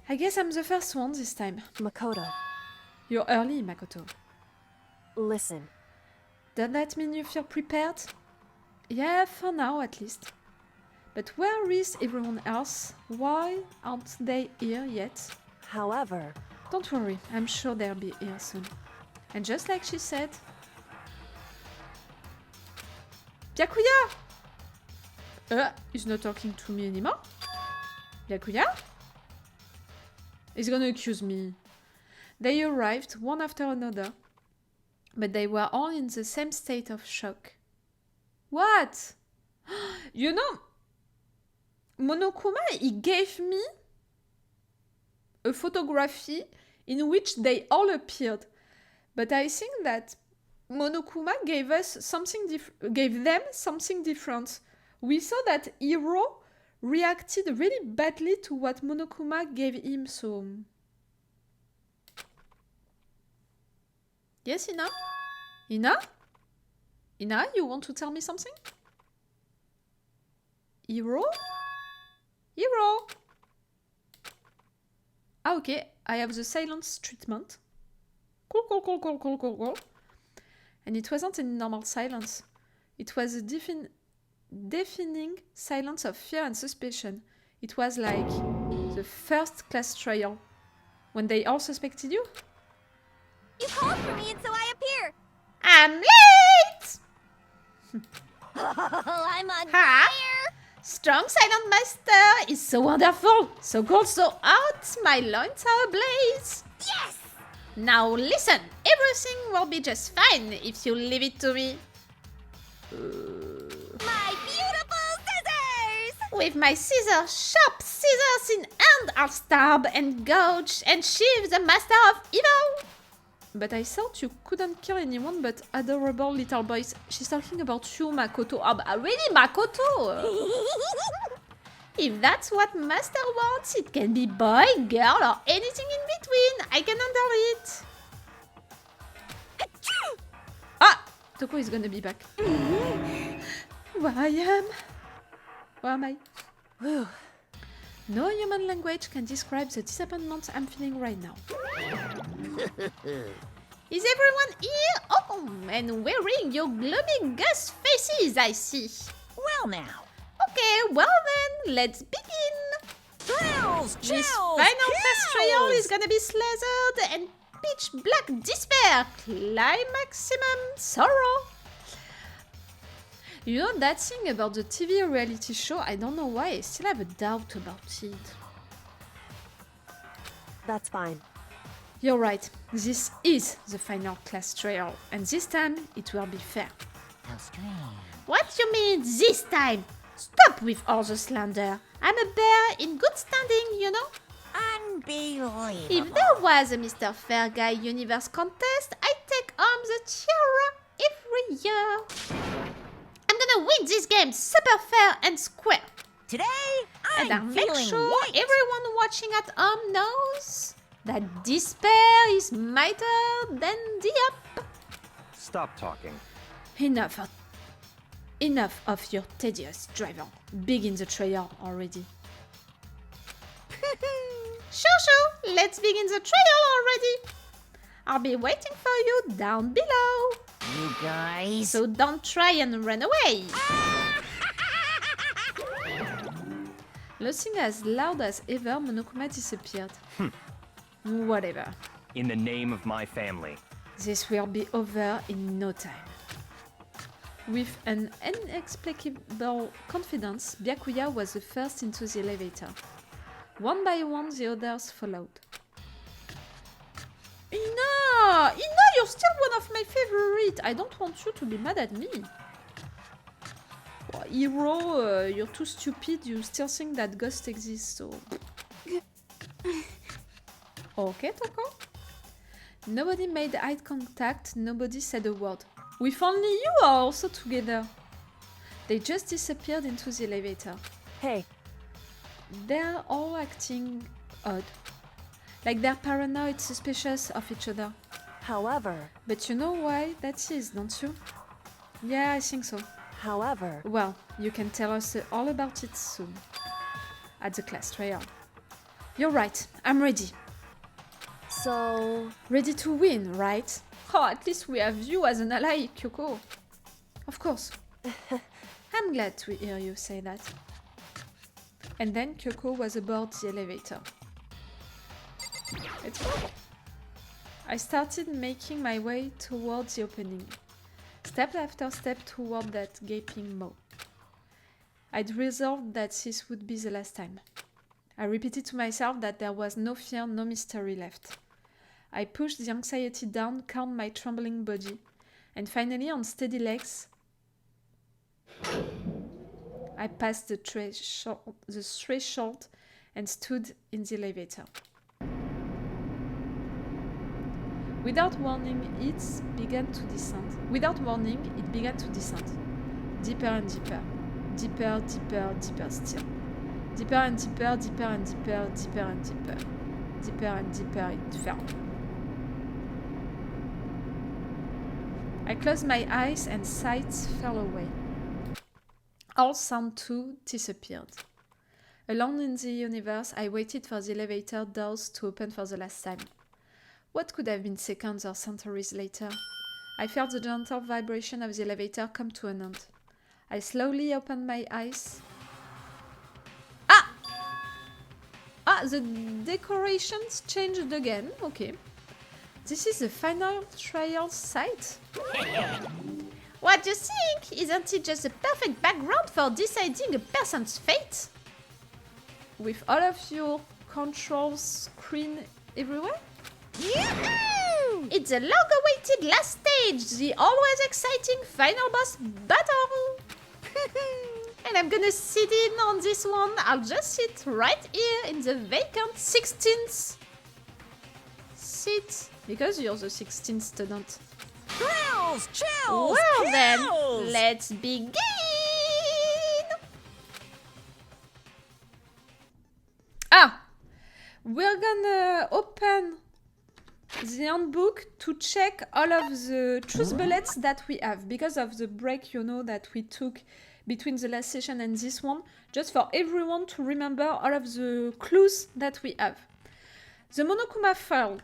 I guess I'm the first one this time. Makoto, You're early, Makoto. listen. Does that mean you feel prepared? Yeah, for now at least. But where is everyone else? Why aren't they here yet? However... Don't worry, I'm sure they'll be here soon. And just like she said... Byakuya! He's not talking to me anymore. Byakuya? He's gonna accuse me. They arrived one after another. But they were all in the same state of shock. What? You know, Monokuma, he gave me a photography in which they all appeared. But I think that Monokuma gave them something different. We saw that Hiro reacted really badly to what Monokuma gave him, so... Yes, Ina? Ina? Ina, you want to tell me something? Hiro? Hiro! Ah, okay. I have the silence treatment. Cool. And it wasn't any normal silence. It was a deafening silence of fear and suspicion. It was like the first class trial. When they all suspected you? You called for me and so I appear. I'm late! I'm on Ha? fire. Strong silent master is so wonderful, so cold, so hot, my loins are ablaze. Yes! Now listen, everything will be just fine if you leave it to me. My beautiful scissors! With my sharp scissors in hand, I'll stab and gouge and sheave the master of evil. But I thought you couldn't kill anyone but adorable little boys. She's talking about you, Makoto. Really, Makoto? If that's what Master wants, it can be boy, girl, or anything in between. I can handle it. Ah! Toko is gonna be back. Where I am? Where am I? No human language can describe the disappointment I'm feeling right now. Is everyone here? Oh, and wearing your gloomy ghost faces, I see. Well now. Okay, well then, let's begin. Thrills, This chills, final class trial kills. is gonna be slathered and pitch black despair, climaximum sorrow. You know that thing about the TV reality show? I don't know why I still have a doubt about it. That's fine. You're right, this is the final class trial, and this time it will be fair. How strange. What you mean this time? Stop with all the slander. I'm a bear in good standing, you know? Unbelievable. If there was a Mr. Fair Guy Universe contest, I'd take home the tiara every year. I'm gonna win this game super fair and square. Today, And I'll I'm make feeling sure white. everyone watching at home knows that despair is mightier than the up. Stop talking. Enough of your tedious drivel. Begin the trial already. Sure, let's begin the trial already. I'll be waiting for you down below. You guys. So don't try and run away. Laughing as loud as ever, Monokuma disappeared. Whatever. In the name of my family. This will be over in no time. With an inexplicable confidence, Byakuya was the first into the elevator. One by one, the others followed. Ina! Ina, you're still one of my favorite! I don't want you to be mad at me. Well, Hiro, you're too stupid, you still think that ghosts exist, so... Okay, Toko. Nobody made eye contact, nobody said a word. If only you are also together. They just disappeared into the elevator. Hey, They're all acting odd. Like they're paranoid, suspicious of each other. however, But you know why that is, don't you? Yeah, I think so. however, Well, you can tell us all about it soon. At the class trial. You're right. I'm ready. So, Ready to win, right? Oh, at least we have you as an ally, Kyoko. Of course. I'm glad to hear you say that. And then Kyoko was aboard the elevator. Let's go. I started making my way towards the opening, step after step toward that gaping maw. I'd resolved that this would be the last time. I repeated to myself that there was no fear, no mystery left. I pushed the anxiety down, calmed my trembling body, and finally, on steady legs, I passed the threshold and stood in the elevator. Without warning, it began to descend. Deeper and deeper. Deeper, deeper, deeper still. Deeper and deeper, deeper and deeper, deeper and deeper. Deeper and deeper it fell. I closed my eyes and sights fell away. All sound too disappeared. Alone in the universe, I waited for the elevator doors to open for the last time. What could have been seconds or centuries later? I felt the gentle vibration of the elevator come to an end. I slowly opened my eyes. The decorations changed again. Okay. This is the final trial site. What do you think? Isn't it just the perfect background for deciding a person's fate? With all of your control screen everywhere? Yoo-hoo! It's the long-awaited last stage, the always exciting final boss battle. And I'm gonna sit in on this one. I'll just sit right here in the vacant 16th seat. Because you're the 16th student. Thrills! Chills! Well then, kills! let's begin! We're gonna open the handbook to check all of the truth bullets that we have. Because of the break, that we took between the last session and this one, just for everyone to remember all of the clues that we have. The monokuma file,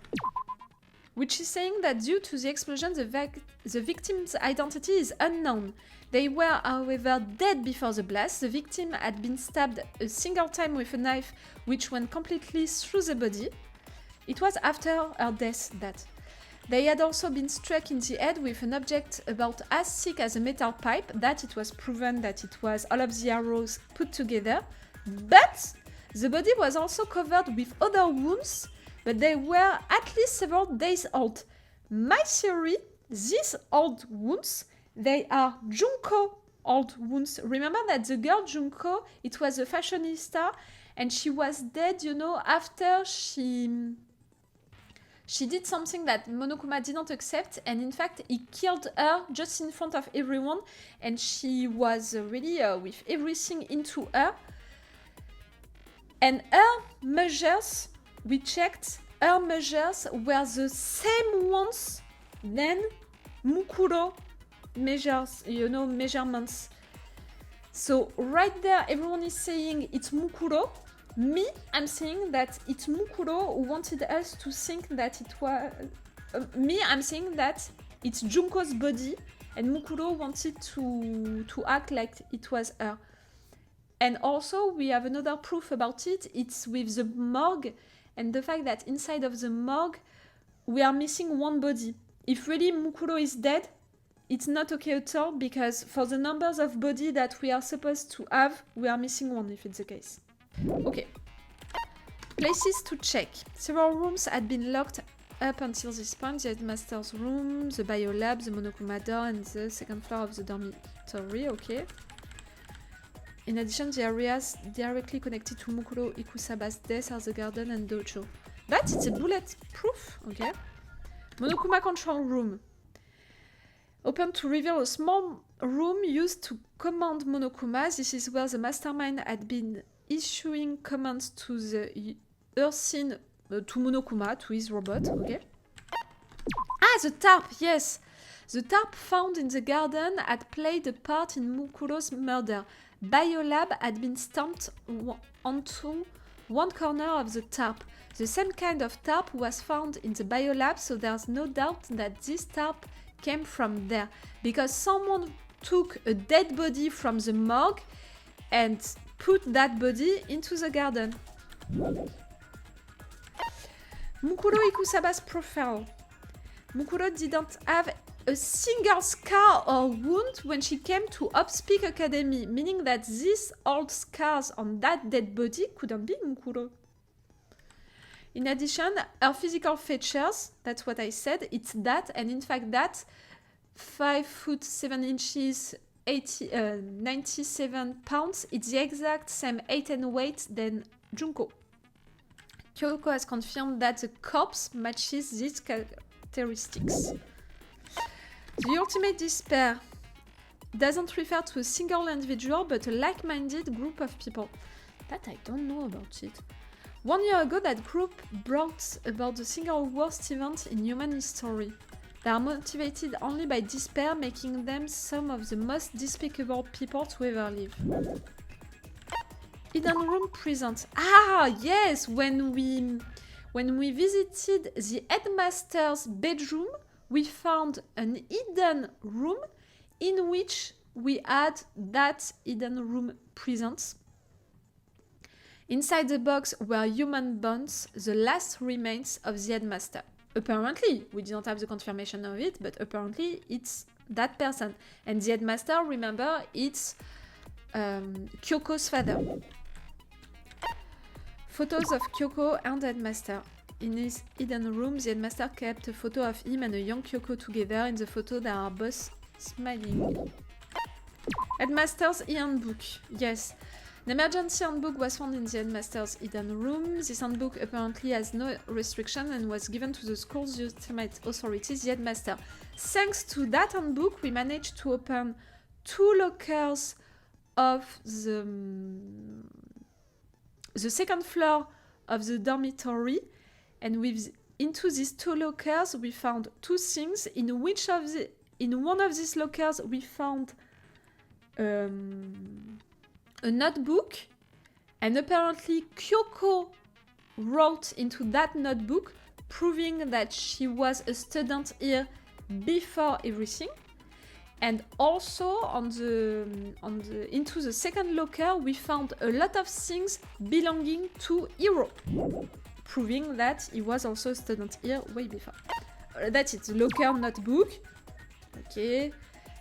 which is saying that due to the explosion, the victim's identity is unknown. They were, however, dead before the blast. The victim had been stabbed a single time with a knife, which went completely through the body. It was after her death that. They had also been struck in the head with an object about as thick as a metal pipe, that it was proven that it was all of the arrows put together. But the body was also covered with other wounds, but they were at least several days old. My theory, these old wounds, they are Junko old wounds. Remember that the girl Junko, it was a fashionista, and she was dead, after she did something that Monokuma didn't accept, and in fact, he killed her just in front of everyone, and she was really with everything into her. And her measures, we checked, her measures were the same ones than Mukuro measures, measurements. So right there, everyone is saying it's Mukuro. Me, I'm saying that it's Mukuro who wanted us to think that it was... I'm saying that it's Junko's body, and Mukuro wanted to act like it was her. And also, we have another proof about it. It's with the morgue, and the fact that inside of the morgue, we are missing one body. If really Mukuro is dead, it's not okay at all, because for the numbers of body that we are supposed to have, we are missing one, if it's the case. Okay. Places to check. Several rooms had been locked up until this point. The headmaster's room, the biolab, the monokuma door, and the second floor of the dormitory. Okay. In addition, the areas directly connected to Mukuro Ikusaba's death are the garden and dojo. But it's a bulletproof. Okay. Monokuma control room. Open to reveal a small room used to command Monokuma. This is where the Mastermind had been issuing commands to the Earthseen, to Monokuma, to his robot, okay? The tarp, yes! The tarp found in the garden had played a part in Mukuro's murder. Biolab had been stamped onto one corner of the tarp. The same kind of tarp was found in the biolab, so there's no doubt that this tarp came from there. Because someone took a dead body from the morgue and put that body into the garden. Mukuro Ikusaba's profile. Mukuro didn't have a single scar or wound when she came to Upspeak Academy, meaning that these old scars on that dead body couldn't be Mukuro. In addition, her physical features, that's what I said, it's that, and in fact that 5 foot 7 inches, 97 pounds, it's the exact same height and weight than Junko. Kyoko has confirmed that the corpse matches these characteristics. The ultimate despair doesn't refer to a single individual, but a like-minded group of people. That I don't know about it. 1 year ago, that group brought about the single worst event in human history. They are motivated only by despair, making them some of the most despicable people to ever live. Hidden room present. Ah, yes! When we visited the headmaster's bedroom, we found an hidden room in which we had that hidden room present. Inside the box were human bones, the last remains of the headmaster. Apparently, we didn't have the confirmation of it, but apparently it's that person. And the headmaster, remember, it's Kyoko's father. Photos of Kyoko and the headmaster. In his hidden room, the headmaster kept a photo of him and a young Kyoko together. In the photo, they are both smiling. Headmaster's handbook. Yes. An emergency handbook was found in the headmaster's hidden room. This handbook apparently has no restriction and was given to the school's ultimate authorities, the headmaster. Thanks to that handbook, we managed to open 2 lockers of the second floor of the dormitory, and into these 2 lockers we found 2 things. In one of these lockers we found a notebook, and apparently Kyoko wrote into that notebook, proving that she was a student here before everything. And also into the second locker we found a lot of things belonging to Hiro, proving that he was also a student here way before. That's it, the locker notebook. Okay,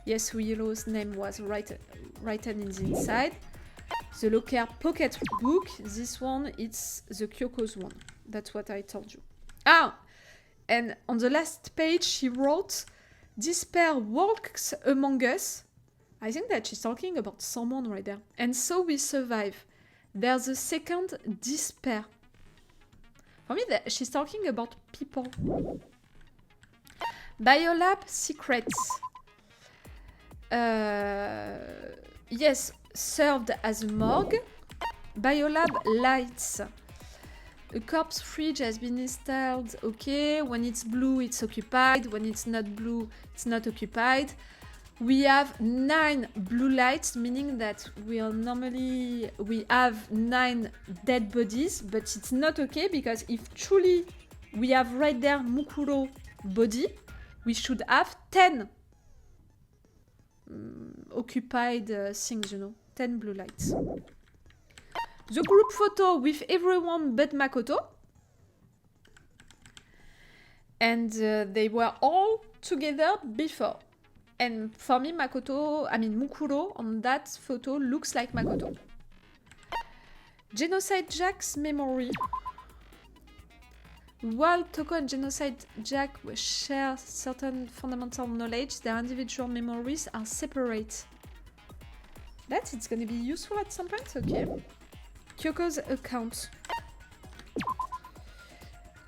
yes, Hiro's name was written in the inside. The locker pocket book, this one, it's the Kyoko's one. That's what I told you. Ah! And on the last page, she wrote, "Despair walks among us." I think that she's talking about someone right there. "And so we survive. There's a second despair." For me, she's talking about people. Biolab secrets. Yes, served as a morgue. Biolab lights. A corpse fridge has been installed. Okay, when it's blue, it's occupied. When it's not blue, it's not occupied. We have 9 blue lights, meaning that we have 9 dead bodies, but it's not okay because if truly we have right there Mukuro body, we should have 10 occupied things, 10 blue lights. The group photo with everyone but Makoto. And they were all together before. And for me, Mukuro on that photo looks like Makoto. Genocide Jack's memory. While Toko and Genocide Jack share certain fundamental knowledge, their individual memories are separate. It's gonna be useful at some point, okay. Kyoko's account.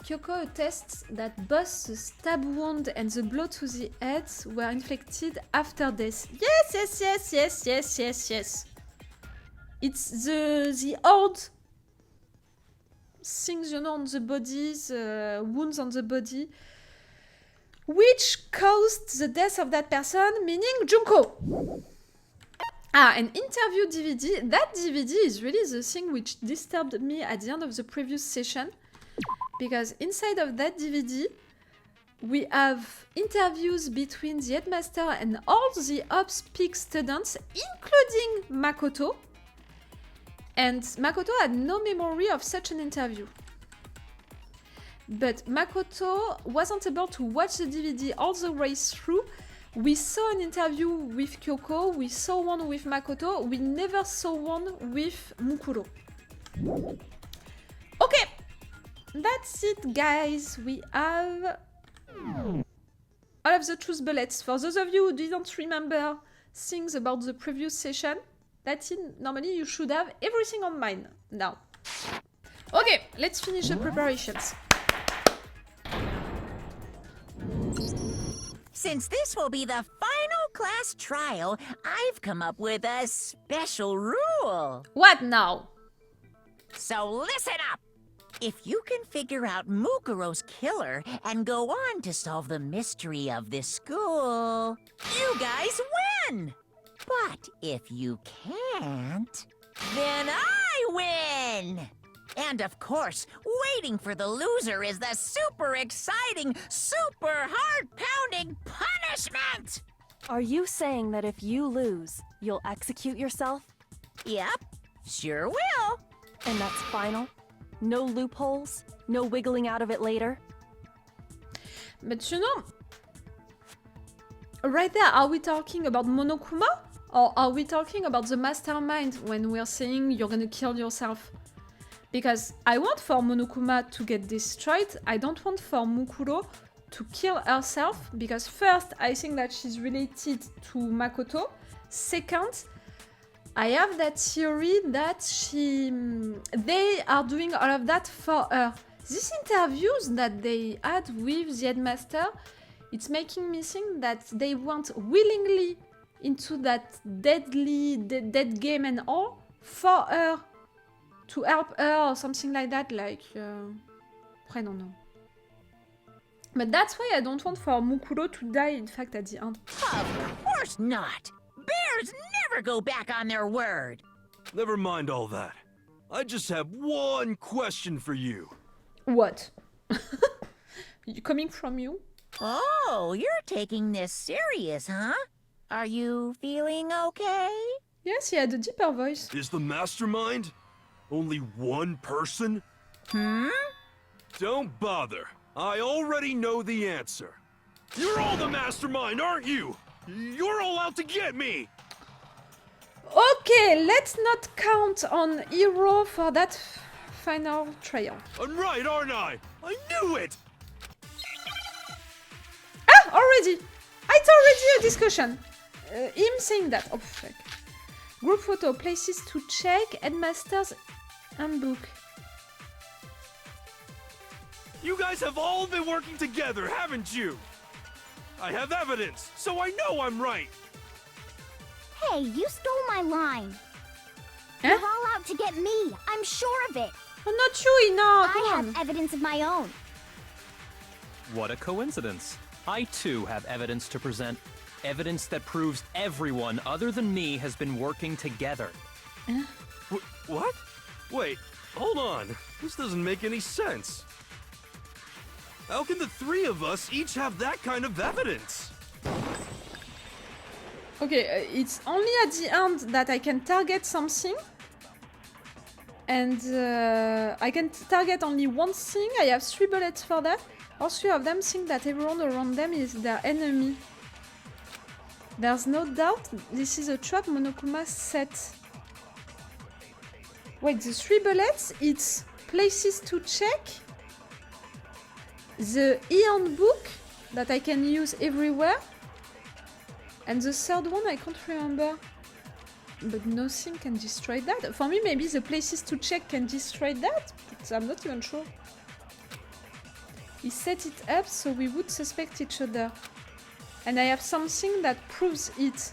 Kyoko attests that both the stab wound and the blow to the head were inflicted after death. Yes. It's the old things, on the bodies, wounds on the body, which caused the death of that person, meaning Junko. An interview DVD. That DVD is really the thing which disturbed me at the end of the previous session. Because inside of that DVD, we have interviews between the headmaster and all the Ops Peak students, including Makoto. And Makoto had no memory of such an interview. But Makoto wasn't able to watch the DVD all the way through. We saw an interview with Kyoko, we saw one with Makoto, we never saw one with Mukuro. Okay, that's it, guys. We have all of the truth bullets. For those of you who didn't remember things about the previous session, that's it. Normally you should have everything on mine now. Okay, let's finish the preparations. Since this will be the final class trial, I've come up with a special rule. What now? So listen up! If you can figure out Mukuro's killer and go on to solve the mystery of this school, you guys win! But if you can't, then I win! And of course, waiting for the loser is the super exciting, super heart-pounding punishment! Are you saying that if you lose, you'll execute yourself? Yep, sure will. And that's final? No loopholes? No wiggling out of it later? But you know, right there, are we talking about monokuma? Or are we talking about the mastermind when we're saying you're gonna kill yourself? Because I want for Monokuma to get destroyed, I don't want for Mukuro to kill herself, because first, I think that she's related to Makoto. Second, I have that theory that they are doing all of that for her. These interviews that they had with the headmaster, it's making me think that they went willingly into that dead game and all for her. To help her or something like that, like, I don't know. But that's why I don't want for Mukuro to die, in fact, at the end. Of course not! Bears never go back on their word! Never mind all that. I just have one question for you. What? Coming from you? Oh, you're taking this serious, huh? Are you feeling okay? Yes, he had a deeper voice. Is the mastermind only one person? Don't bother. I already know the answer. You're all the mastermind, aren't you? You're all out to get me! Okay, let's not count on Hero for that final trial. I'm right, aren't I? I knew it! Ah, already! It's already a discussion. Him saying that. Oh, fuck. Group photo, places to check, headmaster's handbook. You guys have all been working together, haven't you? I have evidence, so I know I'm right. Hey, you stole my line. Huh? You're all out to get me. I'm sure of it. Oh, not you, Ina. I Come have on. evidence of my own. What a coincidence. I too have evidence to present. Evidence that proves everyone other than me has been working together. What? Wait, hold on. This doesn't make any sense. How can the three of us each have that kind of evidence? Okay, it's only at the end that I can target something. And I can target only one thing. I have 3 bullets for that. All 3 of them think that everyone around them is their enemy. There's no doubt this is a trap Monokuma set. Wait, the 3 bullets, it's places to check, the e-handbook that I can use everywhere, and the third one I can't remember. But nothing can destroy that. For me, maybe the places to check can destroy that, but I'm not even sure. He set it up so we would suspect each other. And I have something that proves it.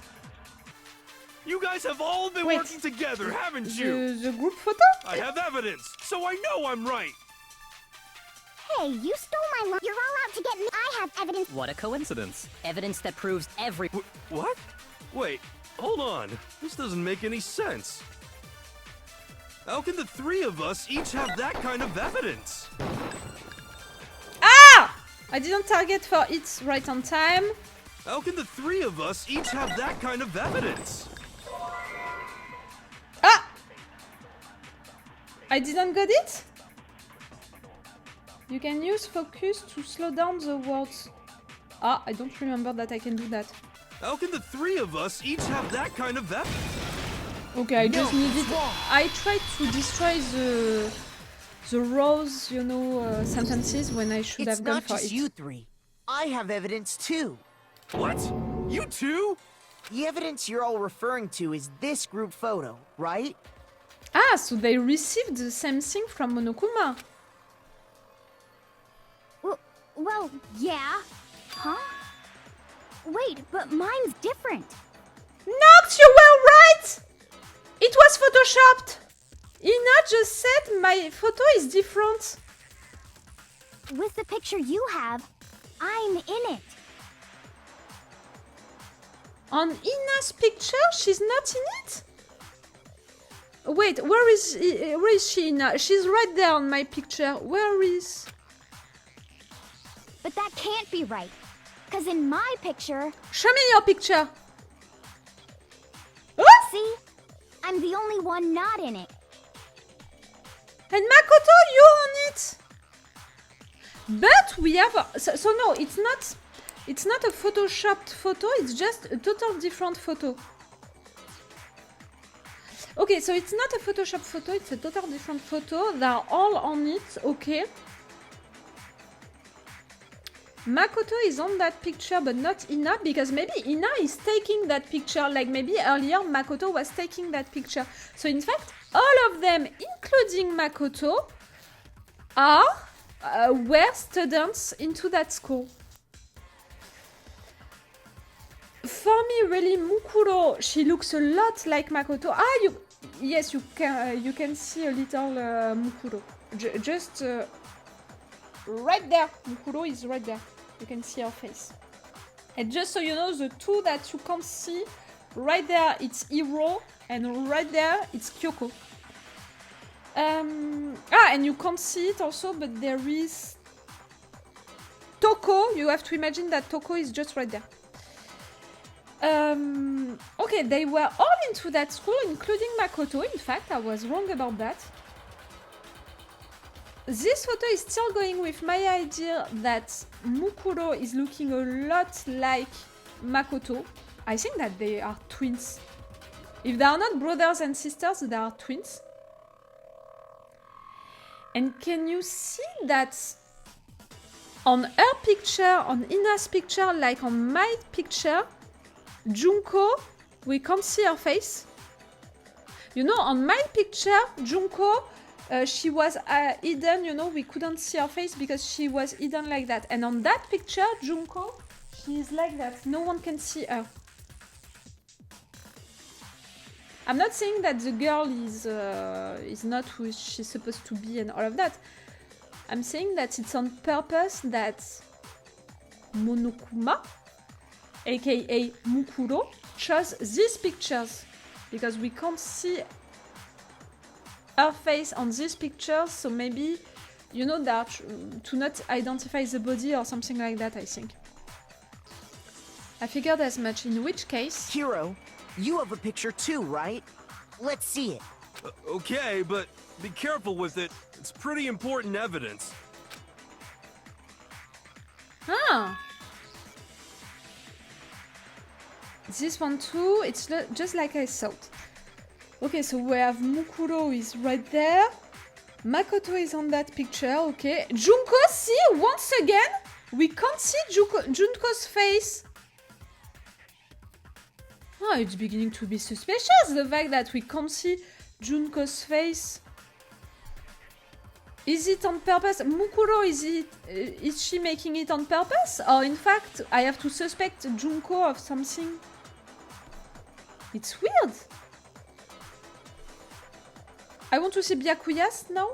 You guys have all been Wait. working together, haven't you? The group photo? I have evidence, so I know I'm right. Hey, you stole my line. You're all out to get me. I have evidence. What a coincidence. Evidence that proves every... What? Wait, hold on. This doesn't make any sense. How can the three of us each have that kind of evidence? Ah! I didn't target for it right on time. How can the three of us each have that kind of evidence? Ah! I didn't get it? You can use focus to slow down the words. Ah, I don't remember that I can do that. How can the three of us each have that kind of evidence? Okay, I just needed... I tried to destroy the rows, you know, sentences when I should It's have gone not for just it. you three. I have evidence too. What? You two? The evidence you're all referring to is this group photo, right? Ah, so they received the same thing from Monokuma. Well, yeah. Huh? Wait, but mine's different. Nox, you were right! It was photoshopped! Ina just said my photo is different. With the picture you have, I'm in it. On Ina's picture, she's not in it? Wait, where is she, Ina? She's right there on my picture. Where is... But that can't be right. Because in my picture, Show me your picture. Oh! see? I'm the only one not in it. And Makoto, you're on it. But we have... So no, it's not a photoshopped photo. It's just a total different photo. Okay, so it's not a photoshopped photo. It's a total different photo. They're all on it. Okay. Makoto is on that picture, but not Ina, because maybe Ina is taking that picture, like maybe earlier Makoto was taking that picture. So in fact, all of them, including Makoto, were students into that school. For me, really, Mukuro, she looks a lot like Makoto. Yes, you can see a little Mukuro. Just right there. Mukuro is right there. You can see her face. And just so you know, the two that you can't see, right there it's Hiro, and right there it's Kyoko. And you can't see it also, but there is Toko. You have to imagine that Toko is just right there. Okay, they were all into that school, including Makoto. In fact, I was wrong about that. This photo is still going with my idea that Mukuro is looking a lot like Makoto. I think that they are twins. If they are not brothers and sisters, they are twins. And can you see that on her picture, on Ina's picture, like on my picture, Junko, we can't see her face. You know, on my picture, Junko, she was hidden, you know, we couldn't see her face because she was hidden like that. And on that picture, Junko, she is like that. No one can see her. I'm not saying that the girl is not who she's supposed to be and all of that. I'm saying that it's on purpose that Monokuma, aka Mukuro, chose these pictures because we can't see her face on these pictures, so maybe, you know, that to not identify the body or something like that, I think. I figured as much, in which case... Hiro, you have a picture too, right? Let's see it. Okay, but be careful with it. It's pretty important evidence. Ah! This one too, it's just like I thought. Okay, so we have Mukuro is right there. Makoto is on that picture, okay. Junko, see, once again, we can't see Junko's face. Oh, it's beginning to be suspicious, the fact that we can't see Junko's face. Is it on purpose? Mukuro, is she making it on purpose? Or in fact, I have to suspect Junko of something? It's weird. I want to see Byakuya's now.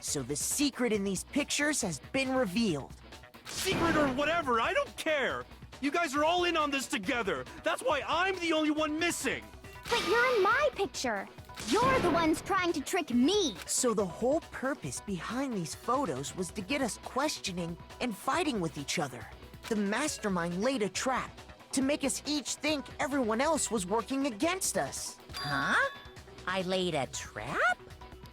So the secret in these pictures has been revealed. Secret or whatever, I don't care. You guys are all in on this together. That's why I'm the only one missing. But you're in my picture. You're the ones trying to trick me. So the whole purpose behind these photos was to get us questioning and fighting with each other. The Mastermind laid a trap to make us each think everyone else was working against us. Huh? I laid a trap?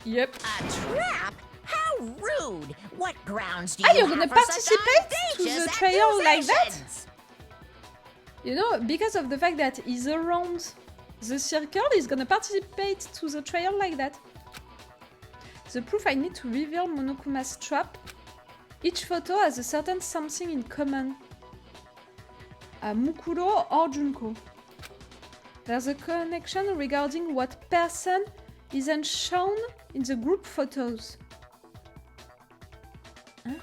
Yep. A trap? How rude! What grounds do Ah, you you're have gonna for such participate to audacious the trial like that? accusations? You know, because of the fact that he's around the circle, he's gonna participate to the trial like that. The proof I need to reveal Monokuma's trap. Each photo has a certain something in common. Mukuro or Junko. There's a connection regarding what person isn't shown in the group photos. Huh?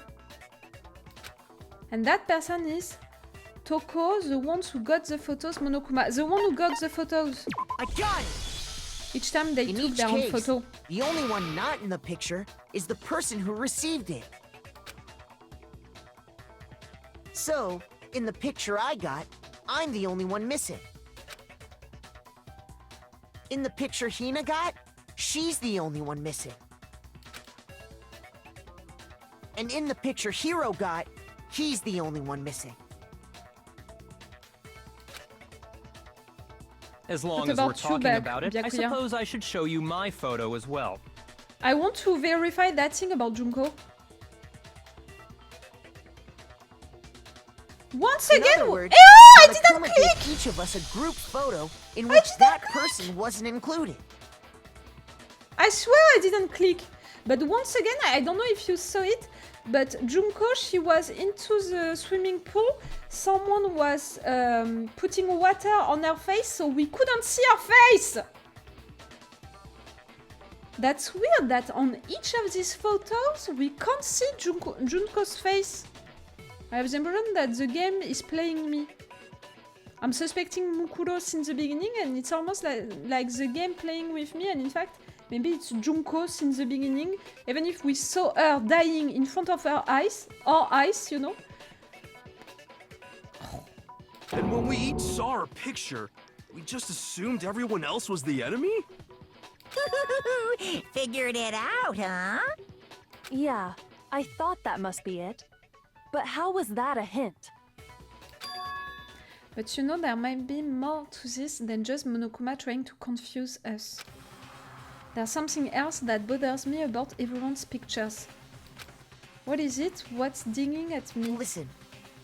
And that person is Toko, the ones who got the photos, Monokuma, the one who got the photos. I got it! Each time they In took each their own case, photo. the only one not in the picture is the person who received it. So, in the picture I got, I'm the only one missing. In the picture Hina got, she's the only one missing. And in the picture Hiro got, he's the only one missing. As long What as we're about talking Shubac, about it, I Byakuya? suppose I should show you my photo as well. I want to verify that thing about Junko. Once In again, other words, I didn't Monokuma click! gave each of us a group photo in which that person wasn't included. I swear I didn't click. But once again, I don't know if you saw it, but Junko, she was into the swimming pool. Someone was putting water on her face, so we couldn't see her face. That's weird that on each of these photos, we can't see Junko's face. I have the impression that the game is playing me. I'm suspecting Mukuro since the beginning, and it's almost like the game playing with me, and in fact, maybe it's Junko since the beginning, even if we saw her dying in front of our eyes, you know? And when we each saw our picture, we just assumed everyone else was the enemy? Figured it out, huh? Yeah, I thought that must be it. But how was that a hint? But you know, there might be more to this than just Monokuma trying to confuse us. There's something else that bothers me about everyone's pictures. What is it? What's dinging at me? Listen,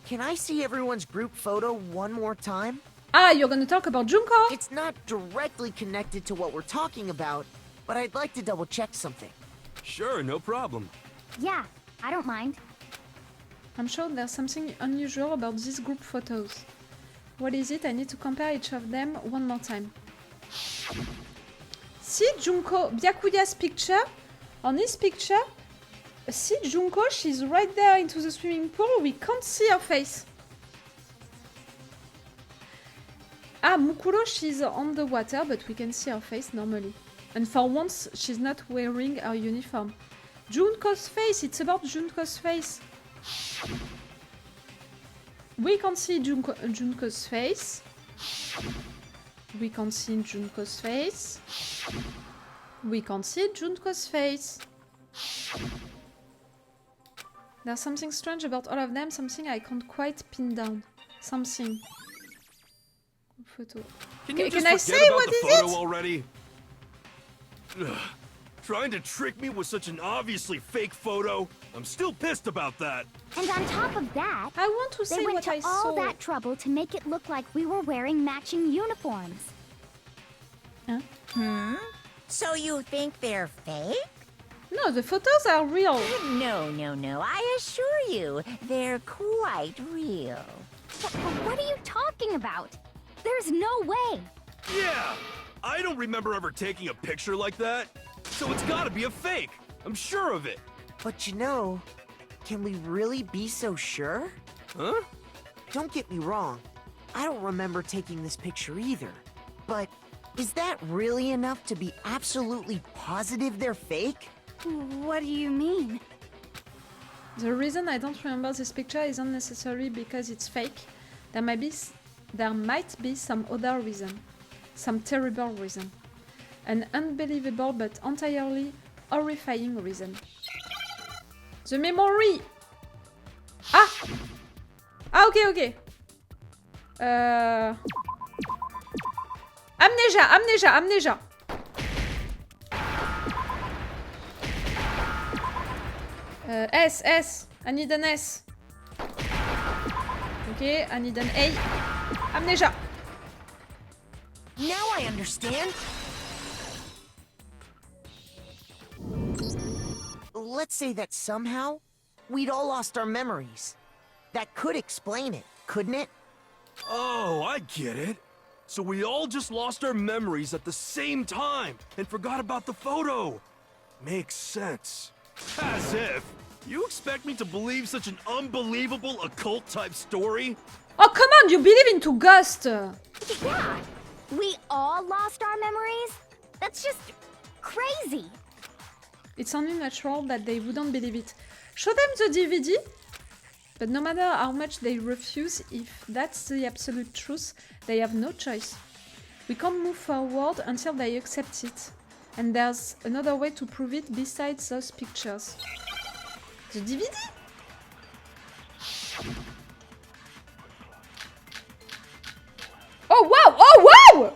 can I see everyone's group photo one more time? Ah, you're gonna talk about Junko? It's not directly connected to what we're talking about, but I'd like to double check something. Sure, no problem. Yeah, I don't mind. I'm sure there's something unusual about these group photos. What is it? I need to compare each of them one more time. See Junko, Byakuya's picture? On his picture, see Junko, she's right there into the swimming pool, we can't see her face. Ah, Mukuro, she's on the water, but we can see her face normally. And for once, she's not wearing her uniform. Junko's face, it's about Junko's face. We can't see Junko's face. We can't see Junko's face. We can't see Junko's face. There's something strange about all of them, something I can't quite pin down. Something. Photo. Can you Can just I forget say about what the is photo it? already? Ugh. Trying to trick me with such an obviously fake photo? I'm still pissed about that. And on top of that, I want to they say went what to I all saw. that trouble to make it look like we were wearing matching uniforms. So you think they're fake? No, the photos are real. No. I assure you, they're quite real. What are you talking about? There's no way. Yeah! I don't remember ever taking a picture like that. So it's gotta be a fake. I'm sure of it. But you know, can we really be so sure? Huh? Don't get me wrong, I don't remember taking this picture either. But is that really enough to be absolutely positive they're fake? What do you mean? The reason I don't remember this picture isn't necessarily because it's fake, There might be some other reason. Some terrible reason. An unbelievable but entirely horrifying reason. The memory! Ah! Ah, ok. Amnesia. S. I need an S. Okay, I need an A. Amnesia. Now I understand. Let's say that somehow we'd all lost our memories. That could explain it, couldn't it? Oh, I get it. So we all just lost our memories at the same time and forgot about the photo. Makes sense. As if. You expect me to believe such an unbelievable occult-type story? Oh, come on, you believe into ghosts! Yeah, we all lost our memories? That's just crazy. It's only natural that they wouldn't believe it. Show them the DVD! But no matter how much they refuse, if that's the absolute truth, they have no choice. We can't move forward until they accept it. And there's another way to prove it besides those pictures. The DVD? Oh wow! Oh wow!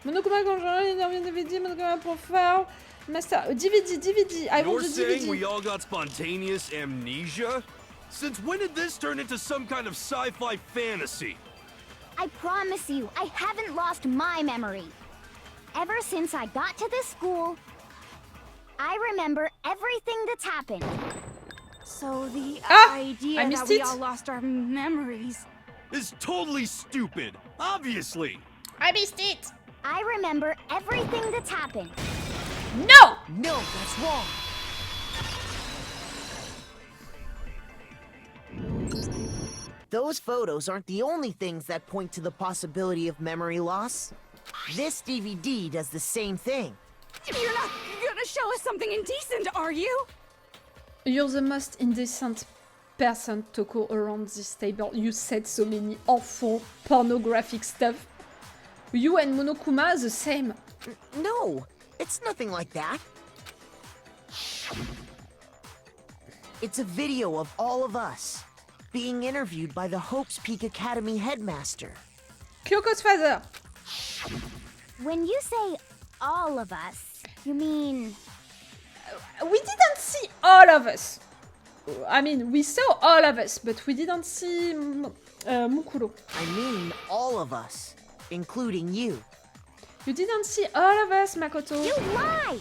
Monokuma conjoint, intervient DVD, monokuma profile, master... DVD, I want the DVD. You're saying we all got spontaneous amnesia? Since when did this turn into some kind of sci-fi fantasy? I promise you, I haven't lost my memory. Ever since I got to this school, I remember everything that's happened. So the I idea missed that we it. all lost our memories. Is totally stupid, obviously. I missed it! I remember everything that's happened. No! No, that's wrong. Those photos aren't the only things that point to the possibility of memory loss. This DVD does the same thing. You're not gonna show us something indecent, are you? You're the most indecent person to go around this table. You said so many awful pornographic stuff. You and Monokuma the same. No, it's nothing like that. It's a video of all of us being interviewed by the Hope's Peak Academy headmaster. Kyoko's father. When you say all of us, you mean... We didn't see all of us. I mean, we saw all of us, but we didn't see Mukuro. I mean all of us, including you. You didn't see all of us, Makoto. You lie!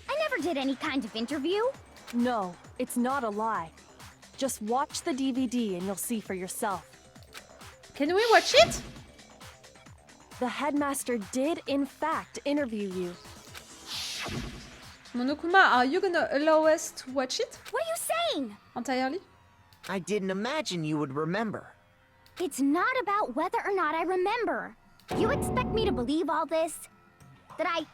I never did any kind of interview. No, it's not a lie. Just watch the DVD and you'll see for yourself. Can we watch it? The headmaster did, in fact, interview you. Monokuma, are you gonna allow us to watch it What are you saying? entirely? I didn't imagine you would remember. It's not about whether or not I remember. You expect me to believe all this? That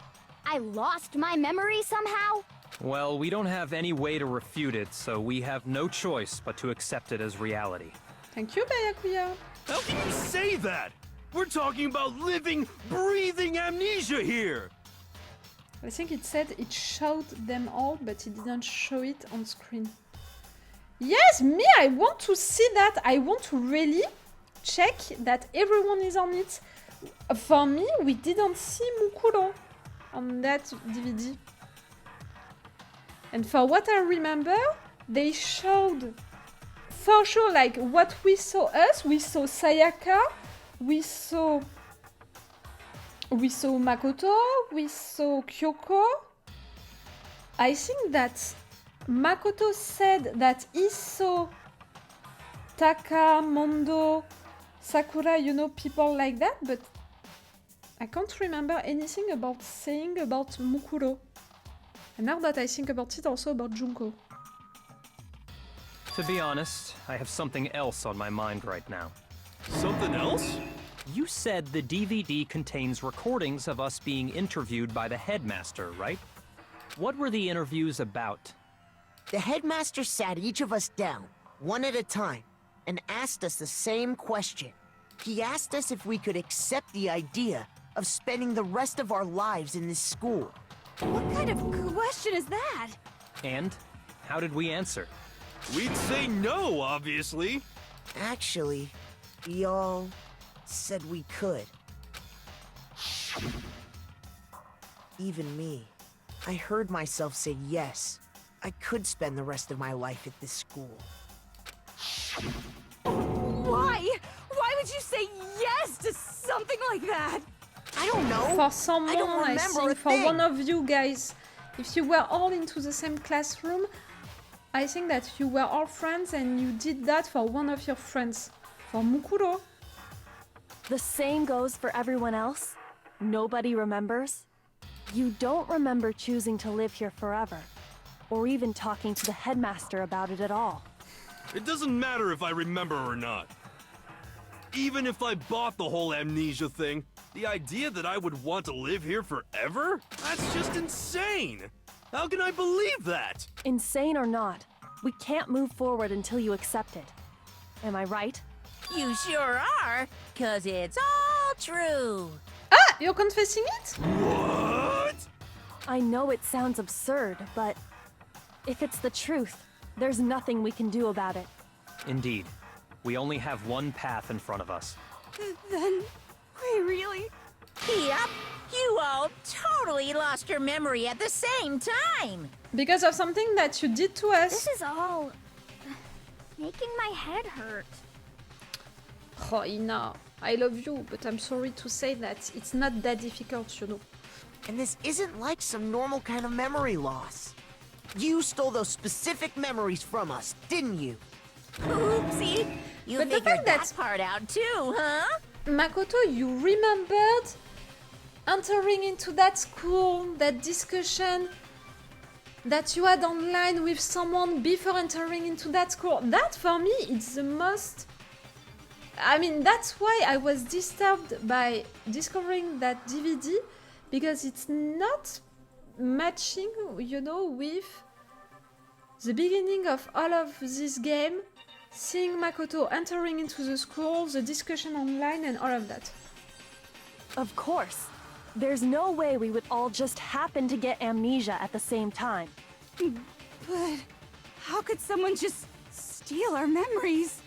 I lost my memory somehow? Well, we don't have any way to refute it, so we have no choice but to accept it as reality. Thank you, Byakuya. How can you say that? We're talking about living, breathing amnesia here. I think it said it showed them all, but it didn't show it on screen. Yes, me, I want to see that. I want to really check that everyone is on it. For me, we didn't see Mukuro on that DVD. And for what I remember, they showed for sure like what we saw us. We saw Sayaka, we saw Makoto, we saw Kyoko. I think that Makoto said that he saw Taka, Mondo, Sakura, you know, people like that, but I can't remember anything about saying about Mukuro. And now that I think about it, also about Junko. To be honest, I have something else on my mind right now. Something else? You said the DVD contains recordings of us being interviewed by the headmaster, right? What were the interviews about? The headmaster sat each of us down, one at a time, and asked us the same question. He asked us if we could accept the idea of spending the rest of our lives in this school. What kind of question is that? And how did we answer? We'd say no, obviously. Actually, we all said we could. Even me. I heard myself say yes. I could spend the rest of my life at this school. Why? Why would you say yes to something like that? I don't know. For someone, I don't I remember think a for thing. one of you guys, if you were all into the same classroom, I think that you were all friends and you did that for one of your friends. For Mukuro. The same goes for everyone else? Nobody remembers? You don't remember choosing to live here forever, or even talking to the headmaster about it at all. It doesn't matter if I remember or not. Even if I bought the whole amnesia thing, the idea that I would want to live here forever? That's just insane! How can I believe that? Insane or not, we can't move forward until you accept it. Am I right? You sure are, 'cause it's all true. Ah, you're confessing it? What? I know it sounds absurd, but if it's the truth, there's nothing we can do about it. Indeed. We only have one path in front of us. Then we really... Yep, you all totally lost your memory at the same time. Because of something that you did to us. This is all making my head hurt. Oh, Ina, I love you, but I'm sorry to say that it's not that difficult, you know. And this isn't like some normal kind of memory loss. You stole those specific memories from us, didn't you? Oopsie. You But the figured fact that that- part out too, huh? Makoto, you remembered entering into that school, that discussion that you had online with someone before entering into that school. That, for me, it's the most... I mean, that's why I was disturbed by discovering that DVD, because it's not matching, you know, with the beginning of all of this game, seeing Makoto entering into the school, the discussion online, and all of that. Of course. There's no way we would all just happen to get amnesia at the same time. But how could someone just steal our memories?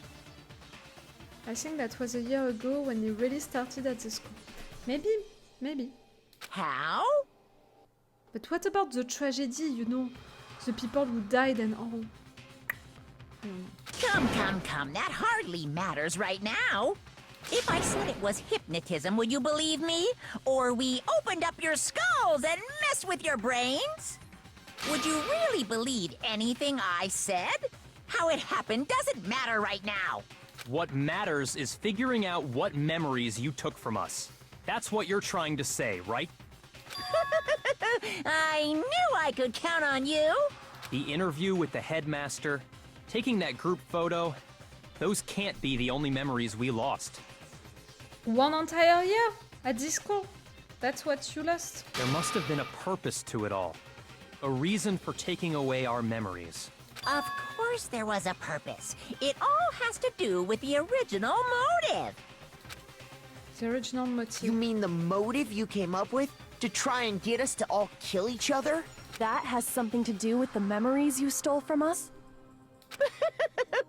I think that was a year ago when you really started at the school. Maybe. How? But what about the tragedy, you know? The people who died and all. Come, that hardly matters right now. If I said it was hypnotism, would you believe me? Or we opened up your skulls and messed with your brains? Would you really believe anything I said? How it happened doesn't matter right now. What matters is figuring out what memories you took from us. That's what you're trying to say, right? I knew I could count on you. The interview with the headmaster, taking that group photo, those can't be the only memories we lost. One entire year at this school. That's what you lost. There must have been a purpose to it all. A reason for taking away our memories. Of course there was a purpose. It all has to do with the original motive. The original motive. You mean the motive you came up with to try and get us to all kill each other? That has something to do with the memories you stole from us?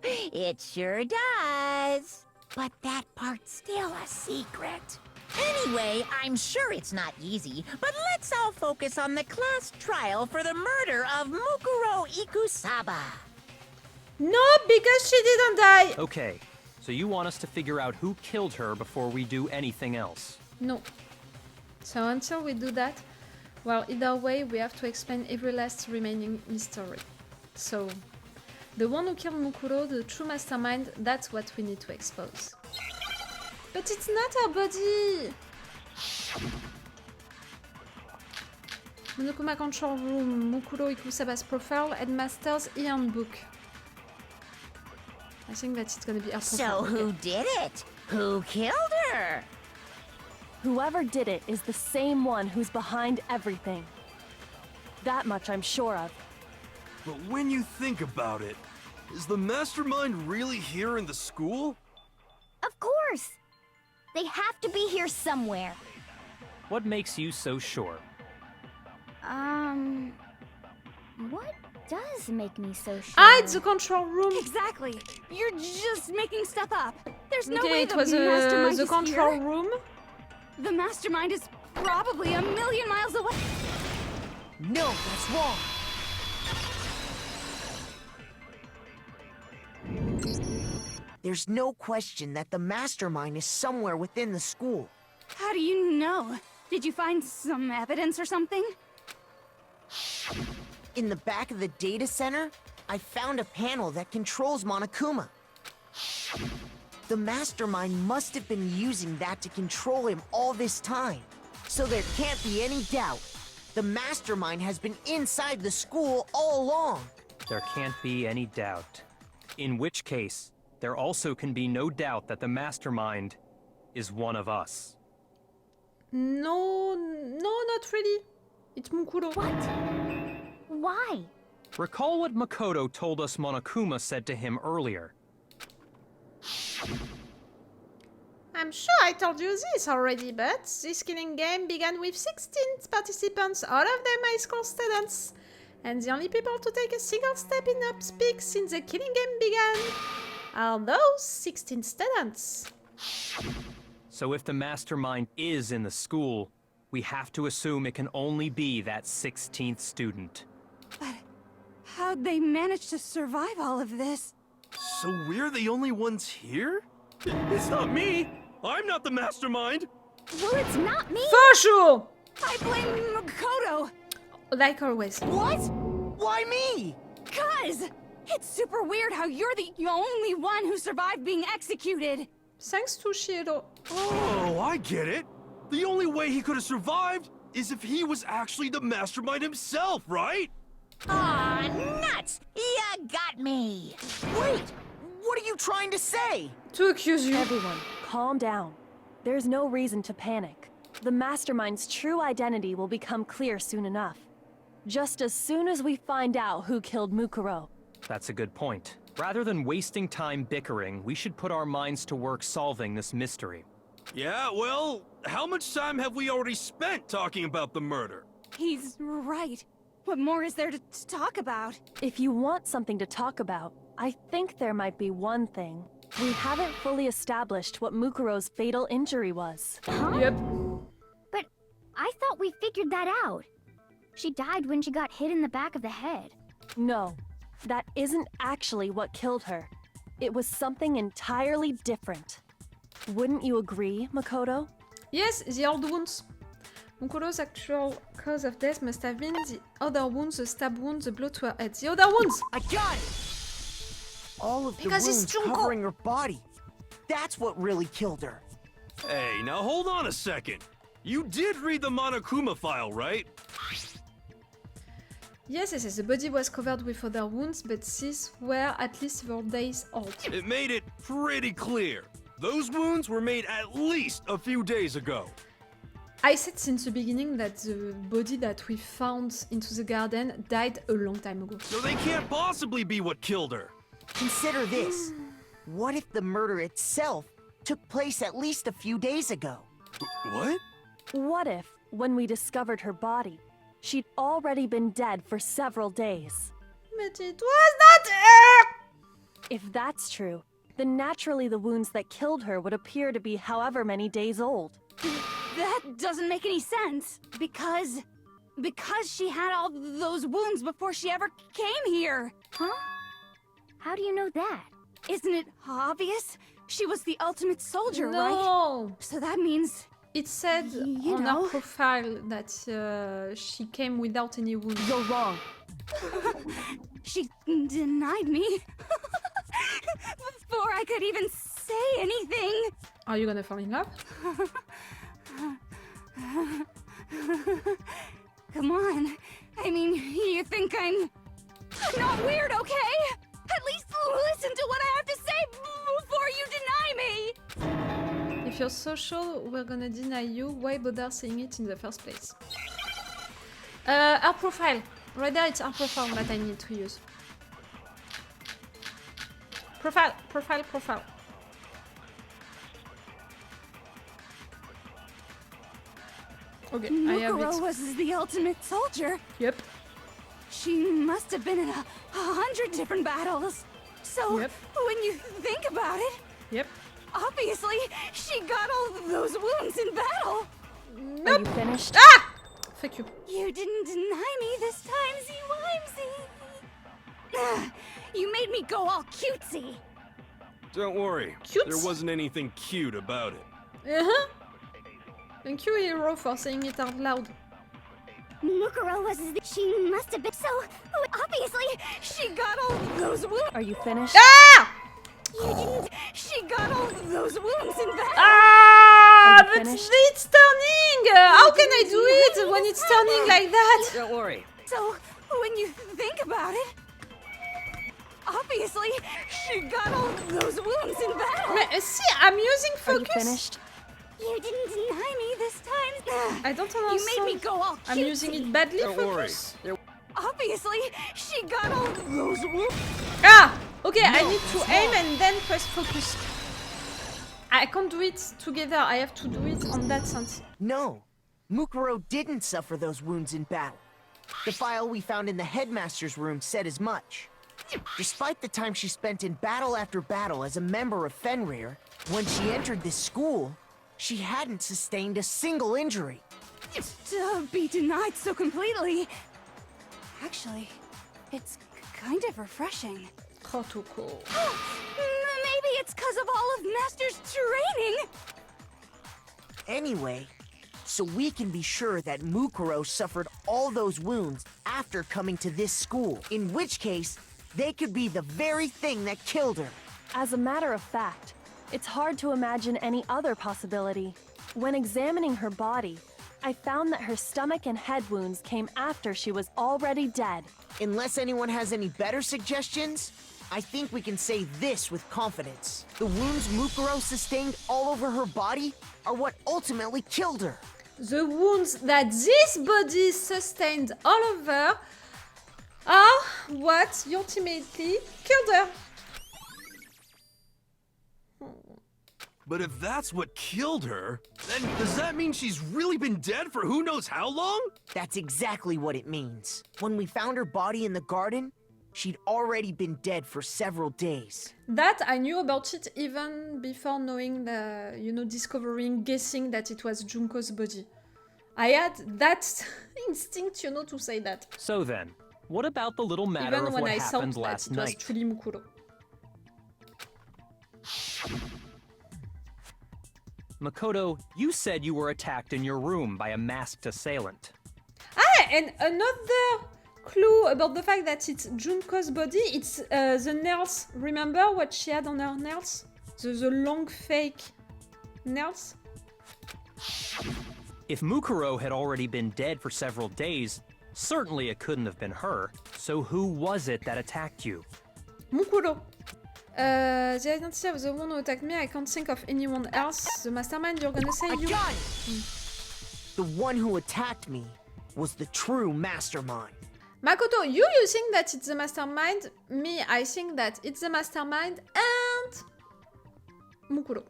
It sure does. But that part's still a secret. Anyway, I'm sure it's not easy, but let's all focus on the class trial for the murder of Mukuro Ikusaba. No, because she didn't die! Okay, so you want us to figure out who killed her before we do anything else? No. So until we do that, well, either way, we have to explain every last remaining mystery. So, the one who killed Mukuro, the true mastermind, that's what we need to expose. But it's not her body! Monokuma control room, Mukuro Ikusaba's profile, headmaster's handbook. I think that it's gonna be her profile. So who did it? Who killed her? Whoever did it is the same one who's behind everything. That much I'm sure of. But when you think about it, Is the Mastermind really here in the school? Of course! They have to be here somewhere. What makes you so sure? What does make me so sure? Ah, it's the control room. Exactly. You're just making stuff up. There's no Okay, way it the was Mastermind the is control here. room. The Mastermind is probably a million miles away. No, that's wrong. There's no question that the Mastermind is somewhere within the school. How do you know? Did you find some evidence or something? In the back of the data center, I found a panel that controls Monokuma. The Mastermind must have been using that to control him all this time. So there can't be any doubt. The Mastermind has been inside the school all along. There can't be any doubt. In which case, there also can be no doubt that the Mastermind is one of us. No, not really. It's Mukuro. What? Why? Recall what Makoto told us Monokuma said to him earlier. I'm sure I told you this already, but this killing game began with 16 participants, all of them high school students. And the only people to take a single step in upspeak since the killing game began are those 16 students. So if the Mastermind is in the school, we have to assume it can only be that 16th student. But how'd they manage to survive all of this? So we're the only ones here? It's not me! I'm not the Mastermind! Well, it's not me! For sure! I blame Makoto! Like always. What? Why me? 'Cause it's super weird how you're the only one who survived being executed. Thanks to Shiro. Oh, I get it! The only way he could have survived is if he was actually the Mastermind himself, right? Aw, nuts! You got me! Wait! What are you trying to say? To accuse you. Everyone, calm down. There's no reason to panic. The Mastermind's true identity will become clear soon enough. Just as soon as we find out who killed Mukuro. That's a good point. Rather than wasting time bickering, we should put our minds to work solving this mystery. Yeah, well, how much time have we already spent talking about the murder? He's right. What more is there to talk about? If you want something to talk about, I think there might be one thing. We haven't fully established what Mukuro's fatal injury was. Huh? Yep. But I thought we figured that out. She died when she got hit in the back of the head. No, that isn't actually what killed her. It was something entirely different. Wouldn't you agree, Makoto? Yes, the old wounds. Mukuro's actual cause of death must have been the other wounds, the stab wound, the blow to her head. The other wounds! I got it! All of the Because it's wounds Junko. covering her body. That's what really killed her. Hey, now hold on a second. You did read the Monokuma file, right? Yes, the body was covered with other wounds, but these were at least 4 days old. It made it pretty clear. Those wounds were made at least a few days ago. I said since the beginning that the body that we found into the garden died a long time ago. So they can't possibly be what killed her. Consider this. What if the murder itself took place at least a few days ago? What? What if, when we discovered her body, she'd already been dead for several days? But it was not her! If that's true, then naturally the wounds that killed her would appear to be however many days old. That doesn't make any sense. Because she had all those wounds before she ever came here. Huh? How do you know that? Isn't it obvious? She was the ultimate soldier, right? No! So that means... It said You on know. her profile that she came without any wounds. You're wrong. She denied me. Before I could even say anything. Are you gonna fall in love? Come on. I mean, you think I'm not weird, okay? At least listen to what I have to say before you deny me. If you're so sure we're gonna deny you, why bother saying it in the first place? Our profile. Right there, it's our profile that I need to use. Profile. Okay, I have Mukuro it. was the ultimate soldier. Yep. She must have been in 100 different battles. So, Yep. when you think about it, Yep. obviously, she got all of those wounds in battle. Are you finished? Ah! Fuck you. You didn't deny me this time, Z-Wimsy. You made me go all cutesy. Don't worry. Cute? There wasn't anything cute about it. Uh-huh. Thank you, Hero, for saying it out loud. Mukuro was she must have been so obviously She got all of those wounds. Are you finished? Ah! You didn't. She got all of those wounds in battle. Ah! Are you But finished? it's turning! How can I do it when it's turning like that? Don't worry. So, when you think about it, obviously, she got all of those wounds in battle. See, I'm using Are you focus. finished? You didn't deny me this time. I don't You made me understand. go all cutesy. I'm using it badly, Don't worry. focus. Obviously, she got all of those wounds. Ah! Okay, I need to aim and then press focus. I can't do it together. I have to do it on that sense. No, Mukuro didn't suffer those wounds in battle. The file we found in the headmaster's room said as much. Despite the time she spent in battle after battle as a member of Fenrir, when she entered this school, she hadn't sustained a single injury. To be denied so completely. Actually, it's kind of refreshing. Protocol. Maybe it's because of all of Master's training. Anyway, so we can be sure that Mukuro suffered all those wounds after coming to this school, in which case, they could be the very thing that killed her. As a matter of fact, it's hard to imagine any other possibility. When examining her body, I found that her stomach and head wounds came after she was already dead. Unless anyone has any better suggestions, I think we can say this with confidence. The wounds Mukuro sustained all over her body are what ultimately killed her. The wounds that this body sustained all over are what ultimately killed her. But if that's what killed her, then does that mean she's really been dead for who knows how long? That's exactly what it means. When we found her body in the garden, she'd already been dead for several days. That I knew about it even before knowing the, discovering, guessing that it was Junko's body. I had that instinct, to say that. So then, what about the little matter Even of when what I thought happened that last it was night? truly Mukuro. Makoto, you said you were attacked in your room by a masked assailant. Ah, and another clue about the fact that it's Junko's body, it's the nails. Remember what she had on her nails? The long fake nails? If Mukuro had already been dead for several days, certainly it couldn't have been her. So who was it that attacked you? Mukuro. The identity of the one who attacked me, I can't think of anyone else. The mastermind, you're gonna say I you. got it! The one who attacked me was the true mastermind. Makoto, you think that it's the mastermind. Me, I think that it's the mastermind and Mukuro.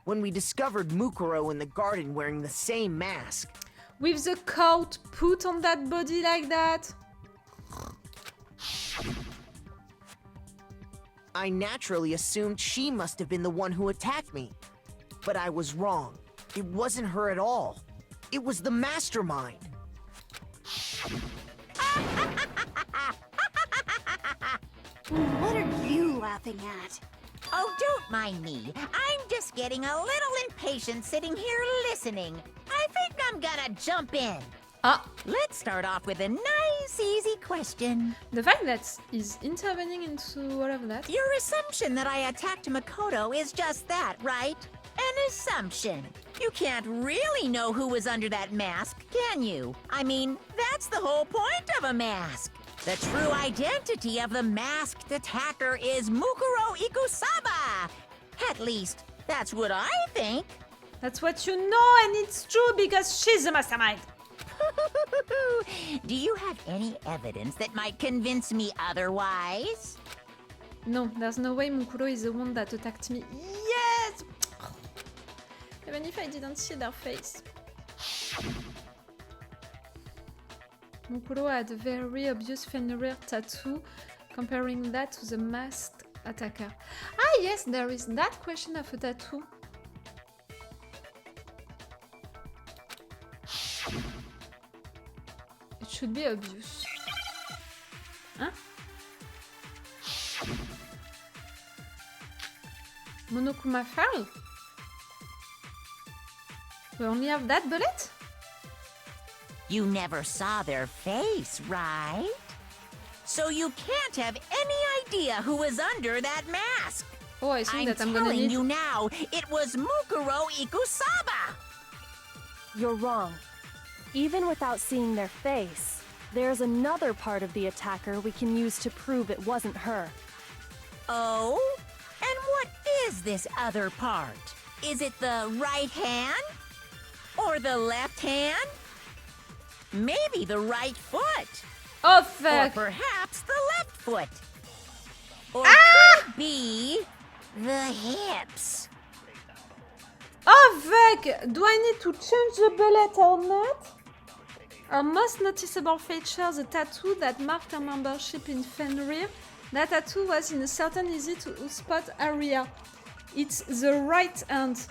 When we discovered Mukuro in the garden wearing the same mask, With the coat put on that body like that. I naturally assumed she must have been the one who attacked me. But I was wrong. It wasn't her at all. It was the mastermind. What are you laughing at? Oh, don't mind me. I'm just getting a little impatient sitting here listening. I think I'm gonna jump in. Ah, Let's start off with a nice, easy question. the fact that he's intervening into all of that. Your assumption that I attacked Makoto is just that, right? An assumption. You can't really know who was under that mask, can you? I mean, that's the whole point of a mask. The true identity of the masked attacker is Mukuro Ikusaba. At least, that's what I think. That's what you know, and it's true because she's the mastermind. Do you have any evidence that might convince me otherwise? No, there's no way Mukuro is the one that attacked me. Yes! Even if I didn't see their face. Mukuro had a very obvious Fenrir tattoo, comparing that to the masked attacker. Ah yes, there is that question of a tattoo. It should be obvious. Huh? Monokuma fell? We only have that bullet? You never saw their face, right? So you can't have any idea who was under that mask. Oh, I think I'm that I'm gonna telling need... you now, it was Mukuro Ikusaba! You're wrong. Even without seeing their face, there's another part of the attacker we can use to prove it wasn't her. Oh? And what is this other part? Is it the right hand? Or the left hand? Maybe the right foot? Oh, Or fuck! perhaps the left foot? Or could it be the hips? Oh, fuck! Do I need to change the bullet or not? Our most noticeable feature, the tattoo that marked our membership in Fenrir. That tattoo was in a certain easy-to-spot area. It's the right hand.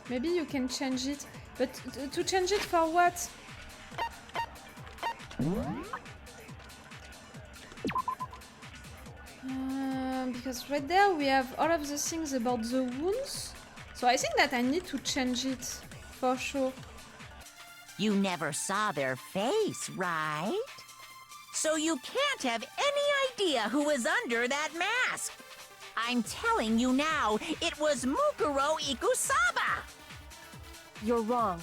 Maybe you can change it. But to change it for what? Because right there we have all of the things about the wounds. So I think that I need to change it for sure. You never saw their face, right? So you can't have any idea who was under that mask. I'm telling you now, it was Mukuro Ikusaba! You're wrong.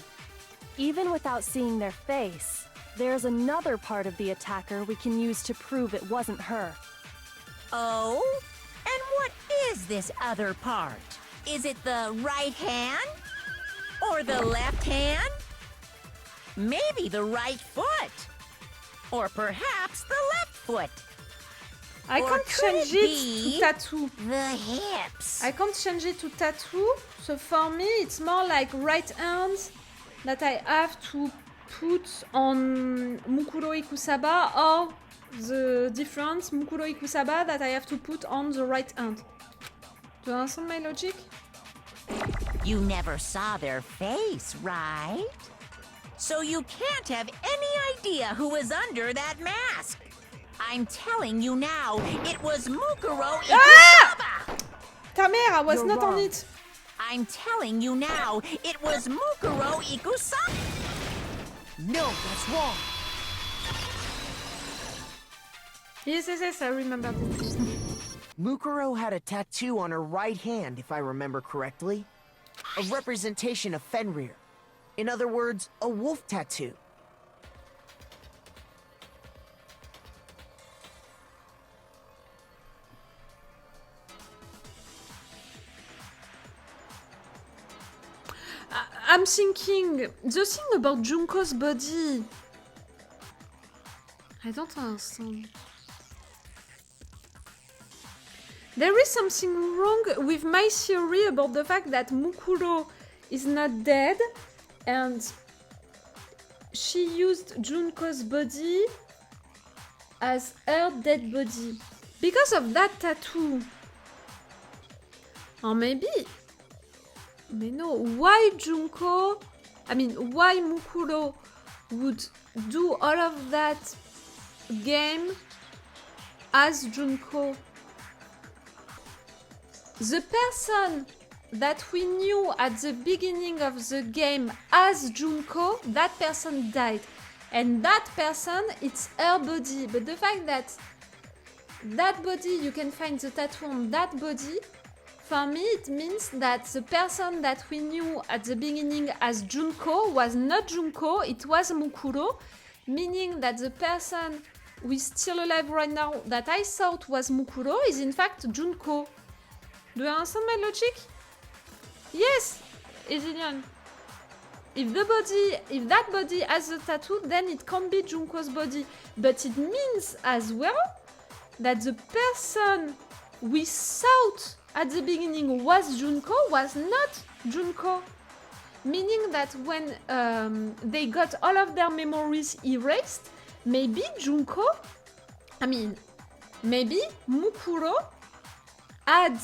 Even without seeing their face, there's another part of the attacker we can use to prove it wasn't her. Oh? And what is this other part? Is it the right hand? Or the left hand? Maybe the right foot? Or perhaps the left foot? I Or can't could change it it be to tattoo. The hips. I can't change it to tattoo. So for me it's more like right hand that I have to put on Mukuro Ikusaba, or the difference Mukuro Ikusaba that I have to put on the right hand. Do you understand my logic? You never saw their face, right? So you can't have any idea who was under that mask. I'm telling you now, it was Mukuro Ikusaba! Ta mère, I was You're not on wrong. it. I'm telling you now, it was Mukuro Ikusaba! No, that's wrong. Yes, I remember this. Mukuro had a tattoo on her right hand, if I remember correctly. A representation of Fenrir. In other words, a wolf tattoo. I'm thinking, the thing about Junko's body. I don't understand. There is something wrong with my theory about the fact that Mukuro is not dead and she used Junko's body as her dead body. Because of that tattoo. Or maybe... Mais no, why Junko... why Mukuro would do all of that game as Junko? The person that we knew at the beginning of the game as Junko, that person died. And that person, it's her body. But the fact that that body, you can find the tattoo on that body, for me it means that the person that we knew at the beginning as Junko was not Junko, it was Mukuro. Meaning that the person who is still alive right now that I thought was Mukuro is in fact Junko. Do you understand my logic? Yes, Ezilian. If that body has a tattoo, then it can't be Junko's body. But it means as well that the person we thought at the beginning was Junko was not Junko. Meaning that when they got all of their memories erased, maybe Junko, maybe Mukuro had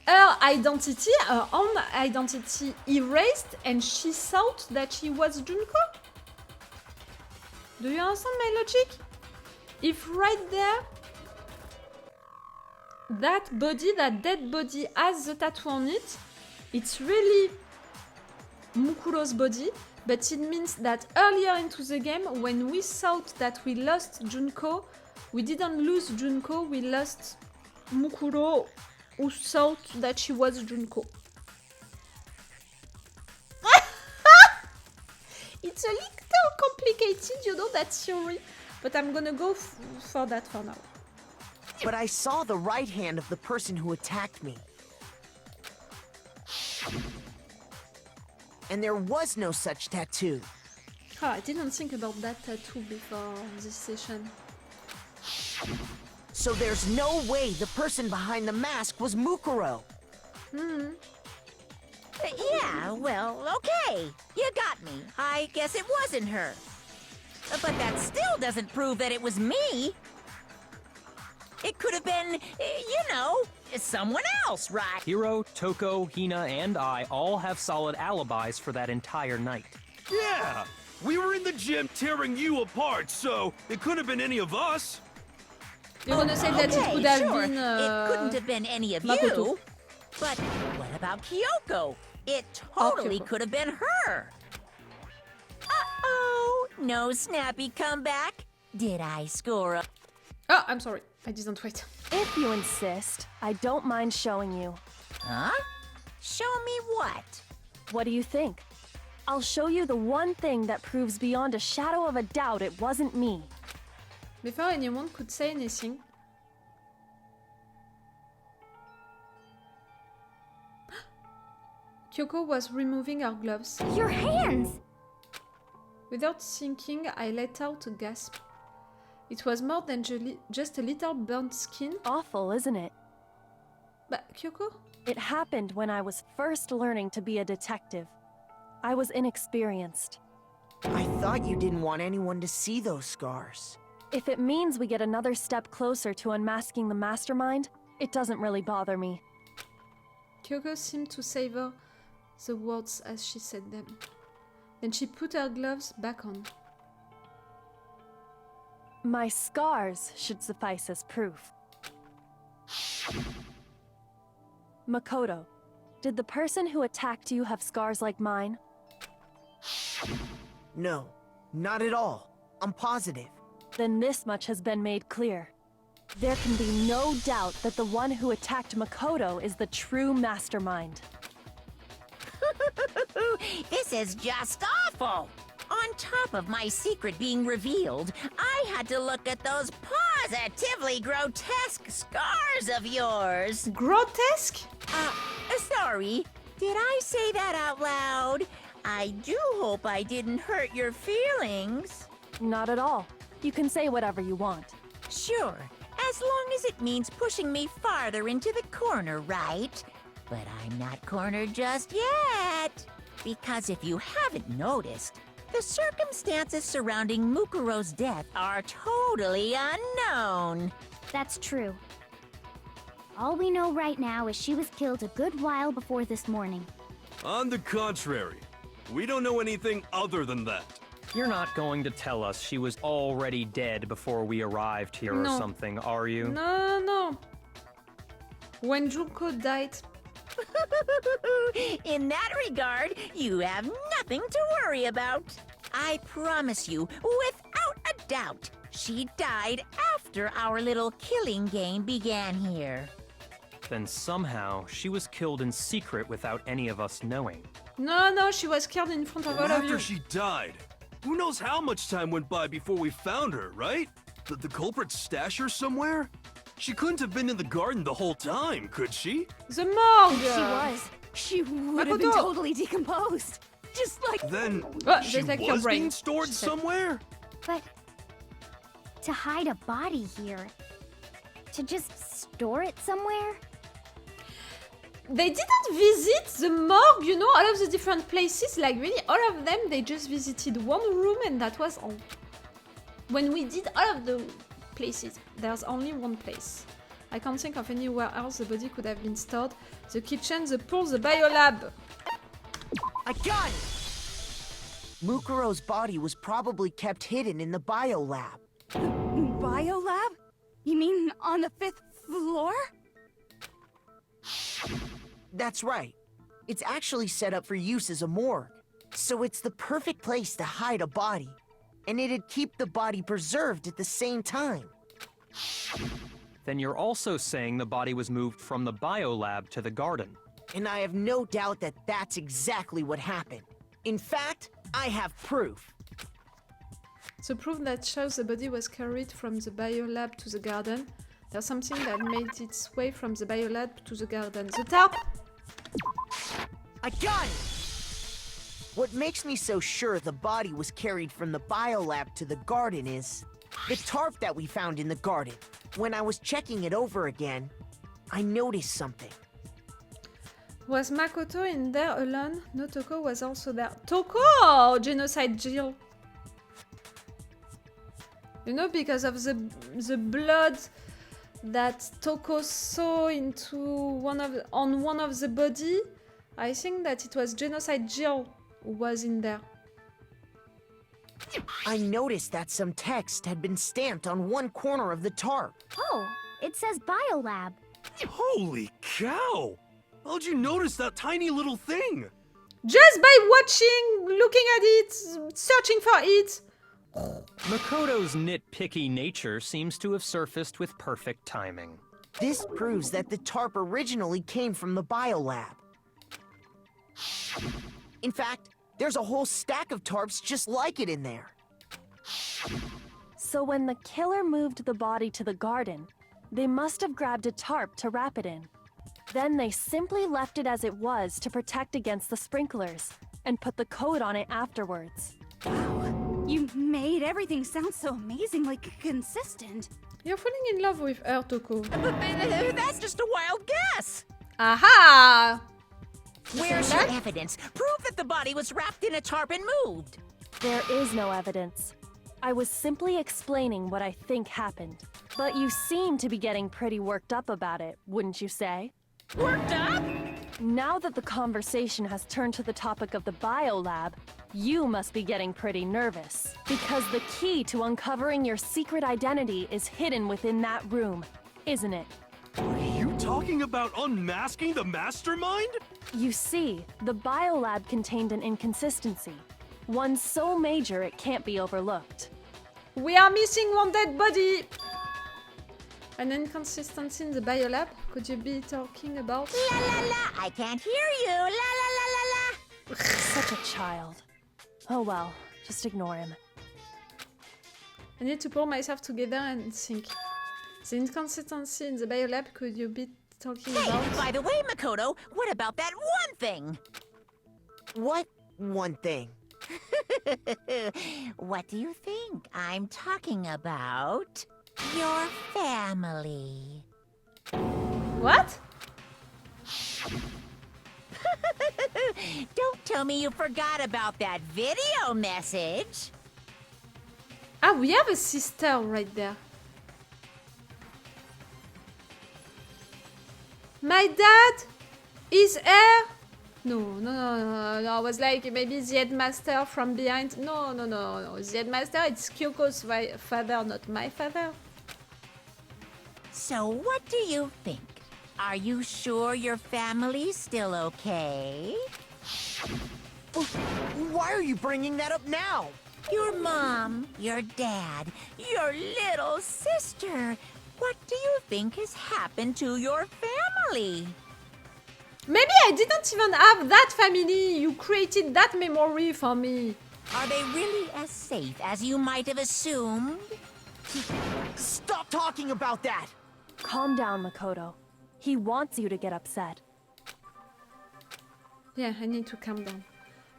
her identity, her own identity erased, and she thought that she was Junko? Do you understand my logic? If right there, that body, that dead body has the tattoo on it, it's really Mukuro's body, but it means that earlier into the game, when we thought that we lost Junko, we didn't lose Junko, we lost Mukuro, who thought that she was Junko. It's a little complicated, you know, that theory, but I'm gonna go for that for now. But I saw the right hand of the person who attacked me. And there was no such tattoo. Oh, I didn't think about that tattoo before this session. So there's no way the person behind the mask was Mukuro. Yeah, well, okay. You got me. I guess it wasn't her. But that still doesn't prove that it was me. It could have been, someone else, right? Hiro, Toko, Hina, and I all have solid alibis for that entire night. Yeah! We were in the gym tearing you apart, so it couldn't have been any of us. You're gonna say that it could have been. It couldn't have been any of Makoto. you. But what about Kyoko? It totally Kyoko. could have been her. Uh-oh! No snappy comeback. Did I score a... Oh, I'm sorry. I didn't wait. If you insist, I don't mind showing you. Huh? Show me what? What do you think? I'll show you the one thing that proves beyond a shadow of a doubt it wasn't me. Before anyone could say anything. Kyoko was removing her gloves. Your hands! Without thinking, I let out a gasp. It was more than just a little burnt skin. Awful, isn't it? But Kyoko? It happened when I was first learning to be a detective. I was inexperienced. I thought you didn't want anyone to see those scars. If it means we get another step closer to unmasking the Mastermind, it doesn't really bother me. Kyoko seemed to savor the words as she said them. Then she put her gloves back on. My scars should suffice as proof. Makoto, did the person who attacked you have scars like mine? No, not at all. I'm positive. Then this much has been made clear. There can be no doubt that the one who attacked Makoto is the true Mastermind. This is just awful! On top of my secret being revealed, I had to look at those positively grotesque scars of yours. Grotesque? Sorry. Did I say that out loud? I do hope I didn't hurt your feelings. Not at all. You can say whatever you want. Sure, as long as it means pushing me farther into the corner, right? But I'm not cornered just yet. Because if you haven't noticed, the circumstances surrounding Mukuro's death are totally unknown. That's true. All we know right now is she was killed a good while before this morning. On the contrary, we don't know anything other than that. You're not going to tell us she was already dead before we arrived here or No. something, are you? No. When Junko died, In that regard, you have nothing to worry about. I promise you, without a doubt, she died after our little killing game began here. Then somehow she was killed in secret without any of us knowing. no, she was killed in front of all of After you. she died, who knows how much time went by before we found her, right? Did the culprit stash her somewhere? She couldn't have been in the garden the whole time, could she? The morgue! She was. She would have been Makoto. totally decomposed. Just like... Then she they take your was brain, being stored she said. somewhere? But to hide a body here, To just store it somewhere? They didn't visit the morgue, you know, all of the different places. Like, really, all of them, they just visited one room and that was all. When we did all of the places, there's only one place. I can't think of anywhere else the body could have been stored. The kitchen, the pool, the biolab. I got it! Mukuro's body was probably kept hidden in the biolab. Biolab? You mean on the 5th floor? That's right. It's actually set up for use as a morgue. So it's the perfect place to hide a body. And it'd keep the body preserved at the same time. Then you're also saying the body was moved from the biolab to the garden. And I have no doubt that that's exactly what happened. In fact, I have proof. The proof that shows the body was carried from the biolab to the garden. There's something that made its way from the biolab to the garden. The tarp! I got it! What makes me so sure the body was carried from the biolab to the garden is the tarp that we found in the garden. When I was checking it over again, I noticed something. Was Makoto in there alone? No, Toko was also there. Toko! Genocide Jill. You know, because of the blood that Toko saw into one of the body, I think that it was Genocide Jill who was in there. I noticed that some text had been stamped on one corner of the tarp. Oh, it says biolab. Holy cow! How'd you notice that tiny little thing? Just by watching, looking at it, searching for it. Makoto's nitpicky nature seems to have surfaced with perfect timing. This proves that the tarp originally came from the biolab. In fact, there's a whole stack of tarps just like it in there. So when the killer moved the body to the garden, they must have grabbed a tarp to wrap it in. Then they simply left it as it was to protect against the sprinklers, and put the coat on it afterwards. You made everything sound so amazingly consistent. You're falling in love with her, Toko. That's just a wild guess. Aha! Where's your evidence? Prove that the body was wrapped in a tarp and moved. There is no evidence. I was simply explaining what I think happened. But you seem to be getting pretty worked up about it, wouldn't you say? Worked up? Now that the conversation has turned to the topic of the biolab, you must be getting pretty nervous. Because the key to uncovering your secret identity is hidden within that room, isn't it? Are you talking about unmasking the Mastermind? You see, the biolab contained an inconsistency. One so major it can't be overlooked. We are missing one dead body! An inconsistency in the biolab? Could you be talking about? La la la, I can't hear you. La la la la la. Such a child. Oh well, just ignore him. I need to pull myself together and think. The inconsistency in the biolab, could you be talking Hey, about? by the way, Makoto, what about that one thing? What one thing? What do you think I'm talking about? Your family. What? Don't tell me you forgot about that video message. Ah, we have a sister right there. My dad is here. No. I was like, maybe the headmaster from behind. No. The headmaster, it's Kyoko's father, not my father. So what do you think? Are you sure your family's still okay? Why are you bringing that up now? Your mom, your dad, your little sister. What do you think has happened to your family? Maybe I didn't even have that family. You created that memory for me. Are they really as safe as you might have assumed? Stop talking about that! Calm down, Makoto. He wants you to get upset. Yeah, I need to calm down.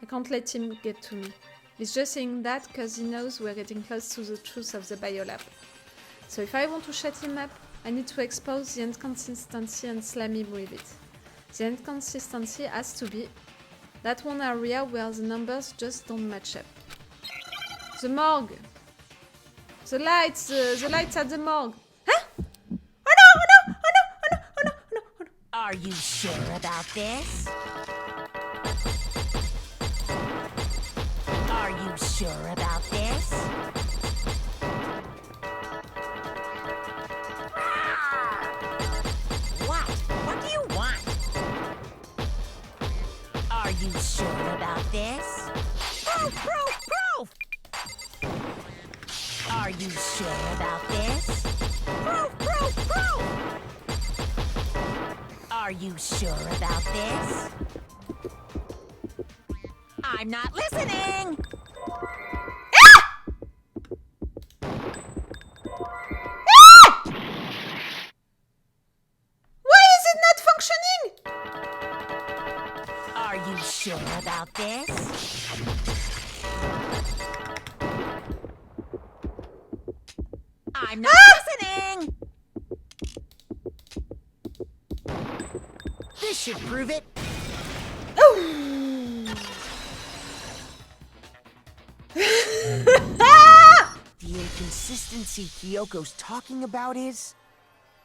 I can't let him get to me. He's just saying that because he knows we're getting close to the truth of the biolab. So if I want to shut him up, I need to expose the inconsistency and slimy with it. The inconsistency has to be that one area where the numbers just don't match up. The morgue. The lights at the morgue. Huh? Oh no, oh no, oh no, oh no, oh no, oh no, oh no. Are you sure about this? Are you sure about this? What? What do you want? Are you sure about this? Proof! Proof! Proof! Are you sure about this? Proof! Proof! Proof! Are you sure about this? I'm not listening! Why is it not functioning? Are you sure about this? I'm not listening! This should prove it. The inconsistency Kyoko's talking about is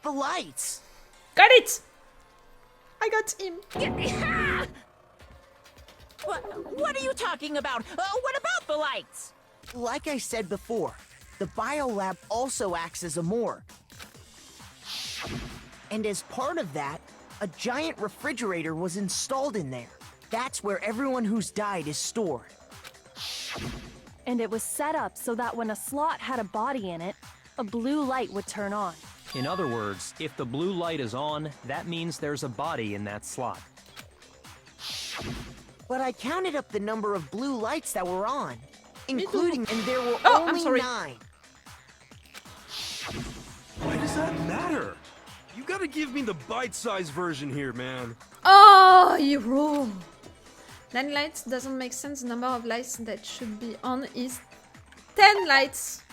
the lights. Got it! I got him. What are you talking about? What about the lights? Like I said before, the biolab also acts as a morgue. And as part of that, a giant refrigerator was installed in there. That's where everyone who's died is stored. And it was set up so that when a slot had a body in it, a blue light would turn on. In other words, if the blue light is on, that means there's a body in that slot. But I counted up the number of blue lights that were on, including, and there were Oh, I'm only sorry. 9. Why does that matter? You gotta give me the bite-sized version here, man. Oh, hero! 9 lights doesn't make sense. The number of lights that should be on is 10 lights.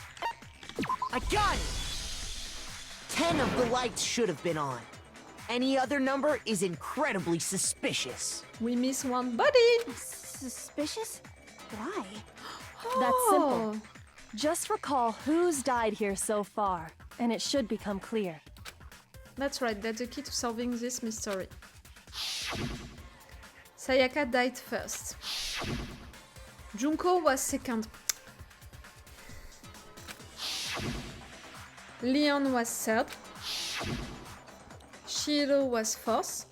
I got it! 10 of the lights should have been on. Any other number is incredibly suspicious. We miss one body. Suspicious? Why? That's Oh. simple. Just recall who's died here so far, and it should become clear. That's right, that's the key to solving this mystery. Sayaka died first. Junko was second. Leon was third. Shiro was fourth.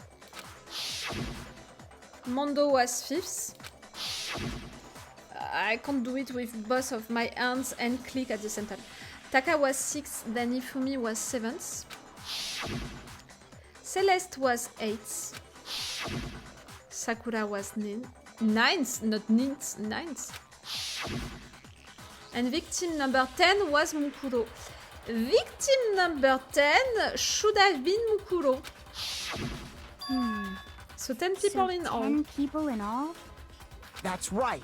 Mondo was fifth. I can't do it with both of my hands and click at the same time. Taka was sixth, then Ifumi was seventh. Celeste was 8th. Sakura was 9th, not 9th. And victim number 10 was Mukuro. Victim number 10 should have been Mukuro. So 10 people in all. 10 people in all? That's right.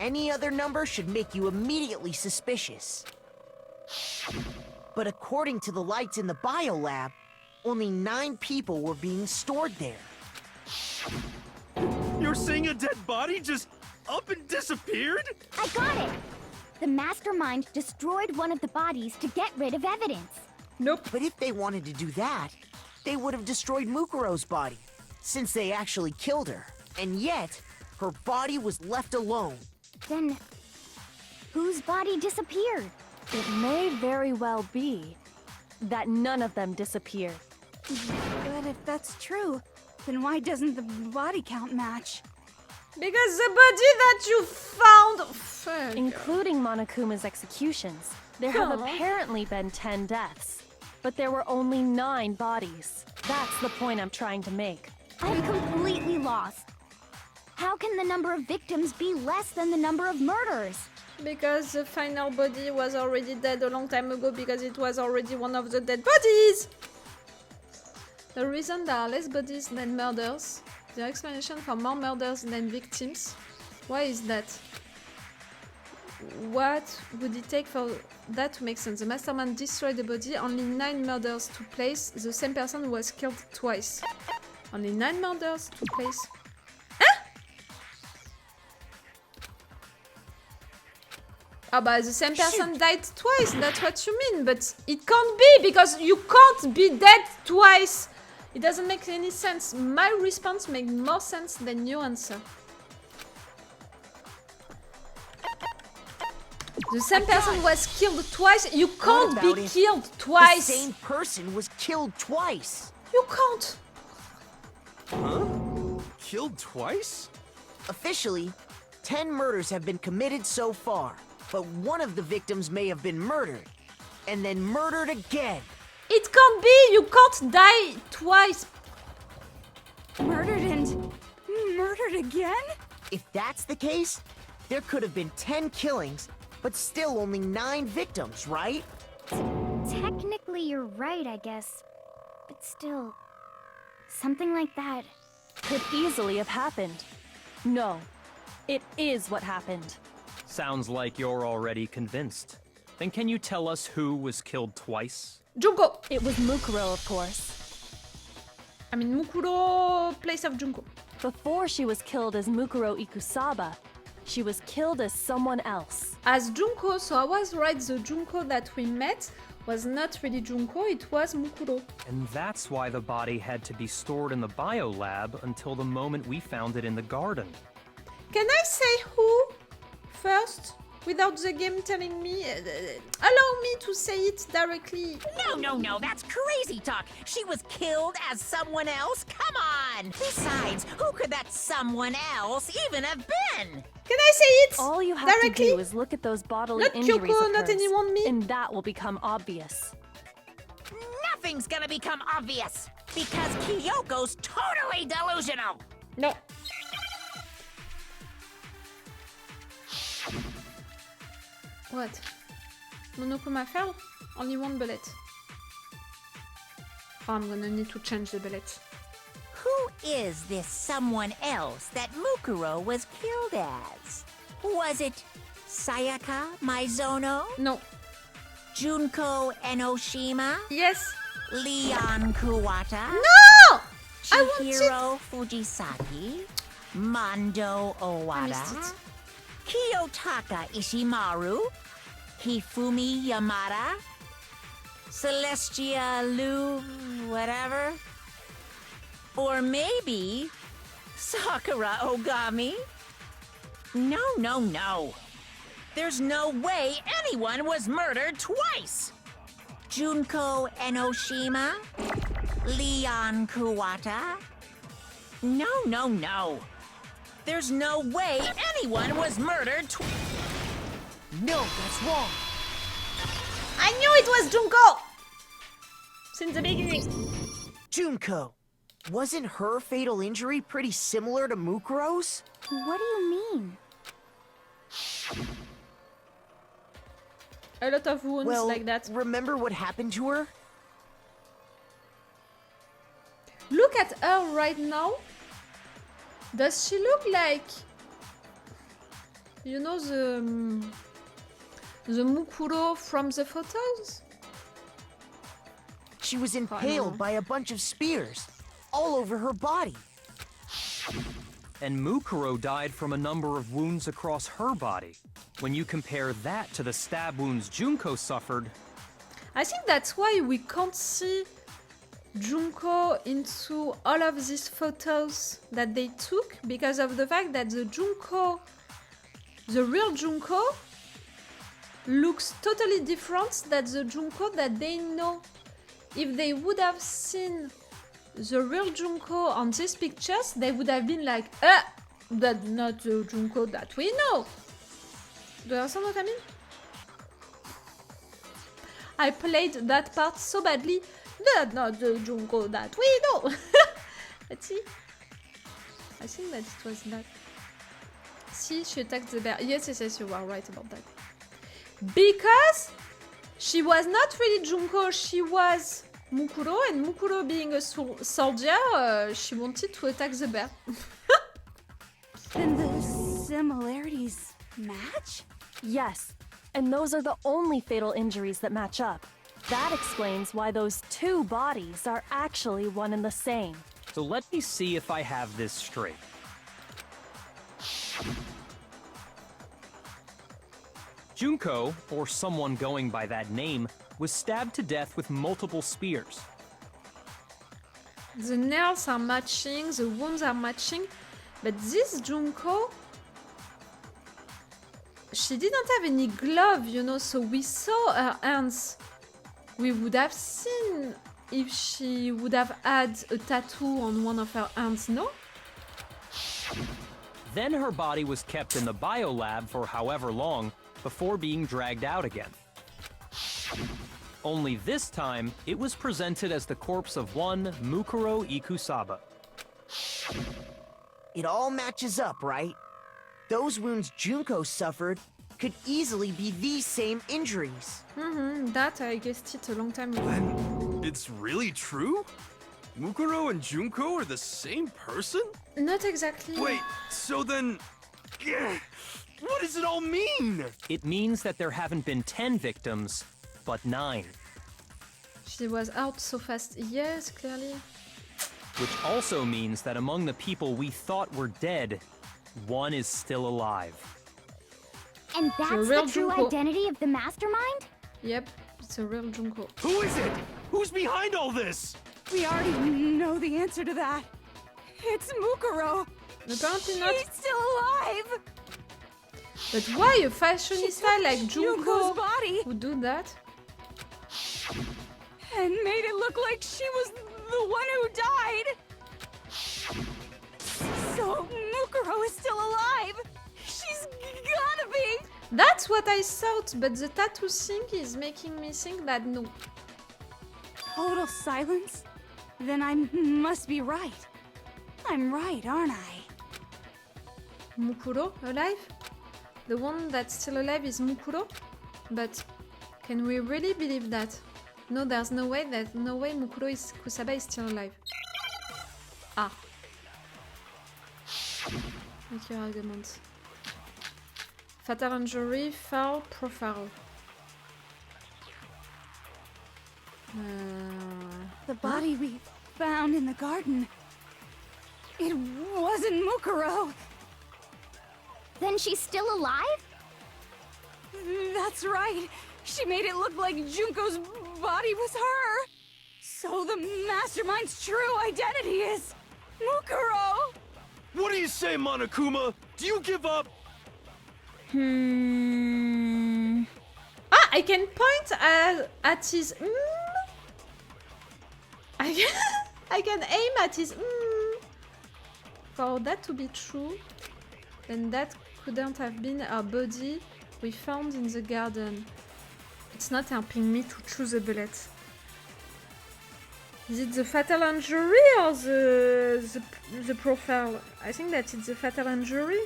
Any other number should make you immediately suspicious. But according to the lights in the biolab, only 9 people were being stored there. You're saying a dead body just up and disappeared? I got it! The Mastermind destroyed one of the bodies to get rid of evidence. Nope. But if they wanted to do that, they would have destroyed Mukuro's body, since they actually killed her. And yet, her body was left alone. Then, whose body disappeared? It may very well be that none of them disappeared. But if that's true, then why doesn't the body count match? Because the body that you found... Fuck. Including Monokuma's executions, there have apparently been 10 deaths. But there were only 9 bodies. That's the point I'm trying to make. I'm completely lost. How can the number of victims be less than the number of murders? Because the final body was already dead a long time ago because it was already one of the dead bodies. The reason there are less bodies than murders, the explanation for more murders than victims. Why is that? what would it take for that to make sense? The Mastermind destroyed the body, only 9 murders took place. The same person was killed twice. Only 9 murders took place. Ah, but the same person died twice, that's what you mean, but it can't be, because you can't be dead twice! It doesn't make any sense. My response makes more sense than your answer. The same person was killed twice. You can't be killed twice! The same person was killed twice! You can't! Huh? Killed twice? Officially, 10 murders have been committed so far. But one of the victims may have been murdered, and then murdered again. It can't be! You can't die twice! Murdered and murdered again? If that's the case, there could have been 10 killings, but still only 9 victims, right? Technically, you're right, I guess. But still, something like that Could easily have happened. No, it is what happened. Sounds like you're already convinced. Then can you tell us who was killed twice? Junko! It was Mukuro, of course. I mean, Mukuro, place of Junko. Before she was killed as Mukuro Ikusaba, she was killed as someone else. As Junko, so I was right, the Junko that we met was not really Junko, it was Mukuro. And that's why the body had to be stored in the biolab until the moment we found it in the garden. Can I say who first? Without the game telling me? Allow me to say it directly. No, that's crazy talk. She was killed as someone else? Come on! Besides, who could that someone else even have been? Can I say it All you have directly? to do is look at those bodily Not injuries Kyoko, of not hers, anyone, me. and that will become obvious. Nothing's gonna become obvious because Kyoko's totally delusional. No. What? Monokuma fell? Only one bullet. Oh, I'm gonna need to change the bullet. Who is this someone else that Mukuro was killed as? Was it Sayaka Maizono? No. Junko Enoshima? Yes. Leon Kuwata? No! I want it. Chihiro Fujisaki? Mondo I missed Owada? it. Kiyotaka Ishimaru? Hifumi Yamada? Celestia Lu... whatever? Or maybe... Sakura Ogami? No. There's no way anyone was murdered twice! Junko Enoshima? Leon Kuwata? No. There's no way anyone was murdered No, that's wrong. I knew it was Junko! Since the beginning. Junko, wasn't her fatal injury pretty similar to Mukuro's? What do you mean? A lot of wounds Well, like that. remember what happened to her? Look at her right now. Does she look like... You know the Mukuro from the photos? She was impaled by a bunch of spears, all over her body. And Mukuro died from a number of wounds across her body. When you compare that to the stab wounds Junko suffered... I think that's why we can't see Junko into all of these photos that they took, because of the fact that the real Junko, looks totally different than the Junko that they know. If they would have seen the real Junko on these pictures, they would have been like, that's not the Junko that we know. Do you understand what I mean? I played that part so badly. That's not the Junko that we know. Let's see. I think that it was that. See, she attacked the bear. Yes, you are right about that. Because she was not really Junko, she was Mukuro, and Mukuro being a soldier, she wanted to attack the bear. Then the similarities match? Yes, and those are the only fatal injuries that match up. That explains why those two bodies are actually one and the same. So let me see if I have this straight. Junko, or someone going by that name, was stabbed to death with multiple spears. The nails are matching, the wounds are matching, but this Junko, she didn't have any glove, you know, so we saw her hands. We would have seen if she would have had a tattoo on one of her hands, no? Then her body was kept in the biolab for however long before being dragged out again. Only this time, it was presented as the corpse of one Mukuro Ikusaba. It all matches up, right? Those wounds Junko suffered could easily be these same injuries. That I guessed it a long time ago. Then it's really true? Mukuro and Junko are the same person? Not exactly. Wait, so then... what does it all mean? It means that there haven't been 10 victims, but 9. She was out so fast. Yes, clearly. Which also means that among the people we thought were dead, one is still alive. And that's the real true Junko. identity of the Mastermind? Yep, it's a real Junko. Who is it? Who's behind all this? We already know the answer to that. It's Mukuro. Apparently not. She's still alive. But why a fashionista like Junko's Junko body would do that? and made it look like she was the one who died. So Mukuro is still alive. She's gotta be. That's what I thought, but the tattoo thing is making me think that no. Total silence? Then I must be right. I'm right, aren't I? Mukuro alive? The one that's still alive is Mukuro? But can we really believe that? No, there's no way Mukuro Kusaba is still alive. Ah. Make your argument. Fatal injury, foul, profile. The body we found in the garden. It wasn't Mukuro. Then she's still alive? That's right. She made it look like Junko's body was her. So the Mastermind's true identity is Mukuro. What do you say, Monokuma? Do you give up? Ah, I can point at his I can aim at his For that to be true, then that couldn't have been our body we found in the garden. It's not helping me to choose a bullet. Is it the fatal injury or the profile? I think that it's the fatal injury.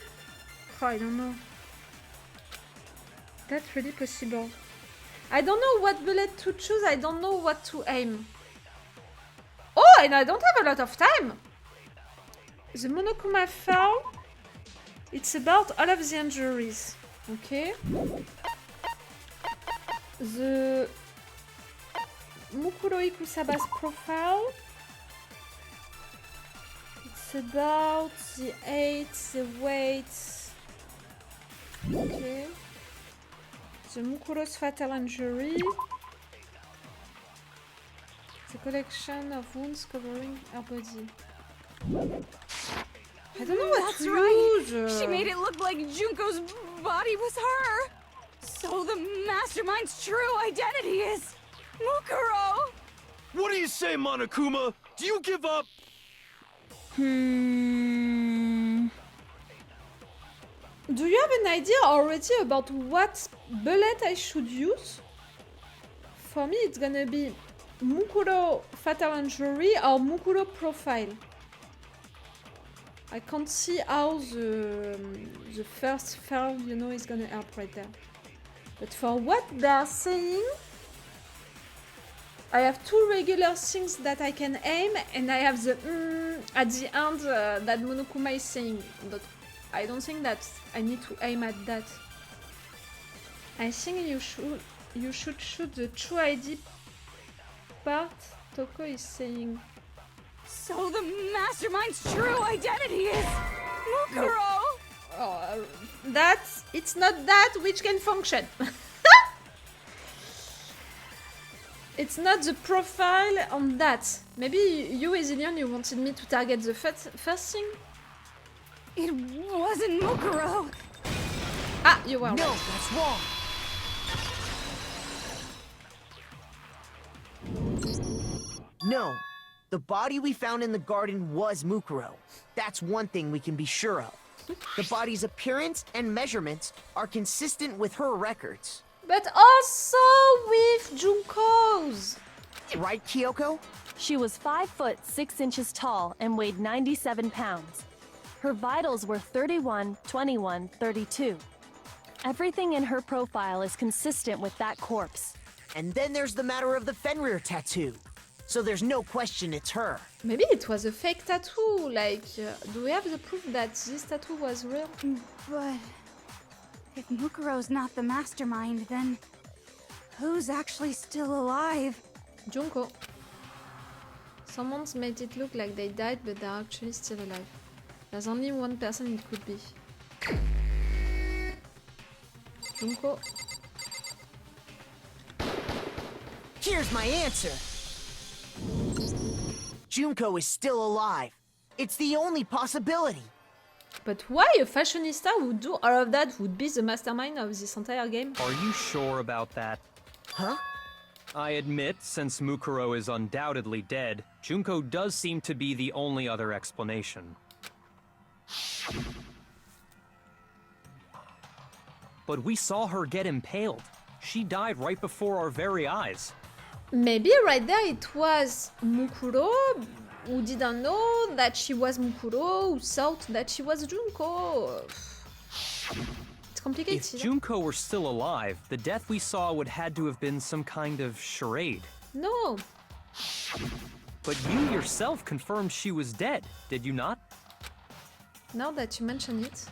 Oh, I don't know. That's really possible. I don't know what bullet to choose. I don't know what to aim. Oh, and I don't have a lot of time. The monokuma fell. It's about all of the injuries. Okay. The Mukuro Ikusaba's profile. It's about the height, the weight. Okay. The Mukuro's fatal injury. The collection of wounds covering her body. I don't know what That's to right. use. She made it look like Junko's body was her. So the Mastermind's true identity is Mukuro. What do you say, Monokuma? Do you give up? Do you have an idea already about what bullet I should use? For me, it's gonna be Mukuro fatal injury or Mukuro profile. I can't see how the first file, you know, is gonna help right there. But for what they are saying, I have two regular things that I can aim, and I have the at the end that Monokuma is saying. But I don't think that I need to aim at that. I think you should shoot the true ID part. Toko is saying. So the Mastermind's true identity is Mukuro! Oh, it's not that which can function. It's not the profile on that. Maybe you, Ezilion, you wanted me to target the first thing? It wasn't Mukuro! Ah, you were No, right. that's wrong. No, the body we found in the garden was Mukuro. That's one thing we can be sure of. The body's appearance and measurements are consistent with her records. But also with Junko's. Right, Kyoko? She was 5 foot 6 inches tall and weighed 97 pounds. Her vitals were 31, 21, 32. Everything in her profile is consistent with that corpse. And then there's the matter of the Fenrir tattoo. So there's no question it's her. Maybe it was a fake tattoo. Like, do we have the proof that this tattoo was real? But if Mukuro's not the Mastermind, then who's actually still alive? Junko. Someone's made it look like they died, but they're actually still alive. There's only one person it could be. Junko. Here's my answer. Junko is still alive. It's the only possibility. But why a fashionista would do all of that would be the mastermind of this entire game? Are you sure about that? Huh? I admit, since Mukuro is undoubtedly dead, Junko does seem to be the only other explanation. But we saw her get impaled. She died right before our very eyes. Maybe right there it was Mukuro who didn't know that she was Mukuro, who thought that she was Junko. It's complicated. If Junko were still alive, the death we saw would had to have been some kind of charade. No. But you yourself confirmed she was dead, did you not? Now that you mention it,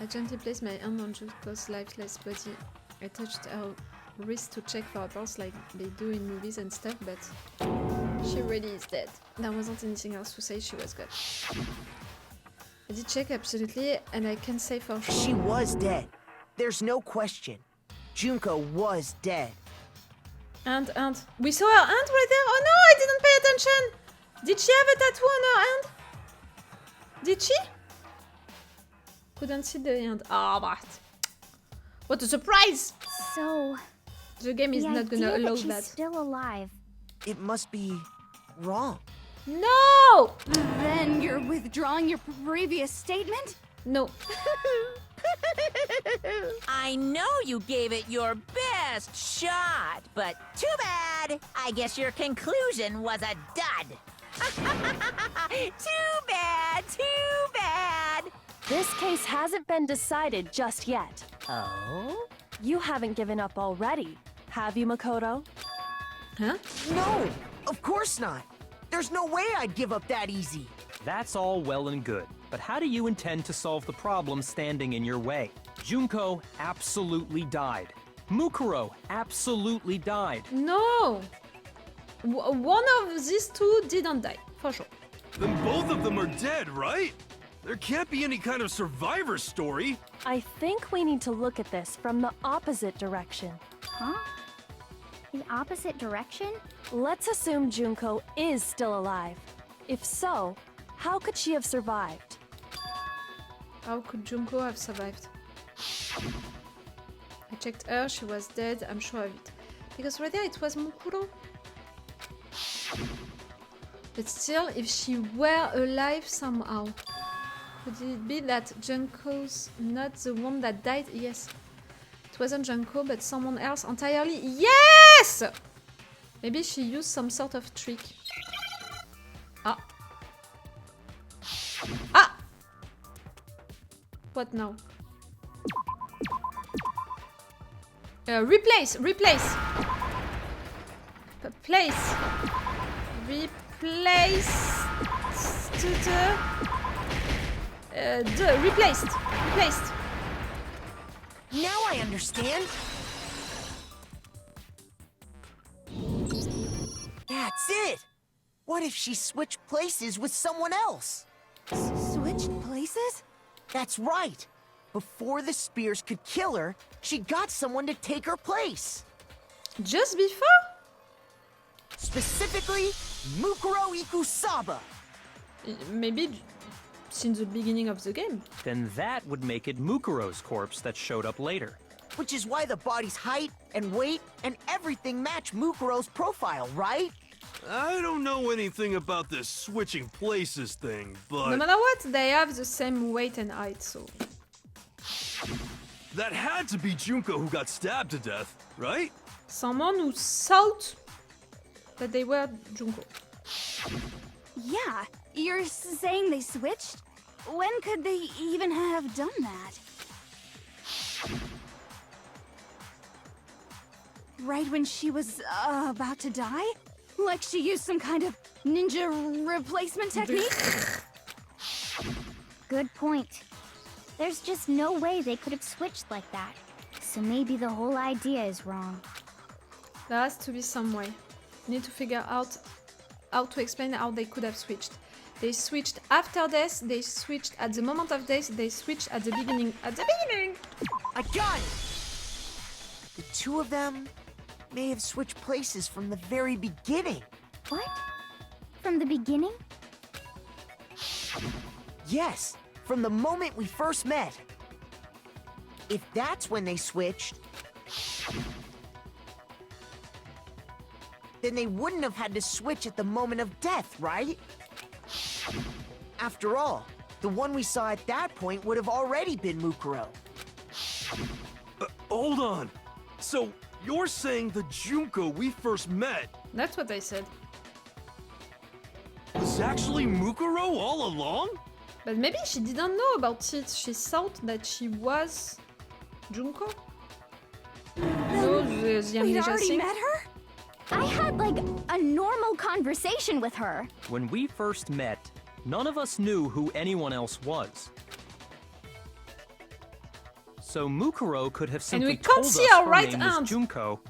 I gently placed my hand on Junko's lifeless body. I touched her wrist to check for a pulse like they do in movies and stuff, but she really is dead. There wasn't anything else to say, she was good. I did check absolutely, and I can say for sure. She was dead. There's no question. Junko was dead. And we saw her hand right there. Oh no, I didn't pay attention. Did she have a tattoo on her hand? Did she? Couldn't see the hand. Ah, but what a surprise! So, The game is the not gonna idea allow that she's that. still alive. It must be wrong. No! Then you're withdrawing your previous statement? No. I know you gave it your best shot, but too bad. I guess your conclusion was a dud. Too bad, too bad. This case hasn't been decided just yet. Oh? You haven't given up already, have you, Makoto? Huh? No, of course not. There's no way I'd give up that easy. That's all well and good, but how do you intend to solve the problem standing in your way? Junko absolutely died. Mukuro absolutely died. No! One of these two didn't die, for sure. Then both of them are dead, right? There can't be any kind of survivor story. I think we need to look at this from the opposite direction. Huh? The opposite direction? Let's assume Junko is still alive. If so, how could she have survived? How could Junko have survived? I checked her, she was dead, I'm sure of it. Because right there it was Mukuro. But still, if she were alive somehow, could it be that Junko's not the one that died? Yes. It wasn't Junko, but someone else entirely. Yes! Maybe she used some sort of trick. Ah. Ah! What now? Replace! Replace! Place! Replace! Replaced! Replaced! Now I understand. That's it. What if she switched places with someone else? Switched places? That's right. Before the spears could kill her, she got someone to take her place. Just before? Specifically, Mukuro Ikusaba. Maybe since the beginning of the game. Then that would make it Mukuro's corpse that showed up later. Which is why the body's height and weight and everything match Mukuro's profile, right? I don't know anything about this switching places thing, but... No matter what, they have the same weight and height, so... That had to be Junko who got stabbed to death, right? Someone who thought that they were Junko. Yeah, you're saying they switched? When could they even have done that? Right when she was about to die? Like she used some kind of ninja replacement technique? Good point. There's just no way they could have switched like that. So maybe the whole idea is wrong. There has to be some way. Need to figure out how to explain how they could have switched. They switched after death, they switched at the moment of death, they switched at the beginning. At the beginning! I got it! The two of them may have switched places from the very beginning. What? From the beginning? Yes, from the moment we first met. If that's when they switched, then they wouldn't have had to switch at the moment of death, right? After all, the one we saw at that point would have already been Mukuro. Hold on. So, you're saying the Junko we first met That's what I said. was actually Mukuro all along? But maybe she didn't know about it. She thought that she was Junko. No, the We'd amnesia already thing. met her? I had like a normal conversation with her. When we first met, none of us knew who anyone else was. So Mukuro could have simply we can't told see us our her right name hand. was Junko,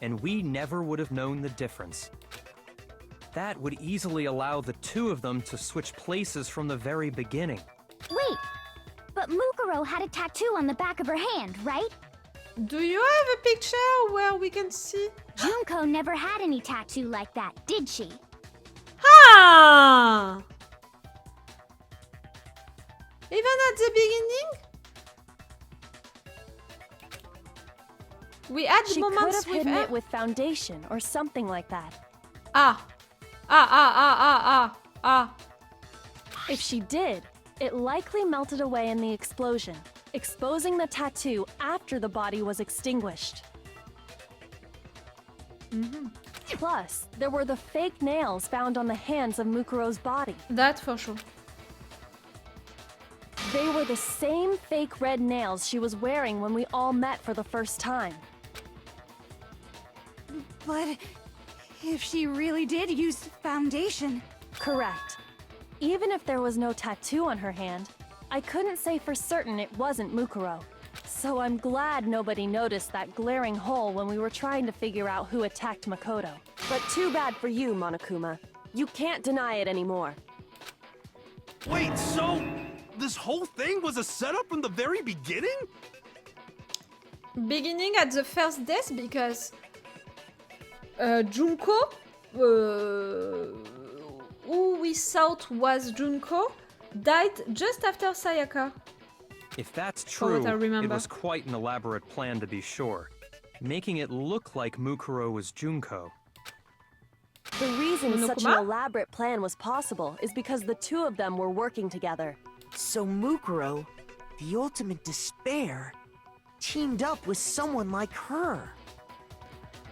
and we never would have known the difference. That would easily allow the two of them to switch places from the very beginning. Wait, but Mukuro had a tattoo on the back of her hand, right? Do you have a picture where we can see? Junko never had any tattoo like that, did she? Ah! Even at the beginning? We had She could moments have with hidden her. it with foundation or something like that. Ah. If she did, it likely melted away in the explosion, exposing the tattoo after the body was extinguished. Plus, there were the fake nails found on the hands of Mukuro's body. That for sure. They were the same fake red nails she was wearing when we all met for the first time. But if she really did use foundation... Correct. Even if there was no tattoo on her hand, I couldn't say for certain it wasn't Mukuro. So I'm glad nobody noticed that glaring hole when we were trying to figure out who attacked Makoto. But too bad for you, Monokuma. You can't deny it anymore. Wait, so this whole thing was a setup from the very beginning? Beginning at the first death because Junko, who we thought was Junko, died just after Sayaka. If that's For what true, I it remember. was quite an elaborate plan to be sure, making it look like Mukuro was Junko. The reason such an Monokuma? elaborate plan was possible is because the two of them were working together. So Mukuro, the ultimate despair, teamed up with someone like her.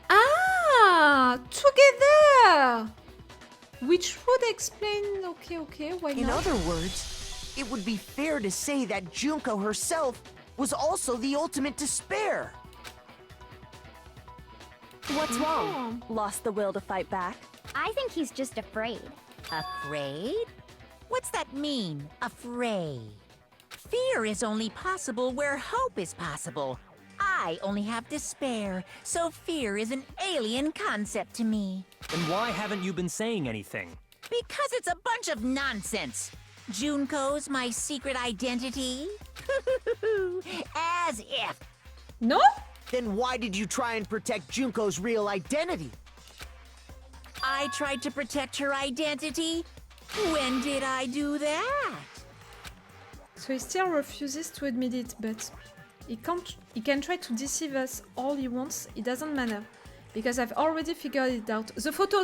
Ah, together! Which would explain... Okay, why In not? other words, it would be fair to say that Junko herself was also the ultimate despair. What's wrong? Lost the will to fight back? I think he's just afraid. Afraid? What's that mean, afraid? Fear is only possible where hope is possible. I only have despair, so fear is an alien concept to me. Then why haven't you been saying anything? Because it's a bunch of nonsense. Junko's my secret identity? As if. No? Then why did you try and protect Junko's real identity? I tried to protect her identity? When did I do that? So he still refuses to admit it, but he can try to deceive us all he wants, it doesn't matter. Because I've already figured it out. The photo!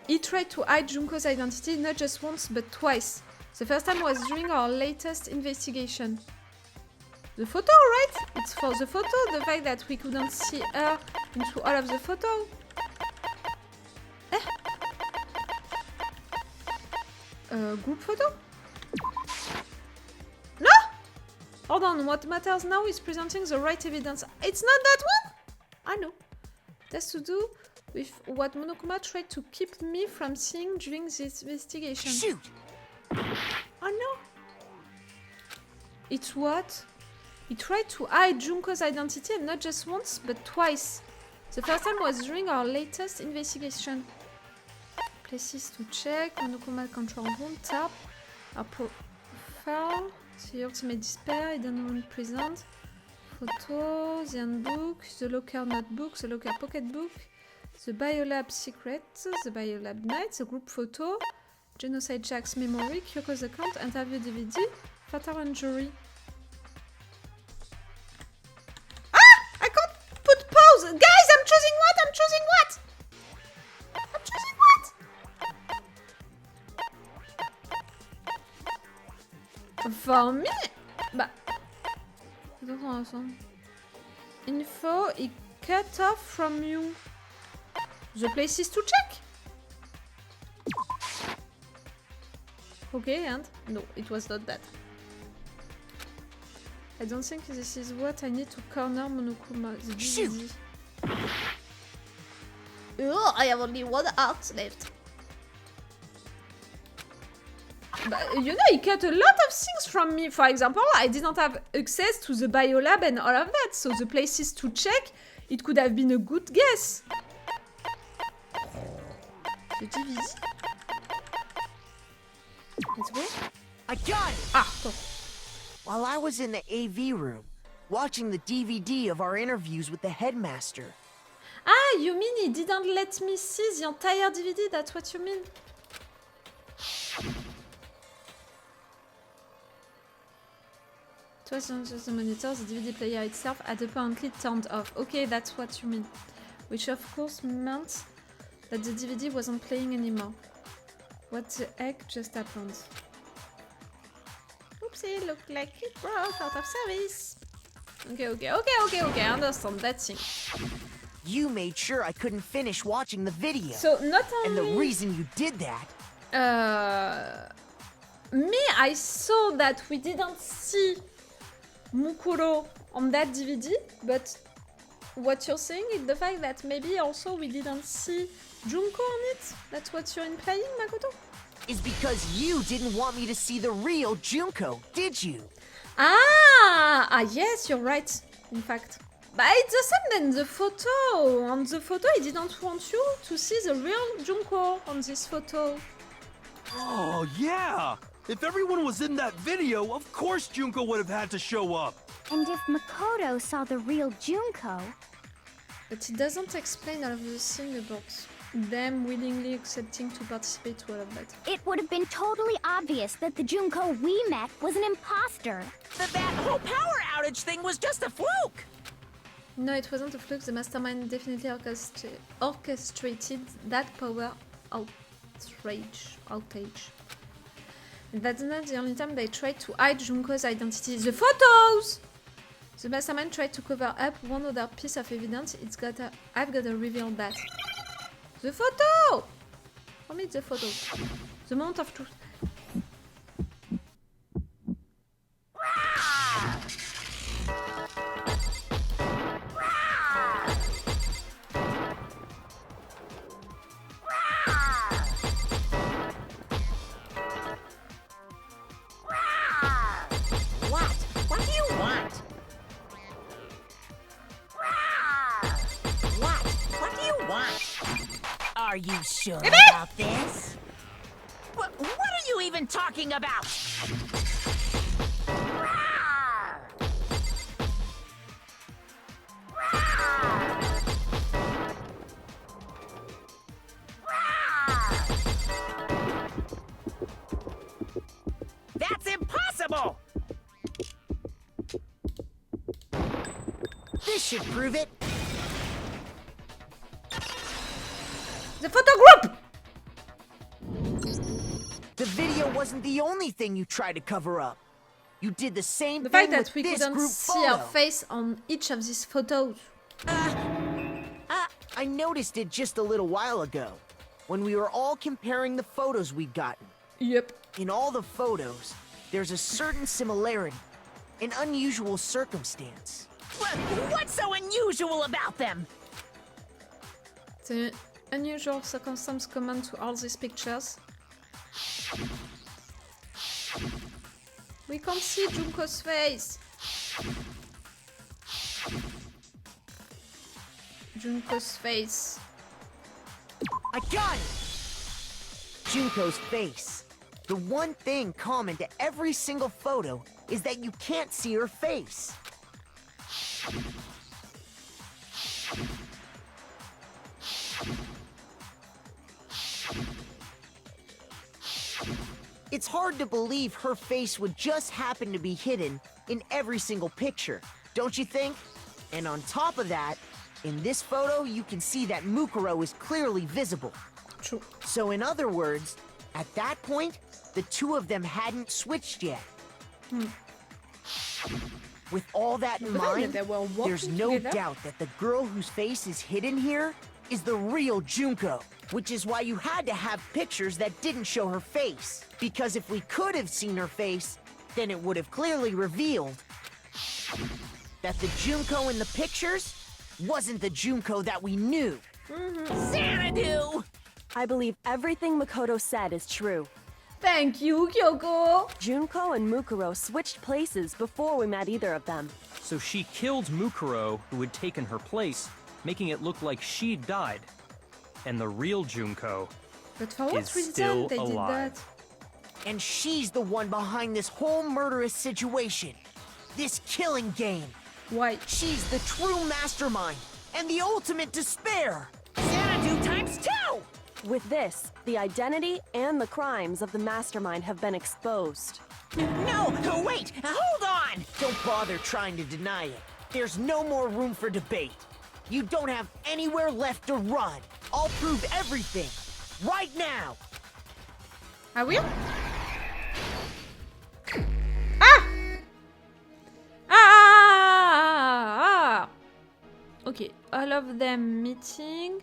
He tried to hide Junko's identity not just once, but twice. The first time was during our latest investigation. The photo, right? It's for the photo, the fact that we couldn't see her into all of the photo. Group photo? No! Hold on, what matters now is presenting the right evidence. It's not that one? I know. It has to do with what Monokuma tried to keep me from seeing during this investigation. Shoot! I know. It's what? He tried to hide Junko's identity and not just once, but twice. The first time was during our latest investigation. Places to check, Monokuma control room, tab, our profile, the ultimate despair, hidden room present, photo, the handbook, the locker notebook, the locker pocketbook, the biolab secret, the biolab night, the group photo, Genocide Jack's memory, Kyoko's account, interview DVD, fatal injury. I can't put pause! Guys, I'm choosing what? I'm choosing what? For me? Bah. Info, it cut off from you. The places to check? Okay, and? No, it was not that. I don't think this is what I need to corner Monokuma. The DVD. Oh, I have only one heart left. But, you know, he cut a lot of things from me. For example, I didn't have access to the biolab and all of that, so the places to check, it could have been a good guess. The DVD? Let's go. I got it! Ah, top. While I was in the AV room, watching the DVD of our interviews with the headmaster. Ah, you mean he didn't let me see the entire DVD? That's what you mean? It wasn't just the monitor, the DVD player itself had apparently turned off. Okay, that's what you mean. Which of course meant that the DVD wasn't playing anymore. What the heck just happened? Oopsie, looked like it broke out of service. Okay, I understand, that's it. You made sure I couldn't finish watching the video. So, not And only... the reason you did that... Me, I saw that we didn't see Mukuro on that DVD, but what you're saying is the fact that maybe also we didn't see Junko on it? That's what you're implying, Makoto? is because you didn't want me to see the real Junko, did you? Yes, you're right, in fact. But it's the same than the photo. On the photo, he didn't want you to see the real Junko on this photo. Oh, yeah! If everyone was in that video, of course Junko would have had to show up. And if Makoto saw the real Junko... But it doesn't explain all of the thing about them willingly accepting to participate to all of that. It would have been totally obvious that the Junko we met was an imposter. That whole power outage thing was just a fluke! No, it wasn't a fluke. The Mastermind definitely orchestrated that power outage. That's not the only time they tried to hide Junko's identity. The photos! The Mastermind tried to cover up one other piece of evidence. I've gotta reveal that. The photo! For me, it's the photo. The moment of truth. Are you sure about this? What are you even talking about? Rawr! Rawr! That's impossible! This should prove it. The photo group! The video wasn't the only thing you tried to cover up. You did the same The thing fact that with we this couldn't group see photo. our face on each of these photos. I noticed it just a little while ago, when we were all comparing the photos we'd gotten. Yep. In all the photos, there's a certain similarity, an unusual circumstance. What's so unusual about them? The unusual circumstance common to all these pictures. We can't see Junko's face. Junko's face. I got it! Junko's face. The one thing common to every single photo is that you can't see her face. It's hard to believe her face would just happen to be hidden in every single picture, don't you think? And on top of that, in this photo, you can see that Mukuro is clearly visible. True. So in other words, at that point, the two of them hadn't switched yet. With all that in But then mind, they were walking there's no together. doubt that the girl whose face is hidden here is the real Junko, which is why you had to have pictures that didn't show her face. Because if we could have seen her face, then it would have clearly revealed that the Junko in the pictures wasn't the Junko that we knew. Xanadu! I believe everything Makoto said is true. Thank you, Kyoko! Junko and Mukuro switched places before we met either of them. So she killed Mukuro, who had taken her place, making it look like she'd died. And the real Junko But for what is reason still they did alive. that? And she's the one behind this whole murderous situation. This killing game. Why? She's the true mastermind and the ultimate despair. Xanadu times 2! With this, the identity and the crimes of the Mastermind have been exposed. No, wait, hold on! Don't bother trying to deny it. There's no more room for debate. You don't have anywhere left to run. I'll prove everything. Right now. I will? Ah! Ah! Okay, all of them meeting.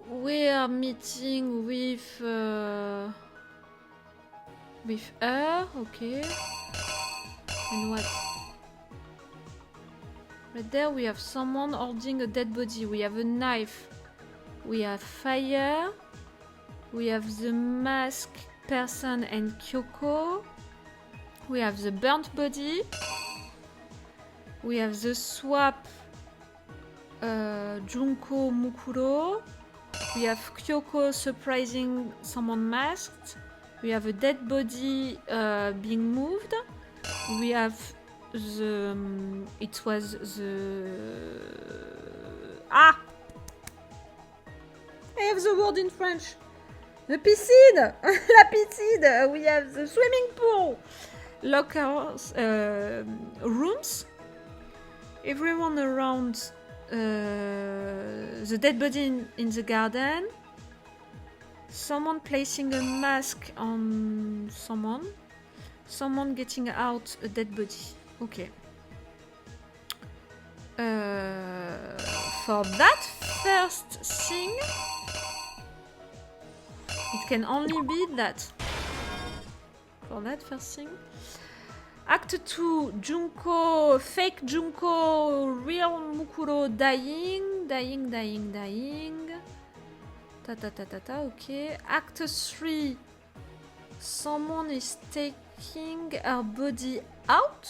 We are meeting with her, okay. And what? Right there we have someone holding a dead body. We have a knife. We have fire. We have the mask person and Kyoko. We have the burnt body. We have the swap Junko Mukuro. We have Kyoko surprising someone masked. We have a dead body being moved. We have the... it was the... Ah! I have the word in French. The piscine! La piscine! We have the swimming pool! Lockers, rooms. Everyone around the dead body in the garden. Someone placing a mask on someone. Someone getting out a dead body. Okay. For that first thing, it can only be that. For that first thing. Act 2, Junko, fake Junko, real Mukuro dying. Okay. Act 3, someone is taking her body out.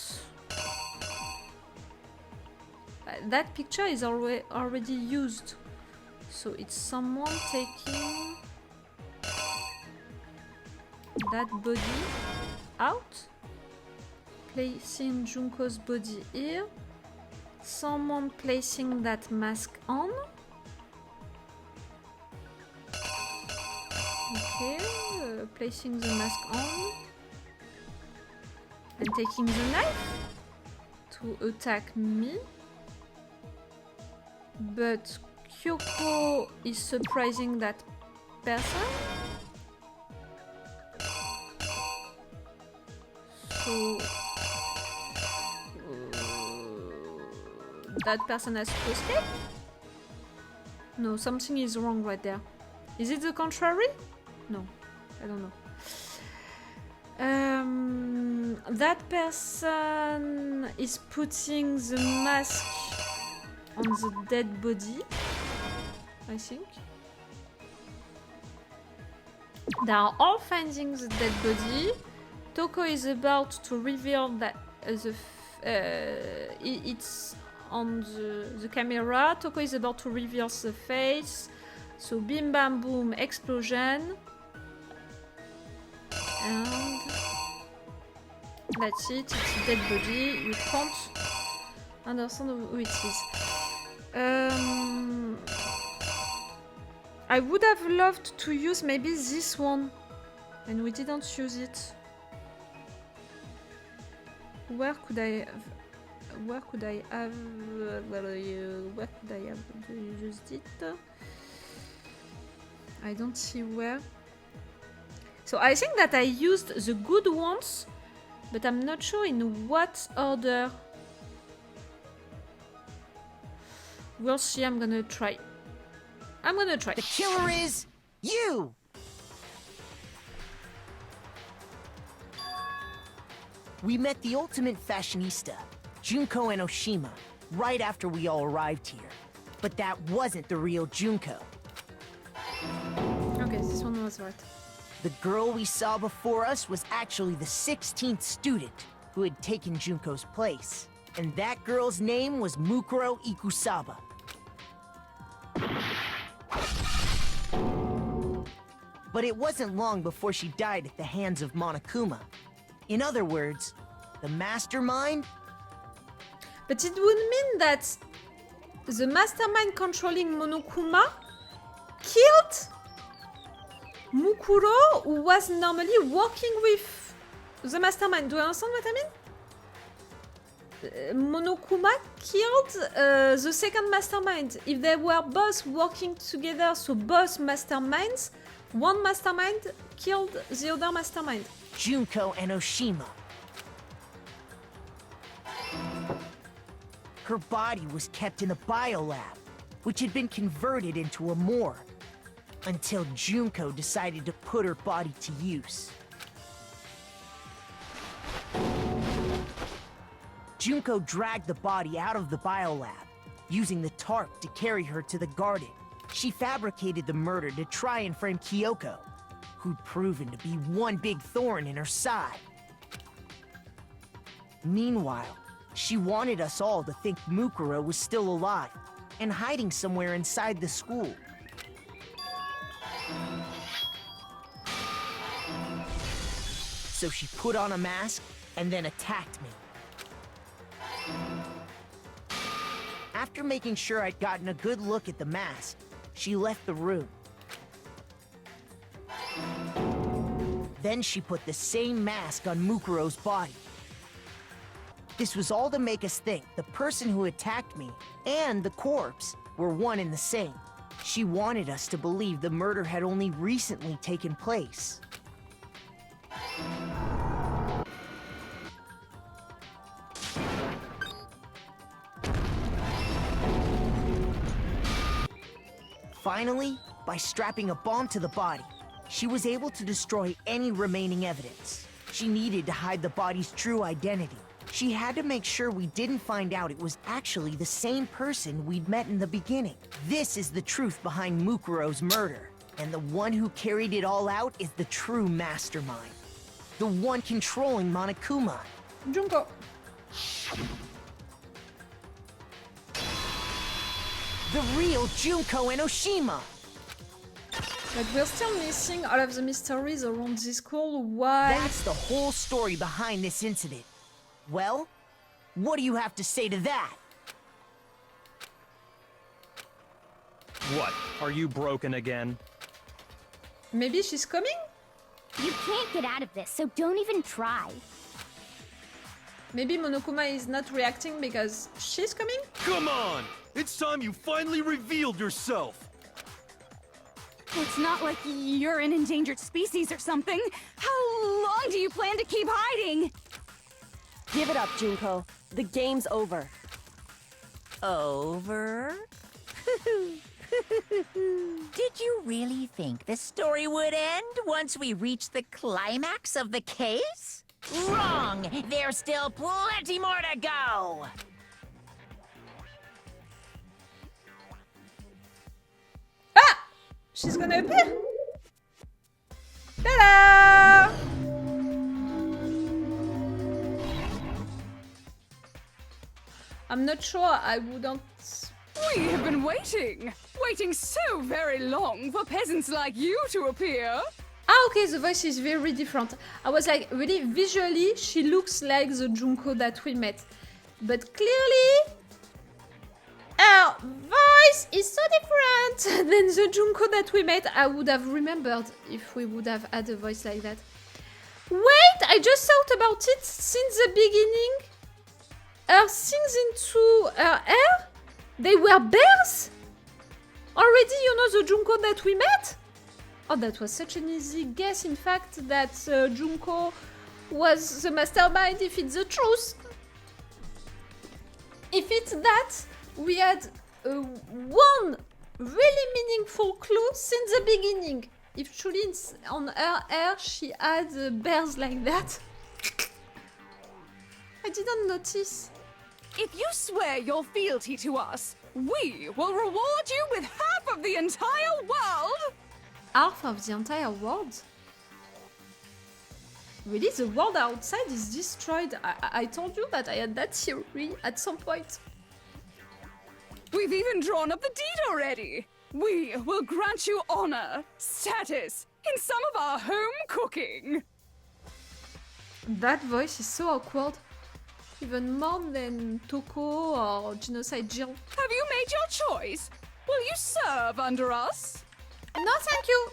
That picture is already used. So it's someone taking that body out, placing Junko's body here, someone placing that mask on. Okay, placing the mask on and taking the knife to attack me. But Kyoko is surprising that person. So that person has to escape? No, something is wrong right there. Is it the contrary? No, I don't know. That person is putting the mask on the dead body, I think. They are all finding the dead body. Toko is about to reveal that it's on the camera. Toko is about to reveal the face. So bim bam boom, explosion. And that's it, it's a dead body. You can't understand who it is. I would have loved to use maybe this one, and we didn't use it. Where could I have used it? I don't see where. So I think that I used the good ones, but I'm not sure in what order. We'll see, I'm gonna try. The killer is you! We met the ultimate fashionista, Junko and Oshima, right after we all arrived here. But that wasn't the real Junko. Okay, this one was right. The girl we saw before us was actually the 16th student who had taken Junko's place. And that girl's name was Mukuro Ikusaba. But it wasn't long before she died at the hands of Monokuma. In other words, the Mastermind. But it would mean that the Mastermind controlling Monokuma killed Mukuro, who was normally working with the Mastermind. Do you understand what I mean? Monokuma killed the second Mastermind. If they were both working together, so both Masterminds, one Mastermind killed the other Mastermind. Junko and Oshima. Her body was kept in the biolab, which had been converted into a morgue, until Junko decided to put her body to use. Junko dragged the body out of the biolab, using the tarp to carry her to the garden. She fabricated the murder to try and frame Kyoko, who'd proven to be one big thorn in her side. Meanwhile, she wanted us all to think Mukuro was still alive and hiding somewhere inside the school. So she put on a mask and then attacked me. After making sure I'd gotten a good look at the mask, she left the room. Then she put the same mask on Mukuro's body. This was all to make us think the person who attacked me and the corpse were one and the same. She wanted us to believe the murder had only recently taken place. Finally, by strapping a bomb to the body, she was able to destroy any remaining evidence. She needed to hide the body's true identity. She had to make sure we didn't find out it was actually the same person we'd met in the beginning. This is the truth behind Mukuro's murder. And the one who carried it all out is the true mastermind. The one controlling Monokuma. Junko. The real Junko and Oshima. But we're still missing all of the mysteries around this school. Why? That's the whole story behind this incident. Well, what do you have to say to that? What? Are you broken again? Maybe she's coming? You can't get out of this, so don't even try. Maybe Monokuma is not reacting because she's coming? Come on! It's time you finally revealed yourself! It's not like you're an endangered species or something. How long do you plan to keep hiding? Give it up, Junko. The game's over. Over? Did you really think the story would end once we reached the climax of the case? Wrong! There's still plenty more to go! Ah! She's gonna appear! Ta-da! I'm not sure I wouldn't... We have been waiting so very long for peasants like you to appear. Ah, okay, the voice is very different. I was like, really, visually, she looks like the Junko that we met. But clearly, her voice is so different than the Junko that we met. I would have remembered if we would have had a voice like that. Wait, I just thought about it since the beginning. Her things into her hair, they were bears? Already, you know the Junko that we met? Oh, that was such an easy guess, in fact, that Junko was the mastermind, if it's the truth. If it's that, we had one really meaningful clue since the beginning. If truly on her hair she had bears like that. I didn't notice. If you swear your fealty to us, we will reward you with half of the entire world! Half of the entire world? Really, the world outside is destroyed. I told you that I had that theory at some point. We've even drawn up the deed already! We will grant you honor, status, in some of our home cooking! That voice is so awkward. Even more than Toko or Genocide Jill. Have you made your choice? Will you serve under us? No, thank you!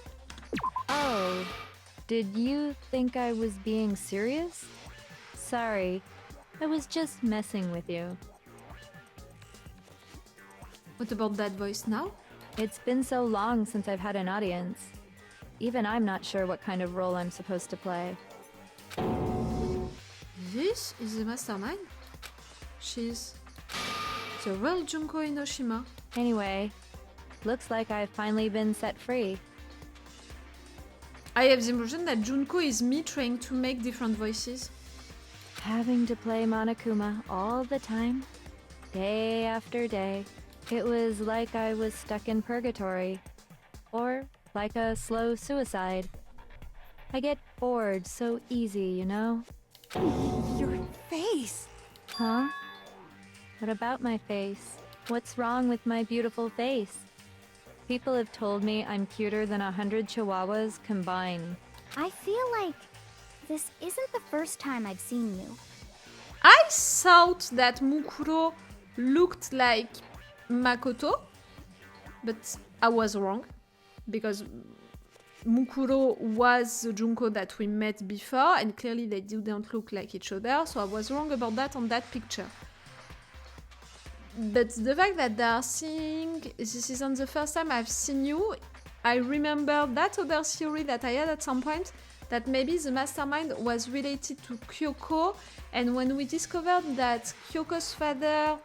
Oh, did you think I was being serious? Sorry, I was just messing with you. What about that voice now? It's been so long since I've had an audience. Even I'm not sure what kind of role I'm supposed to play. This is the mastermind? She's the real Junko Inoshima. Anyway, looks like I've finally been set free. I have the impression that Junko is me trying to make different voices. Having to play monokuma all the time, day after day. It was like I was stuck in purgatory. Or like a slow suicide. I get bored so easy, you know? Your face! Huh? What about my face? What's wrong with my beautiful face? People have told me I'm cuter than 100 chihuahuas combined. I feel like this isn't the first time I've seen you. I thought that Mukuro looked like Makoto, but I was wrong. Because Mukuro was the Junko that we met before, and clearly they didn't look like each other, so I was wrong about that on that picture. But the fact that they are saying this isn't the first time I've seen you, I remember that other theory that I had at some point, that maybe the mastermind was related to Kyoko, and when we discovered that Kyoko's father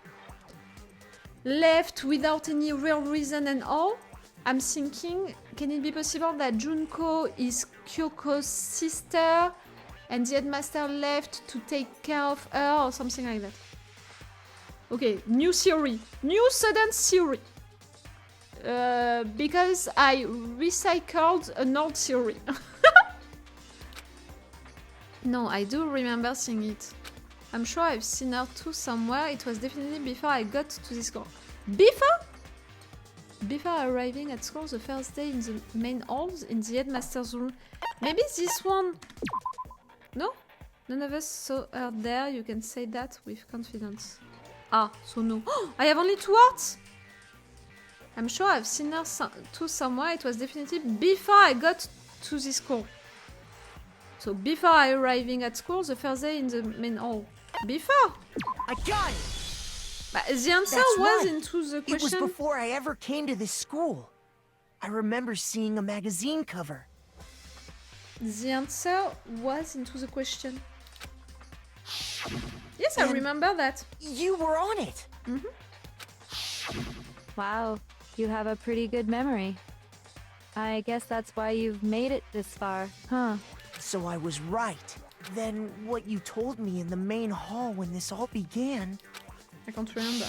left without any real reason and all, I'm thinking, can it be possible that Junko is Kyoko's sister and the headmaster left to take care of her or something like that? Okay, new theory. New sudden theory. Because I recycled an old theory. No, I do remember seeing it. I'm sure I've seen her too somewhere. It was definitely before I got to this school. Before? before arriving at school the first day in the main halls in the headmaster's room. Maybe this one? No? None of us saw her there, you can say that with confidence. Ah, so no. I have only 2 words! I'm sure I've seen her too somewhere, it was definitely before I got to this school. So before I arriving at school, the first day in the main hall. Before! I got it! But the answer That's was right. into the It was question. before I ever came to this school. I remember seeing a magazine cover. The answer was into the question. Yes, I And remember that. You were on it. Wow, you have a pretty good memory. I guess that's why you've made it this far, huh? So I was right. Then what you told me in the main hall when this all began... I can't remember.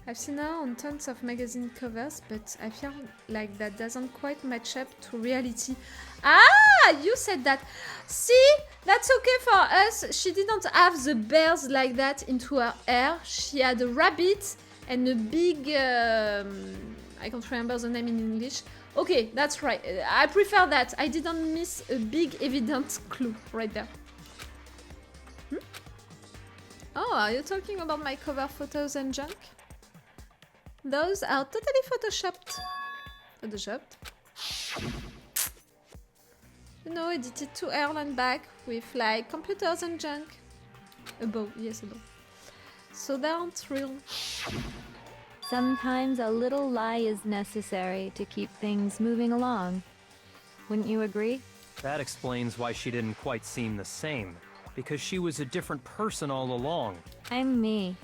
I've seen her on tons of magazine covers, but I feel like that doesn't quite match up to reality. Ah, you said that. See, that's okay for us. She didn't have the bears like that into her hair. She had a rabbit and a big... I can't remember the name in English. Okay, that's right. I prefer that. I didn't miss a big evident clue right there. Oh, are you talking about my cover photos and junk? Those are totally photoshopped. You know, edited to hell and back with like computers and junk. A bow, yes, a bow. So they aren't real. Sometimes a little lie is necessary to keep things moving along. Wouldn't you agree? That explains why she didn't quite seem the same. Because she was a different person all along. I'm me.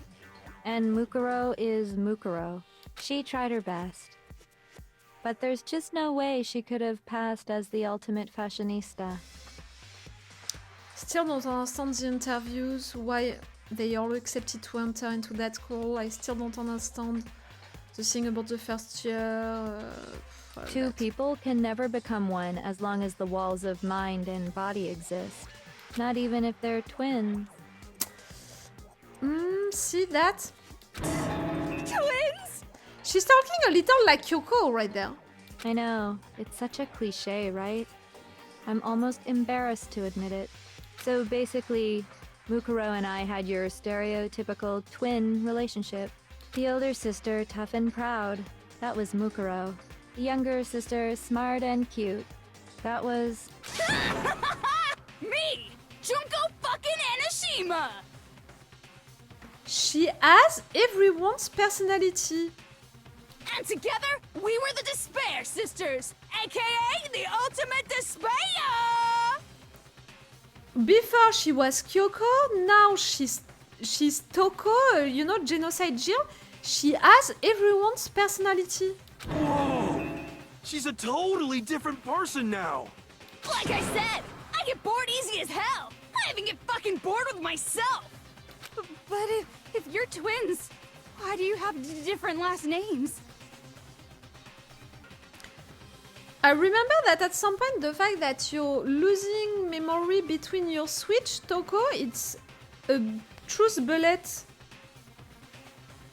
And Mukuro is Mukuro. She tried her best. But there's just no way she could have passed as the ultimate fashionista. Still don't understand the interviews, why they all accepted to enter into that school. I still don't understand the thing about the first year. Two people can never become one as long as the walls of mind and body exist. Not even if they're twins. See that? Twins? She's talking a little like Kyoko right there. I know, it's such a cliche, right? I'm almost embarrassed to admit it. So basically, Mukuro and I had your stereotypical twin relationship. The older sister, tough and proud. That was Mukuro. The younger sister, smart and cute. That was... Me! Junko fucking Enoshima! She has everyone's personality. And together, we were the Despair Sisters, aka the ultimate despair! Before she was Kyoko, now she's Toko, you know, Genocide Jill. She has everyone's personality. Whoa! She's a totally different person now! Like I said, I get bored easy as hell. I even get fucking bored with myself. But if you're twins, why do you have different last names? I remember that at some point the fact that you're losing memory between your switch, Toko, it's a truth bullet.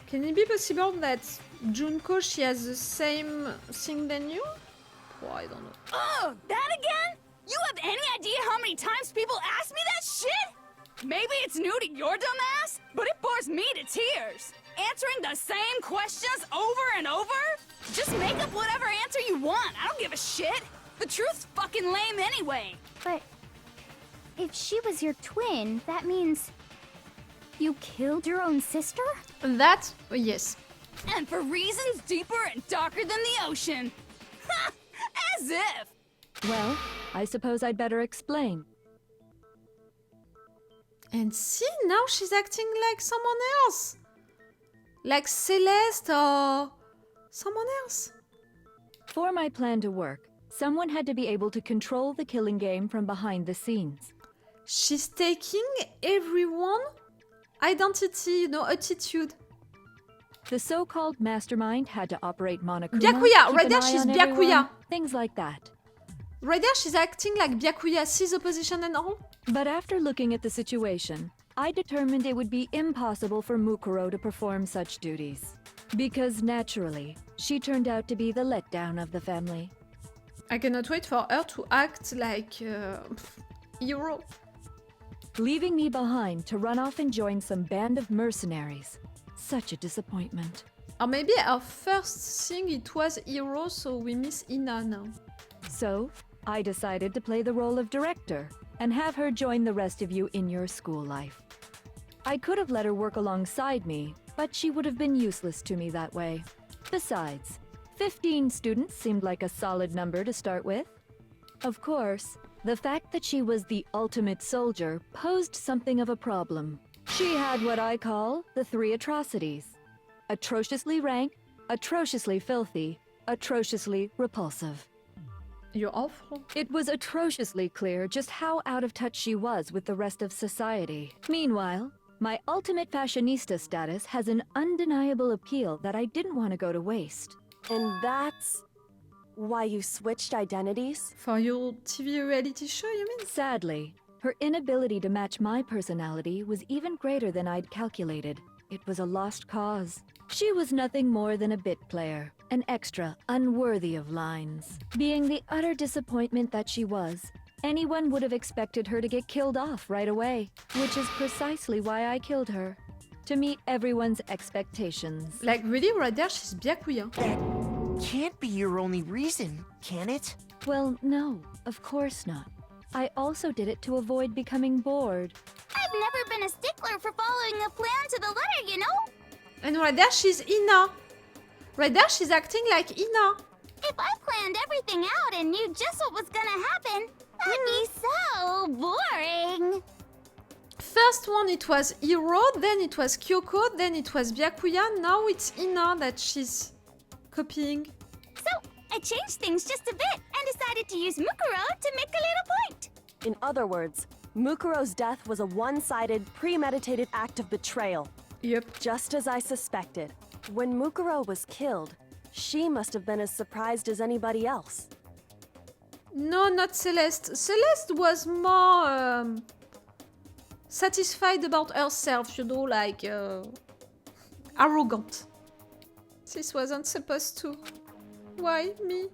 Can it be possible that Junko, she has the same thing than you? Oh, I don't know. Oh, that again? You have any idea how many times people ask me that shit? Maybe it's new to your dumb ass, but it bores me to tears. Answering the same questions over and over? Just make up whatever answer you want. I don't give a shit. The truth's fucking lame anyway. But if she was your twin, that means you killed your own sister? That, yes. And for reasons deeper and darker than the ocean. Ha! As if! Well, I suppose I'd better explain. And see, now she's acting like someone else. Like Celeste or someone else. For my plan to work, someone had to be able to control the killing game from behind the scenes. She's taking everyone identity, you know, attitude. The so-called mastermind had to operate monokuma. Byakuya, keep right an there eye she's on Byakuya. everyone, things like that. Right there she's acting like Byakuya, sees the position and all. But after looking at the situation, I determined it would be impossible for Mukuro to perform such duties. Because naturally, she turned out to be the letdown of the family. I cannot wait for her to act like hero. Leaving me behind to run off and join some band of mercenaries. Such a disappointment. Or maybe our first thing it was hero, so we miss Ina now. So, I decided to play the role of director and have her join the rest of you in your school life. I could have let her work alongside me, but she would have been useless to me that way. Besides, 15 students seemed like a solid number to start with. Of course, the fact that she was the ultimate soldier posed something of a problem. She had what I call the 3 atrocities. Atrociously rank, atrociously filthy, atrociously repulsive. You're awful. It was atrociously clear just how out of touch she was with the rest of society. Meanwhile, my ultimate fashionista status has an undeniable appeal that I didn't want to go to waste. And that's why you switched identities? For your TV reality show, you mean? Sadly, her inability to match my personality was even greater than I'd calculated. It was a lost cause. She was nothing more than a bit player, an extra unworthy of lines. Being the utter disappointment that she was, anyone would have expected her to get killed off right away, which is precisely why I killed her. To meet everyone's expectations. Like really, right there, she's byakuya. That can't be your only reason, can it? Well, no, of course not. I also did it to avoid becoming bored. I've never been a stickler for following a plan to the letter, you know? And right there, she's Ina. Right there, she's acting like Ina. If I planned everything out and knew just what was gonna happen, that'd be so boring. First one, it was Hiro, then it was Kyoko, then it was Byakuya, now it's Ina that she's copying. So, I changed things just a bit and decided to use Mukuro to make a little point. In other words, Mukuro's death was a one-sided, premeditated act of betrayal. Yep. Just as I suspected. When Mukuro was killed, she must have been as surprised as anybody else. No, not Celeste. Celeste was more satisfied about herself, you know, like arrogant. This wasn't supposed to. Why me?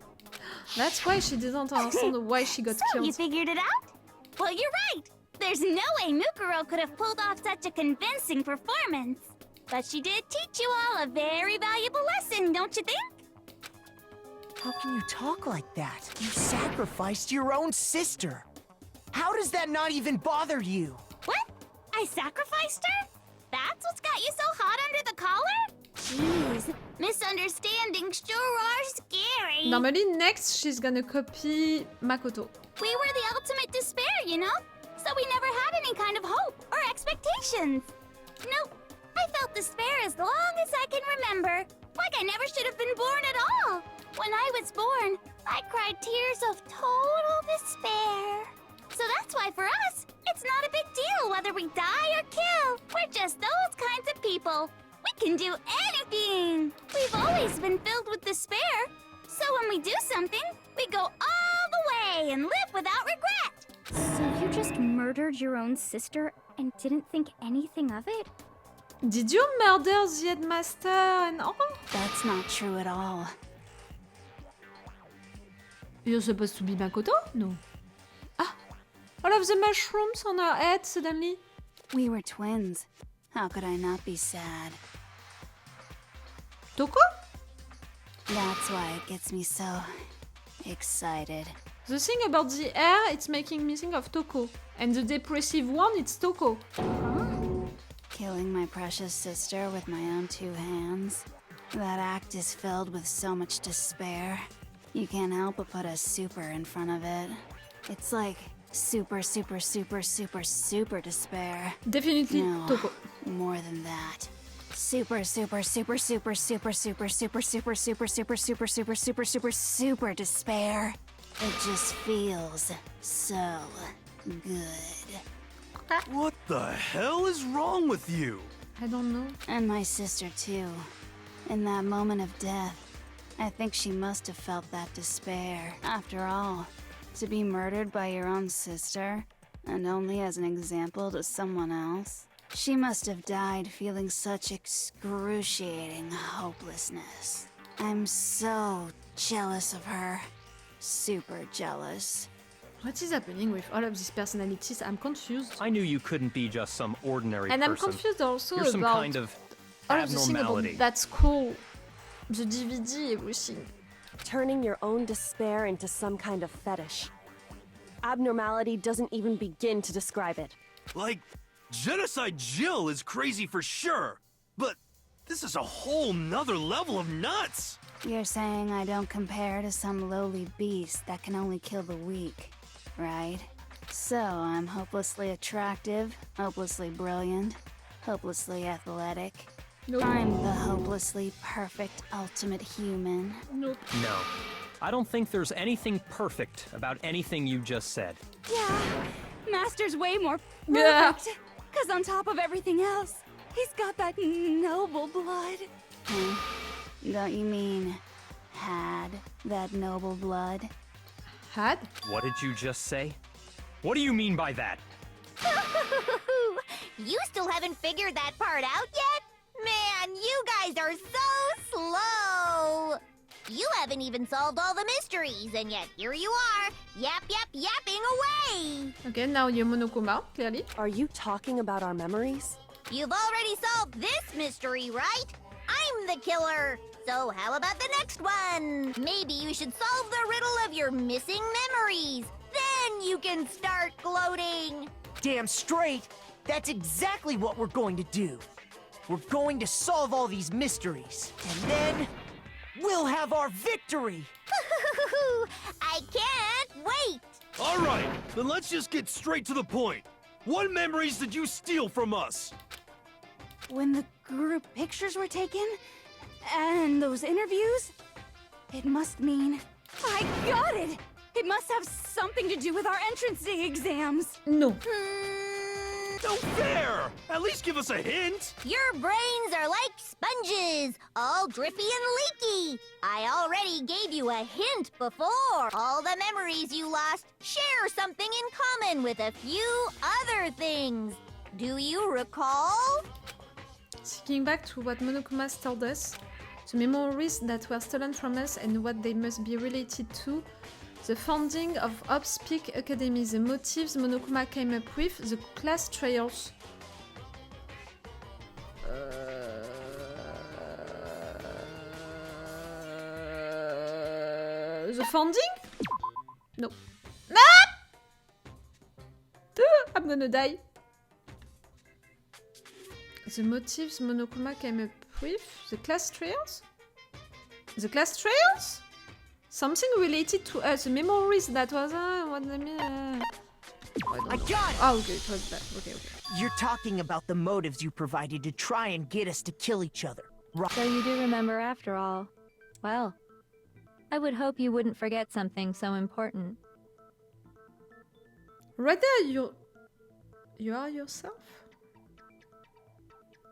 That's why she didn't understand why she got So, killed. you figured it out? Well, you're right. There's no way Mukuro could have pulled off such a convincing performance. But she did teach you all a very valuable lesson, don't you think? How can you talk like that? You sacrificed your own sister. How does that not even bother you? What? I sacrificed her? That's what's got you so hot under the collar? Jeez, misunderstandings sure are scary. Normally, next she's gonna copy Makoto. We were the ultimate despair, you know? So we never had any kind of hope or expectations. Nope. I felt despair as long as I can remember. Like I never should have been born at all. When I was born, I cried tears of total despair. So that's why for us, it's not a big deal whether we die or kill. We're just those kinds of people. We can do anything. We've always been filled with despair. So when we do something, we go all the way and live without regret. So you just murdered your own sister and didn't think anything of it? Did you murder the headmaster and all? That's not true at all. You're supposed to be Makoto? No. Ah! All of the mushrooms on her head suddenly. We were twins. How could I not be sad? Toko? That's why it gets me so excited. The thing about the hair, it's making me think of Toko. And the depressive one, it's Toko. Killing my precious sister with my own 2 hands. That act is filled with so much despair. You can't help but put a super in front of it. It's like super, super, super, super, super despair. Definitely No, Toko. more than that. Super, super, super, super, super, super, super, super, super, super, super, super, super, super, super despair. It just feels so good. What the hell is wrong with you? I don't know. And my sister too. In that moment of death, I think she must have felt that despair. After all, to be murdered by your own sister, and only as an example to someone else, She must have died feeling such excruciating hopelessness. I'm so jealous of her. Super jealous. What is happening with all of these personalities? I'm confused. I knew you couldn't be just some ordinary And I'm person. confused also You're some about kind of all of the thing about abnormality. that school, the DVD, everything. Turning your own despair into some kind of fetish. Abnormality doesn't even begin to describe it. Like, Genocide Jill is crazy for sure, but this is a whole nother level of nuts! You're saying I don't compare to some lowly beast that can only kill the weak, right? So I'm hopelessly attractive, hopelessly brilliant, hopelessly athletic. Nope. I'm the hopelessly perfect ultimate human. Nope. No. I don't think there's anything perfect about anything you just said. Yeah, Master's way more Yeah. perfect. Cause on top of everything else, he's got that noble blood. Huh? Don't you mean had that noble blood? Had? What did you just say? What do you mean by that? You still haven't figured that part out yet? Man, you guys are so slow! You haven't even solved all the mysteries, and yet here you are, yapping away! Okay, now you're monokuma, clearly. Are you talking about our memories? You've already solved this mystery, right? I'm the killer! So how about the next one? Maybe you should solve the riddle of your missing memories. Then you can start gloating! Damn straight! That's exactly what we're going to do. We're going to solve all these mysteries, and then we'll have our victory! I can't wait! Alright, then let's just get straight to the point. What memories did you steal from us? When the group pictures were taken, and those interviews, it must mean... I got it! It must have something to do with our entrance day exams. No. No fair! At least give us a hint! Your brains are like sponges, all drippy and leaky. I already gave you a hint before. All the memories you lost share something in common with a few other things. Do you recall? Thinking back to what Monokuma's told us, the memories that were stolen from us and what they must be related to, the founding of Hope's Peak Academy, the motives Monokuma came up with, the class trials. The founding? No. Ah! I'm gonna die. The motives Monokuma came up with, the class trials? The class trials? Something related to us, the memories that was, what I mean, I got it! Oh, okay, it was that, okay. You're talking about the motives you provided to try and get us to kill each other, right? So you do remember after all. Well, I would hope you wouldn't forget something so important. Right there, you are yourself?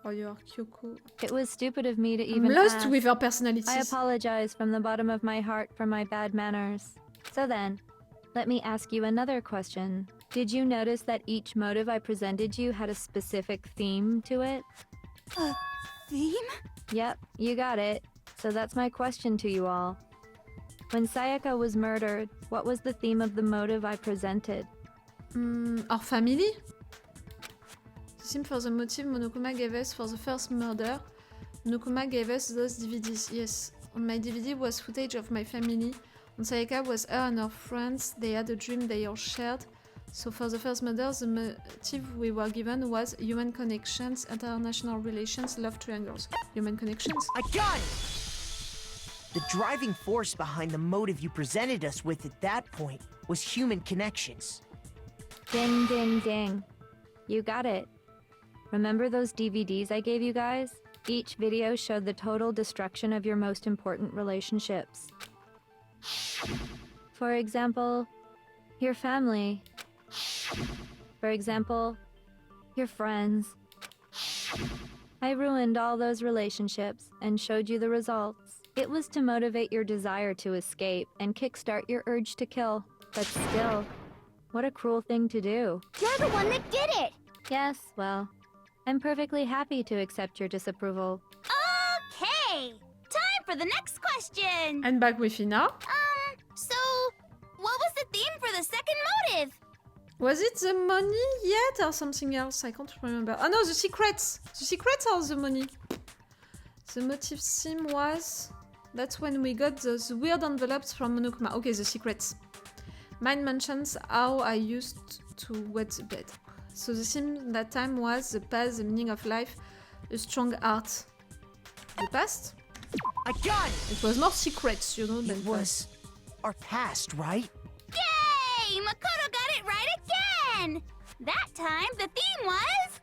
Or you are Kyoko? It was stupid of me to even I'm lost ask. with our personalities. I apologize from the bottom of my heart for my bad manners. So then, let me ask you another question. Did you notice that each motive I presented you had a specific theme to it? A theme? Yep, you got it. So that's my question to you all. When Sayaka was murdered, what was the theme of the motive I presented? Our family? The theme for the motive Monokuma gave us for the first murder. Monokuma gave us those DVDs, yes. On my DVD was footage of my family. On Sayaka was her and her friends. They had a dream they all shared. So for the first murder, the motive we were given was human connections, international relations, love triangles. Human connections? I got it! The driving force behind the motive you presented us with at that point was human connections. Ding, ding, ding. You got it. Remember those DVDs I gave you guys? Each video showed the total destruction of your most important relationships. For example, your family. For example, your friends. I ruined all those relationships and showed you the results. It was to motivate your desire to escape and kickstart your urge to kill. But still, what a cruel thing to do. You're the one that did it! Yes, well, I'm perfectly happy to accept your disapproval. Okay, time for the next question. And back with Ina. So, what was the theme for the second motive? Was it the money yet or something else? I can't remember. Oh no, the secrets! The secrets or the money? The motive theme was... That's when we got those weird envelopes from Monokuma. Okay, the secrets. Mine mentions how I used to wet the bed. So the theme that time was the past, the meaning of life, a strong heart. The past? I got it! It was more secrets, you know, than It was our past, right? Yay! Makoto got it right again! That time, the theme was...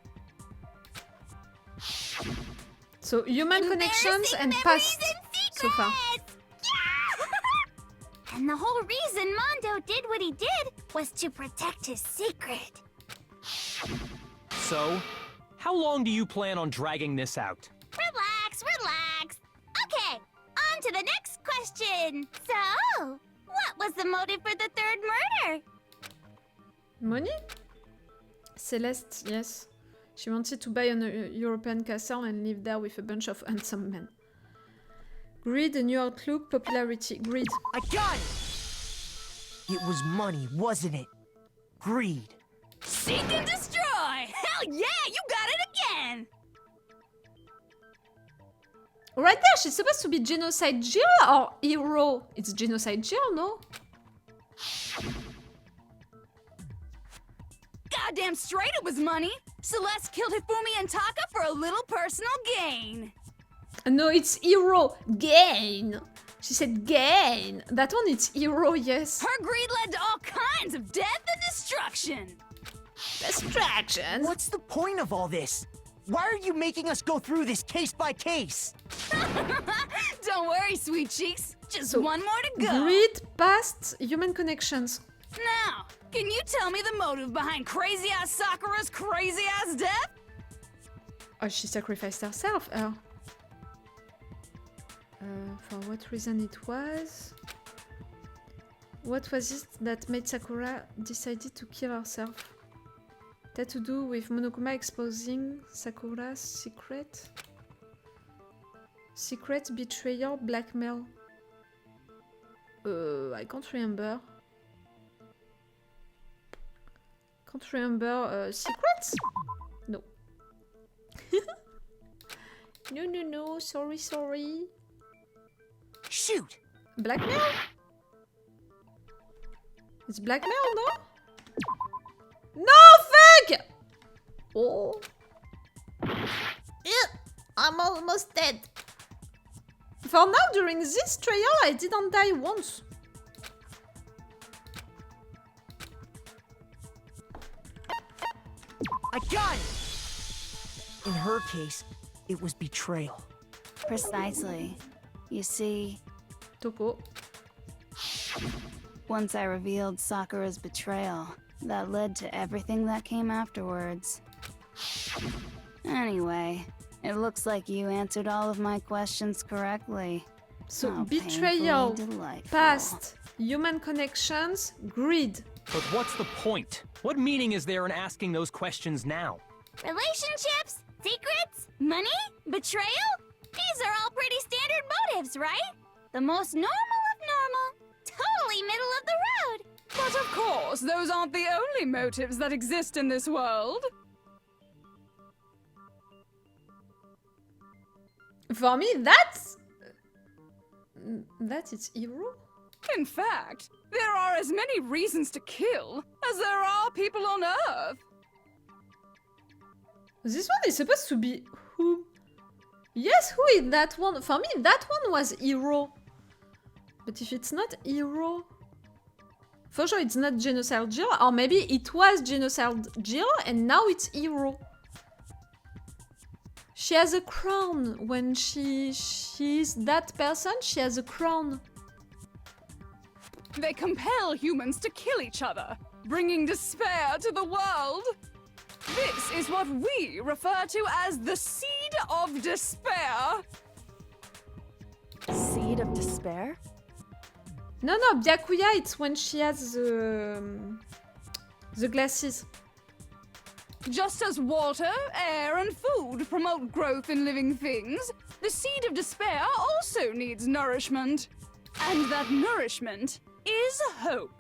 So human connections and Embarrassing past memories and so far. secrets! Yeah! And the whole reason Mondo did what he did was to protect his secret. So, how long do you plan on dragging this out? Relax, relax. Okay, on to the next question. So, what was the motive for the third murder? Money? Celeste, yes. She wanted to buy a European castle and live there with a bunch of handsome men. Greed, a new outlook, popularity. Greed. I got it! It was money, wasn't it? Greed. Seek and destroy! Hell yeah, you got it again! Right there, she's supposed to be Genocide Jill or Hero? It's Genocide Jill, no? Goddamn straight it was money! Celeste killed Hifumi and Taka for a little personal gain. No, it's Hero. Gain. She said gain. That one, it's Hero, yes. Her greed led to all kinds of death and destruction. Distraction. What's the point of all this? Why are you making us go through this case by case? Don't worry, sweet cheeks. Just So, one more to go. Greed, past, human connections. Now, can you tell me the motive behind crazy-ass Sakura's crazy-ass death? Oh, she sacrificed herself. For what reason it was? What was it that made Sakura decided to kill herself? That to do with Monokuma exposing Sakura's secret? Secret, betrayal, blackmail. I can't remember. Can't remember. Secrets? No. No. Sorry. Shoot! Blackmail? It's blackmail, no? No, fake! Oh. I'm almost dead. For now, during this trial, I didn't die once. I got it! In her case, it was betrayal. Precisely. You see, Toko. once I revealed Sakura's betrayal, that led to everything that came afterwards. Anyway, it looks like you answered all of my questions correctly. So, How betrayal, painfully delightful. past, human connections, greed. But what's the point? What meaning is there in asking those questions now? Relationships? Secrets? Money? Betrayal? These are all pretty standard motives, right? The most normal of normal. Totally middle of the road. But of course, those aren't the only motives that exist in this world. For me, that's... That is hero? In fact, there are as many reasons to kill as there are people on Earth. This one is supposed to be who? Yes, who is that one? For me, that one was hero. But if it's not hero... For sure it's not Genocide Jill, or maybe it was Genocide Jill and now it's hero. She has a crown. When she's that person, she has a crown. They compel humans to kill each other, bringing despair to the world. This is what we refer to as the Seed of Despair. Seed of despair? No, Byakuya, it's when she has the glasses. Just as water, air, and food promote growth in living things, the seed of despair also needs nourishment. And that nourishment is hope.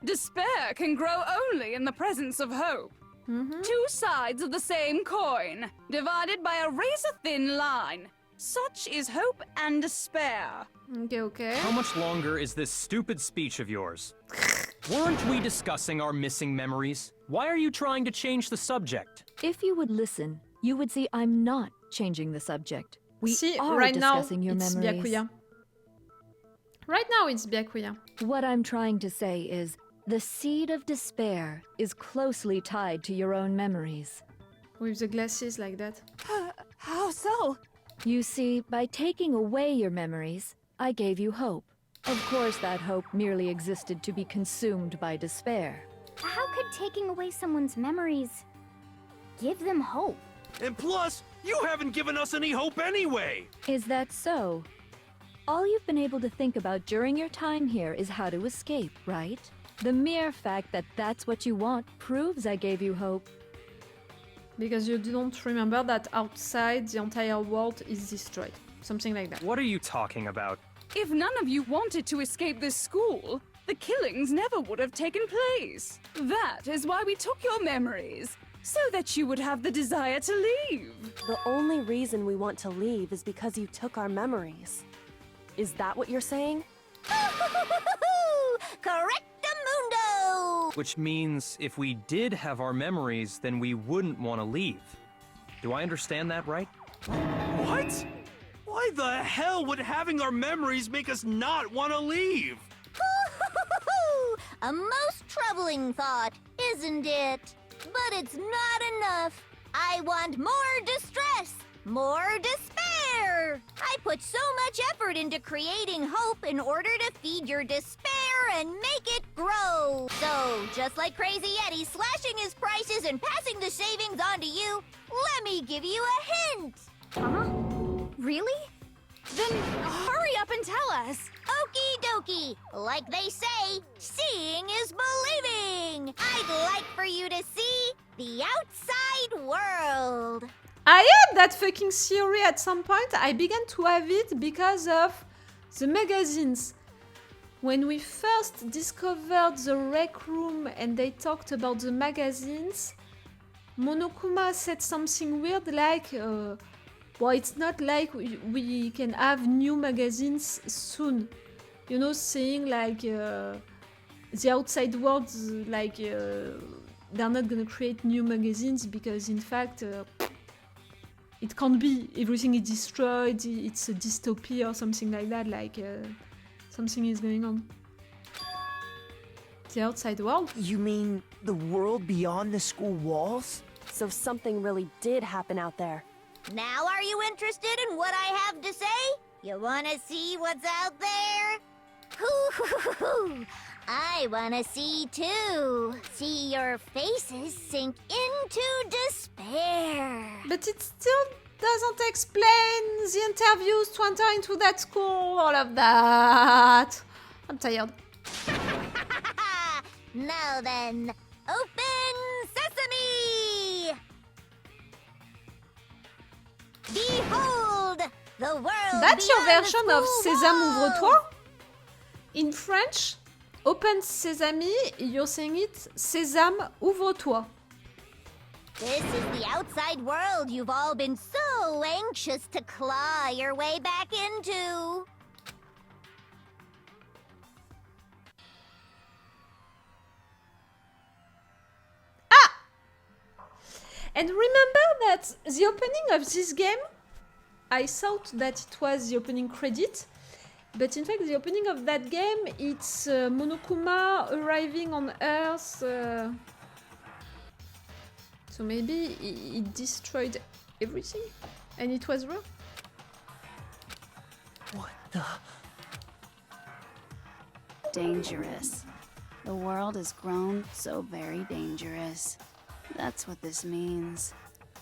Despair can grow only in the presence of hope. Two sides of the same coin, divided by a razor-thin line. Such is hope and despair. Okay. How much longer is this stupid speech of yours? Weren't we discussing our missing memories? Why are you trying to change the subject? If you would listen, you would see I'm not changing the subject. We See, are right now, discussing your it's memories. Byakuya. Right now, it's Byakuya. What I'm trying to say is, the seed of despair is closely tied to your own memories. With the glasses like that. How so? You see, by taking away your memories, I gave you hope. Of course, that hope merely existed to be consumed by despair. How could taking away someone's memories give them hope? And plus, you haven't given us any hope anyway! Is that so? All you've been able to think about during your time here is how to escape, right? The mere fact that that's what you want proves I gave you hope. Because you don't remember that outside the entire world is destroyed. Something like that. What are you talking about? If none of you wanted to escape this school, the killings never would have taken place. That is why we took your memories, so that you would have the desire to leave. The only reason we want to leave is because you took our memories. Is that what you're saying? Correctamundo! Which means if we did have our memories, then we wouldn't want to leave. Do I understand that right? What? Why the hell would having our memories make us not want to leave? A most troubling thought, isn't it? But it's not enough. I want more distress, more despair. I put so much effort into creating hope in order to feed your despair and make it grow. So, just like Crazy Eddie slashing his prices and passing the savings on to you, let me give you a hint. Huh? Really? Then hurry up and tell us. Okie dokie. Like they say, seeing is believing. I'd like for you to see the outside world. I had that fucking theory at some point. I began to have it because of the magazines. When we first discovered the rec room and they talked about the magazines, Monokuma said something weird like, well, it's not like we can have new magazines soon. You know, saying like the outside world, like they're not gonna create new magazines because in fact it can't be. Everything is destroyed, it's a dystopia or something like that, like something is going on. The outside world? You mean the world beyond the school walls? So something really did happen out there. Now are you interested in what I have to say? You wanna see what's out there? Hoo-hoo-hoo-hoo! I wanna see too. See your faces sink into despair. But it still doesn't explain the interviews to enter into that school, all of that. I'm tired. Now then, open sesame! Behold, the world That's your beyond the version of school Sésame walls. ouvre-toi? In French, open sesame, you're saying it Sésame ouvre-toi. This is the outside world you've all been so anxious to claw your way back into. And remember that the opening of this game, I thought that it was the opening credit, but in fact the opening of that game, it's Monokuma arriving on Earth. So maybe it destroyed everything, and it was real. What the? Dangerous. The world has grown so very dangerous. That's what this means.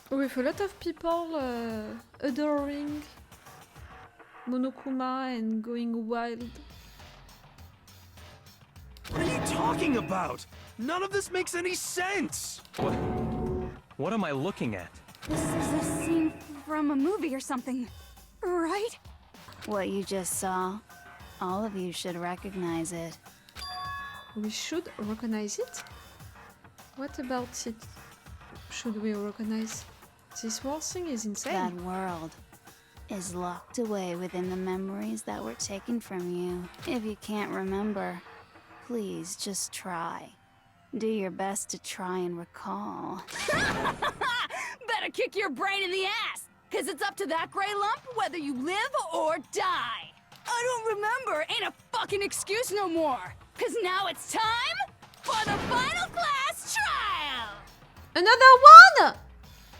With a lot of people adoring Monokuma and going wild. What are you talking about? None of this makes any sense! What am I looking at? This is a scene from a movie or something, right? What you just saw, all of you should recognize it. We should recognize it? What about it? Should we recognize? This whole thing is insane. That world is locked away within the memories that were taken from you. If you can't remember, please just try. Do your best to try and recall. Better kick your brain in the ass, cause it's up to that gray lump whether you live or die. I don't remember ain't a fucking excuse no more, cause now it's time for the final class trial! Another one!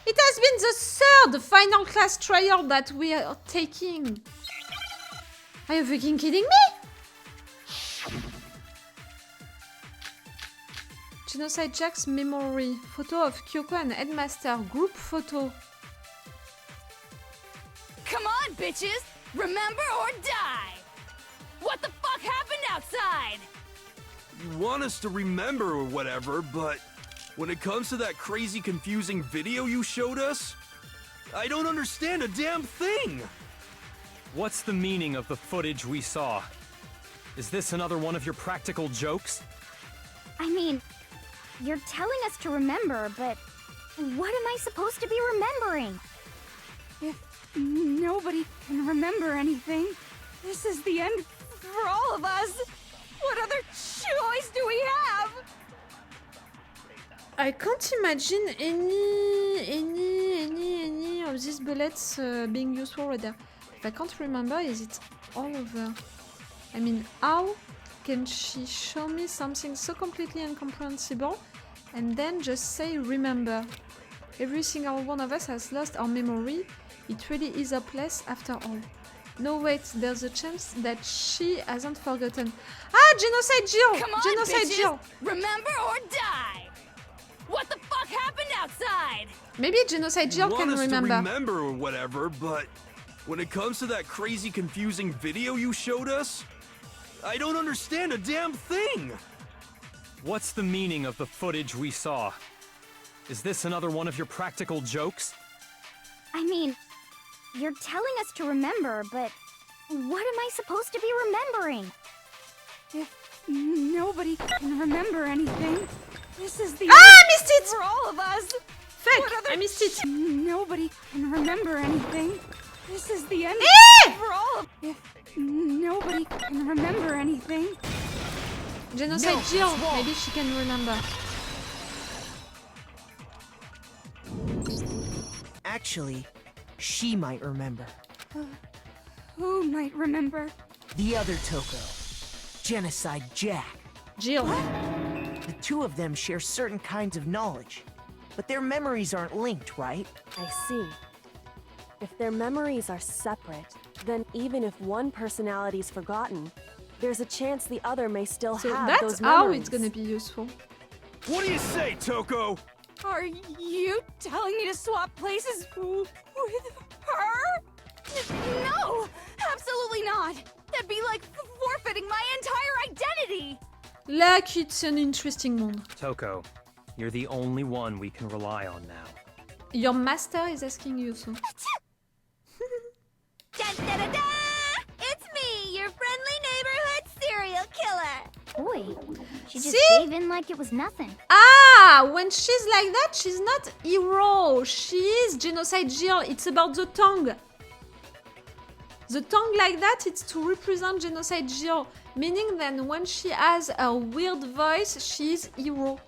It has been the third final class trial that we are taking. Are you fucking kidding me? Genocide Jack's memory. Photo of Kyoko and Headmaster. Group photo. Come on, bitches! Remember or die! What the fuck happened outside? You want us to remember or whatever, but when it comes to that crazy confusing video you showed us, I don't understand a damn thing! What's the meaning of the footage we saw? Is this another one of your practical jokes? I mean, you're telling us to remember, but what am I supposed to be remembering? If nobody can remember anything, this is the end for all of us. What other choice do we have? I can't imagine any of these bullets being useful right there. If I can't remember, is it all over? I mean, how can she show me something so completely incomprehensible and then just say remember? Every single one of us has lost our memory. It really is hopeless after all. No, wait, there's a chance that she hasn't forgotten. Ah, Genocide Jill! Come on, Genocide bitches! Jill! Remember or die! What the fuck happened outside? Maybe Genocide Jill You can want us remember. to remember or whatever, but when it comes to that crazy confusing video you showed us, I don't understand a damn thing! What's the meaning of the footage we saw? Is this another one of your practical jokes? I mean, you're telling us to remember, but what am I supposed to be remembering? If nobody can remember anything, this is the Ah, I missed it! for all of us. Fuck, What other I missed it. Nobody can remember anything. This is the end Eh! for all of. If nobody can remember anything, Genocide No, Jill, it's wrong. maybe she can remember. Actually, she might remember. who might remember? The other Toko. Genocide Jack. Jill. The two of them share certain kinds of knowledge, but their memories aren't linked, right? I see. If their memories are separate, then even if one personality's forgotten, there's a chance the other may still So have that's those how memories. it's gonna be useful. What do you say, Toko? Are you telling me to swap places with her? No, absolutely not. That'd be like forfeiting my entire identity. Like it's an interesting one. Toko, you're the only one we can rely on now. Your master is asking you so. Dun, da, da, da! It's me, your friendly neighborhood serial killer. Boy, she just See? gave in like it was nothing. Ah, when she's like that, she's not hero. She is Genocide Jill. It's about the tongue. The tongue like that, it's to represent Genocide Jill. Meaning that when she has a weird voice, she's hero.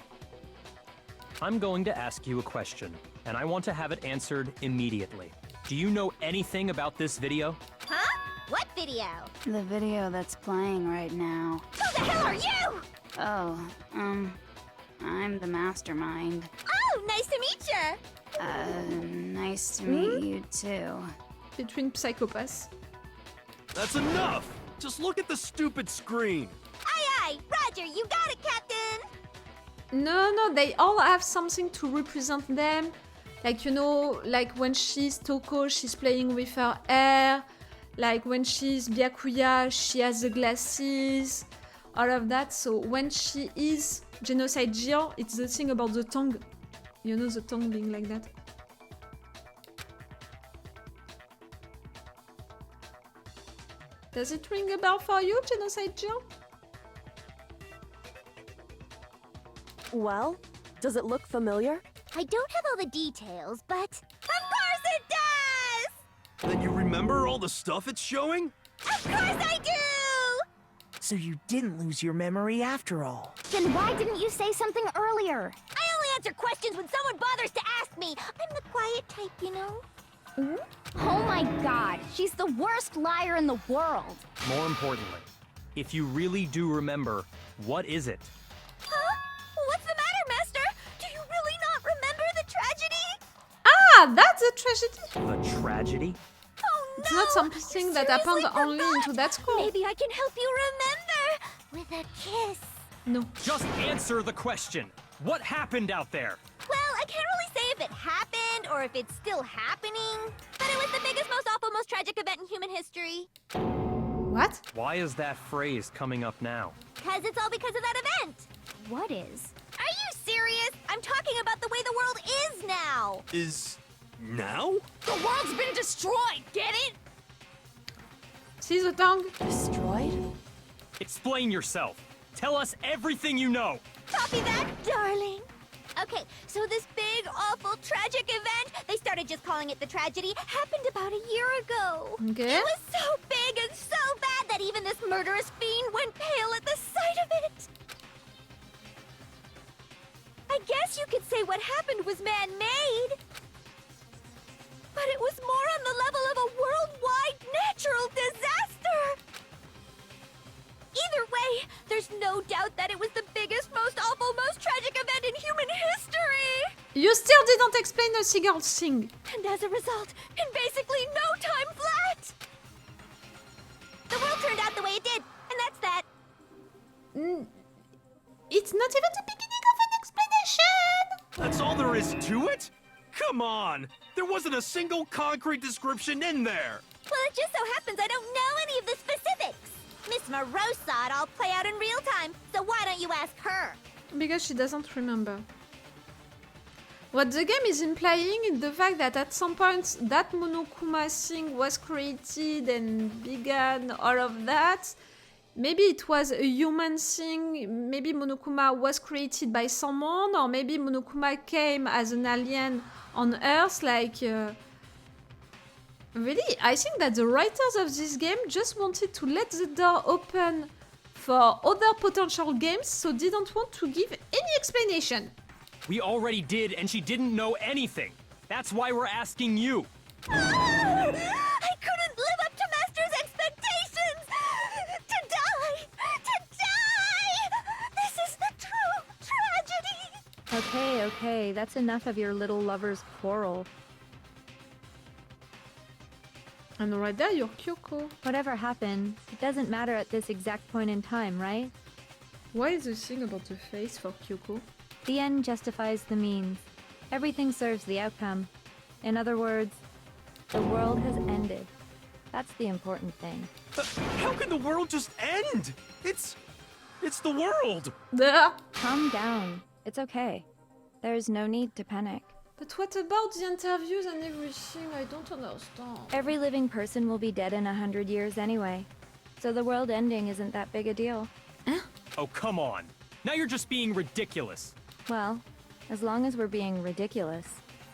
I'm going to ask you a question, and I want to have it answered immediately. Do you know anything about this video? Huh? What video? The video that's playing right now. Who the hell are you? Oh, I'm the Mastermind. Oh, nice to meet you. Nice to meet you too. Between psychopaths. That's enough! Just look at the stupid screen! Aye, aye. Roger, you got it, Captain. No, they all have something to represent them. Like, you know, like when she's Toko, she's playing with her hair. Like when she's Byakuya, she has the glasses. All of that. So when she is Genocide Jill, it's the thing about the tongue. You know the tongue being like that. Does it ring a bell for you, Genocide Jill? Well, does it look familiar? I don't have all the details, but... Of course it does! Then you remember all the stuff it's showing? Of course I do! So you didn't lose your memory after all. Then why didn't you say something earlier? I only answer questions when someone bothers to ask me. I'm the quiet type, you know? Oh my god, she's the worst liar in the world. More importantly, if you really do remember, what is it? Huh? What's the matter, Master? Do you really not remember the tragedy? Ah, that's a tragedy. The tragedy? Oh no! It's not something that happened Seriously only forgot? into that school. Maybe I can help you remember with a kiss. No. Just answer the question. What happened out there? Well, I can't really say if it happened or if it's still happening, but it was the biggest, most awful, most tragic event in human history. What? Why is that phrase coming up now? Because it's all because of that event. What is? Are you serious? I'm talking about the way the world is now. Is... now? The world's been destroyed, get it? See the tongue? Destroyed? Explain yourself. Tell us everything you know. Copy that, darling. Okay, so this big, awful, tragic event, they started just calling it the tragedy, happened about a year ago. Okay. It was so big and so bad that even this murderous fiend went pale at the sight of it. I guess you could say what happened was man-made. But it was more on the level of a worldwide natural disaster. Either way, there's no doubt that it was the biggest, most awful, most tragic event in human history. You still didn't explain a single thing. And as a result, in basically no time flat, the world turned out the way it did, and that's that. It's not even the beginning of an explanation. That's all there is to it? Come on! There wasn't a single concrete description in there! Well, it just so happens I don't know any of the specifics. Miss Moreau saw it all play out in real time, so why don't you ask her? Because she doesn't remember. What the game is implying is the fact that at some point that monokuma thing was created and began all of that. Maybe it was a human thing, maybe monokuma was created by someone, or maybe monokuma came as an alien on Earth, like... Really, I think that the writers of this game just wanted to let the door open for other potential games, so didn't want to give any explanation. We already did, and she didn't know anything. That's why we're asking you. I couldn't live up to Master's expectations! To die! To die! This is the true tragedy! Okay, that's enough of your little lover's quarrel. And right there, you're Kyoko. Whatever happened, it doesn't matter at this exact point in time, right? Why is the thing about the face for Kyoko? The end justifies the means. Everything serves the outcome. In other words, the world has ended. That's the important thing. How can the world just end? It's the world! Duh. Calm down. It's okay. There's no need to panic. But what about the interviews and everything? I don't understand. Every living person will be dead in 100 years anyway. So the world ending isn't that big a deal. Oh, come on. Now you're just being ridiculous. Well, as long as we're being ridiculous.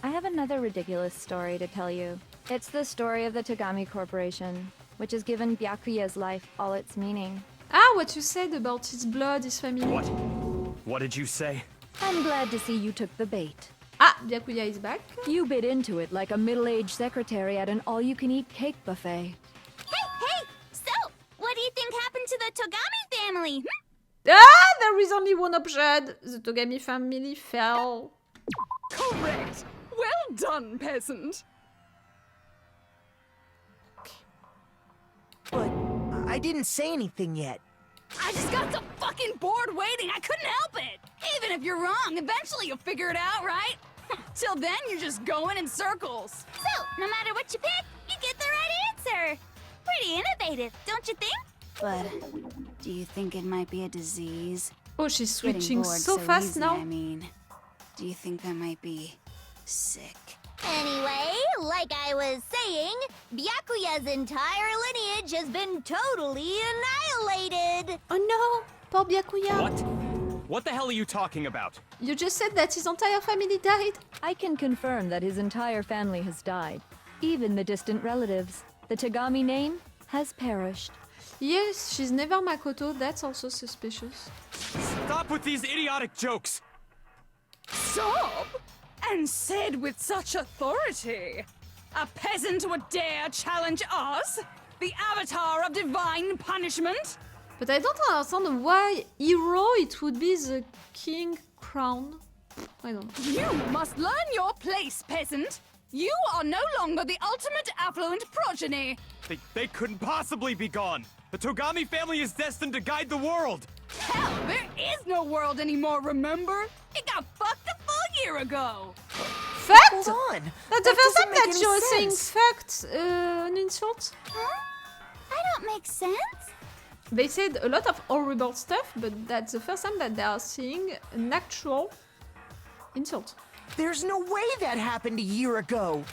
I have another ridiculous story to tell you. It's the story of the Togami Corporation, which has given Byakuya's life all its meaning. Ah, what you said about his blood, his family. What? What did you say? I'm glad to see you took the bait. Ah, Byakuya is back. You bit into it like a middle-aged secretary at an all-you-can-eat cake buffet. Hey! So, what do you think happened to the Togami family? Ah, there is only one option. The Togami family fell. Correct. Well done, peasant. But I didn't say anything yet. I just got so fucking bored waiting, I couldn't help it. Even if you're wrong, eventually you'll figure it out, right? Till then, you're just going in circles. So, no matter what you pick, you get the right answer. Pretty innovative, don't you think? But do you think it might be a disease? Oh, she's Getting switching bored so fast easy, now. I mean, Do you think I might be sick? Anyway, like I was saying, Byakuya's entire lineage has been totally annihilated. Oh no! Poor Byakuya! What? What the hell are you talking about? You just said that his entire family died. I can confirm that his entire family has died. Even the distant relatives. The Tagami name has perished. Yes, she's never Makoto, that's also suspicious. Stop with these idiotic jokes! Stop! And said with such authority. A peasant would dare challenge us? The avatar of divine punishment? But I don't understand why hero it would be the king crown. I don't know. You must learn your place, peasant. You are no longer the ultimate affluent progeny. They couldn't possibly be gone! The Togami family is destined to guide the world! Hell, there is no world anymore, remember? It got fucked a full year ago. Fact? Hold on. That's the That first doesn't time make that any you're saying sense. fact, an insult. Huh? I don't make sense. They said a lot of horrible stuff, but that's the first time that they are seeing an actual insult. There's no way that happened a year ago.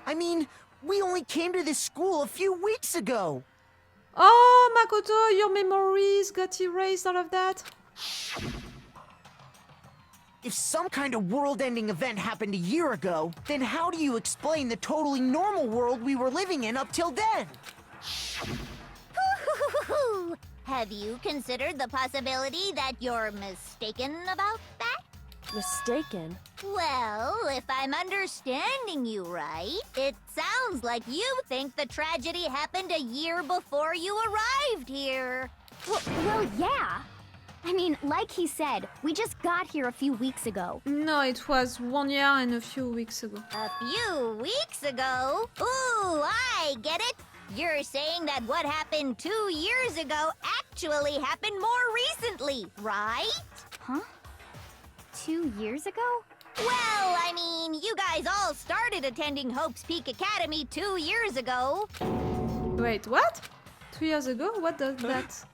I mean, we only came to this school a few weeks ago. Oh, Makoto, your memories got erased, all of that. If some kind of world-ending event happened a year ago, then how do you explain the totally normal world we were living in up till then? Have you considered the possibility that you're mistaken about that? Mistaken? Well, if I'm understanding you right, it sounds like you think the tragedy happened a year before you arrived here. Well, yeah. I mean, like he said, we just got here a few weeks ago. No, it was 1 year and a few weeks ago. A few weeks ago? Ooh, I get it. You're saying that what happened 2 years ago actually happened more recently, right? Huh? 2 years ago? Well, I mean, you guys all started attending Hope's Peak Academy 2 years ago. Wait, what? 2 years ago? What does that?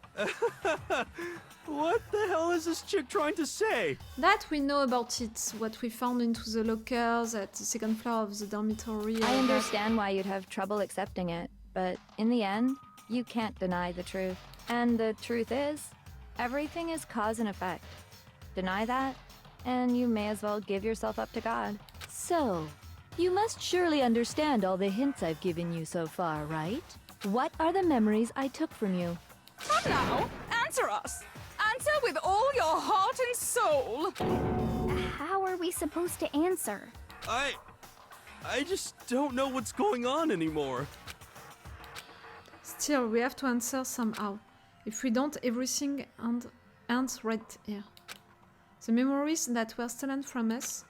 What the hell is this chick trying to say? That we know about it. What we found into the lockers at the second floor of the dormitory. I all that. understand why you'd have trouble accepting it, but in the end, you can't deny the truth. And the truth is, everything is cause and effect. Deny that, and you may as well give yourself up to God. So, you must surely understand all the hints I've given you so far, right? What are the memories I took from you? Come now, answer us. Answer with all your heart and soul. How are we supposed to answer? I just don't know what's going on anymore. Still, we have to answer somehow. If we don't, everything ends right here. The memories that were stolen from us,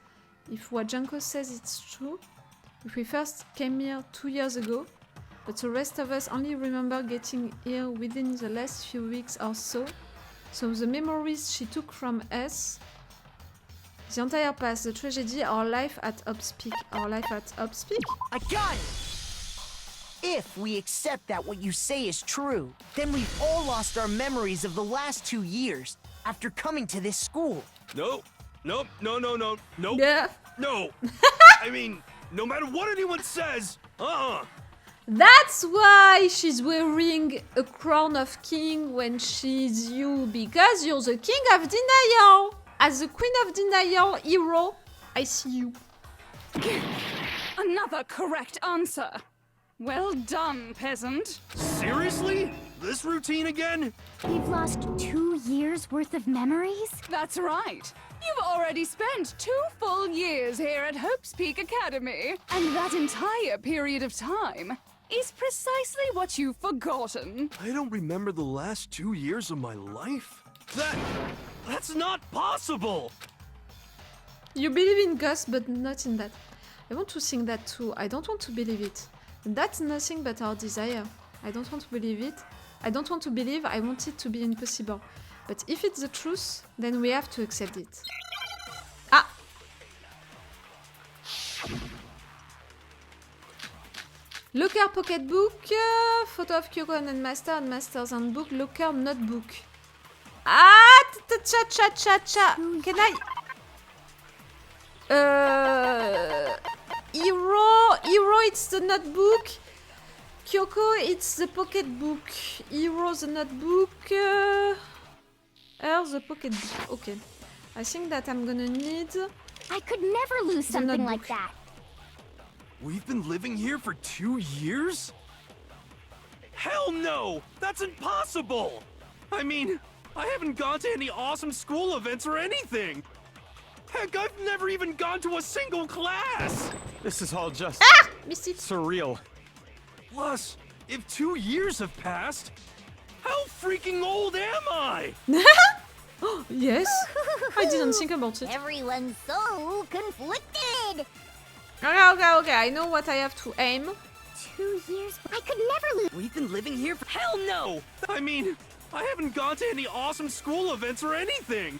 if what Junko says is true, if we first came here 2 years ago, but the rest of us only remember getting here within the last few weeks or so, so the memories she took from us, the entire past, the tragedy, our life at Hope's Peak. Our life at Hope's Peak? I got it! If we accept that what you say is true, then we've all lost our memories of the last 2 years after coming to this school. Nope. No. Yeah. No. I mean, no matter what anyone says, That's why she's wearing a crown of king when she's you, because you're the king of denial. As the queen of denial hero, I see you. Another correct answer. Well done, peasant. Seriously? This routine again? We've lost 2 years worth of memories? That's right. You've already spent 2 full years here at Hope's Peak Academy, and that entire period of time is precisely what you've forgotten. I don't remember the last 2 years of my life? That's not possible! You believe in ghosts, but not in that. I want to sing that too. I don't want to believe it. That's nothing but our desire. I don't want to believe it. I don't want to believe, I want it to be impossible. But if it's the truth, then we have to accept it. Ah! Locker pocketbook, photo of Kyoko and Headmaster and Master's handbook, locker notebook. Ah! Cha-cha-cha-cha! Can I... Hero, it's the notebook. Kyoko, it's the pocketbook. Hero, the notebook. Her, the pocketbook. Okay. I think that I'm gonna need... I could never lose The something like notebook. that. We've been living here for 2 years? Hell no! That's impossible! I mean, I haven't gone to any awesome school events or anything! Heck, I've never even gone to a single class! This is all just Missed it. surreal. Plus, if 2 years have passed, how freaking old am I? Yes. I didn't think about it. Everyone's so conflicted. Okay. I know what I have to aim. 2 years. I could never lose. We've been living here for— Hell no! I mean, I haven't gone to any awesome school events or anything!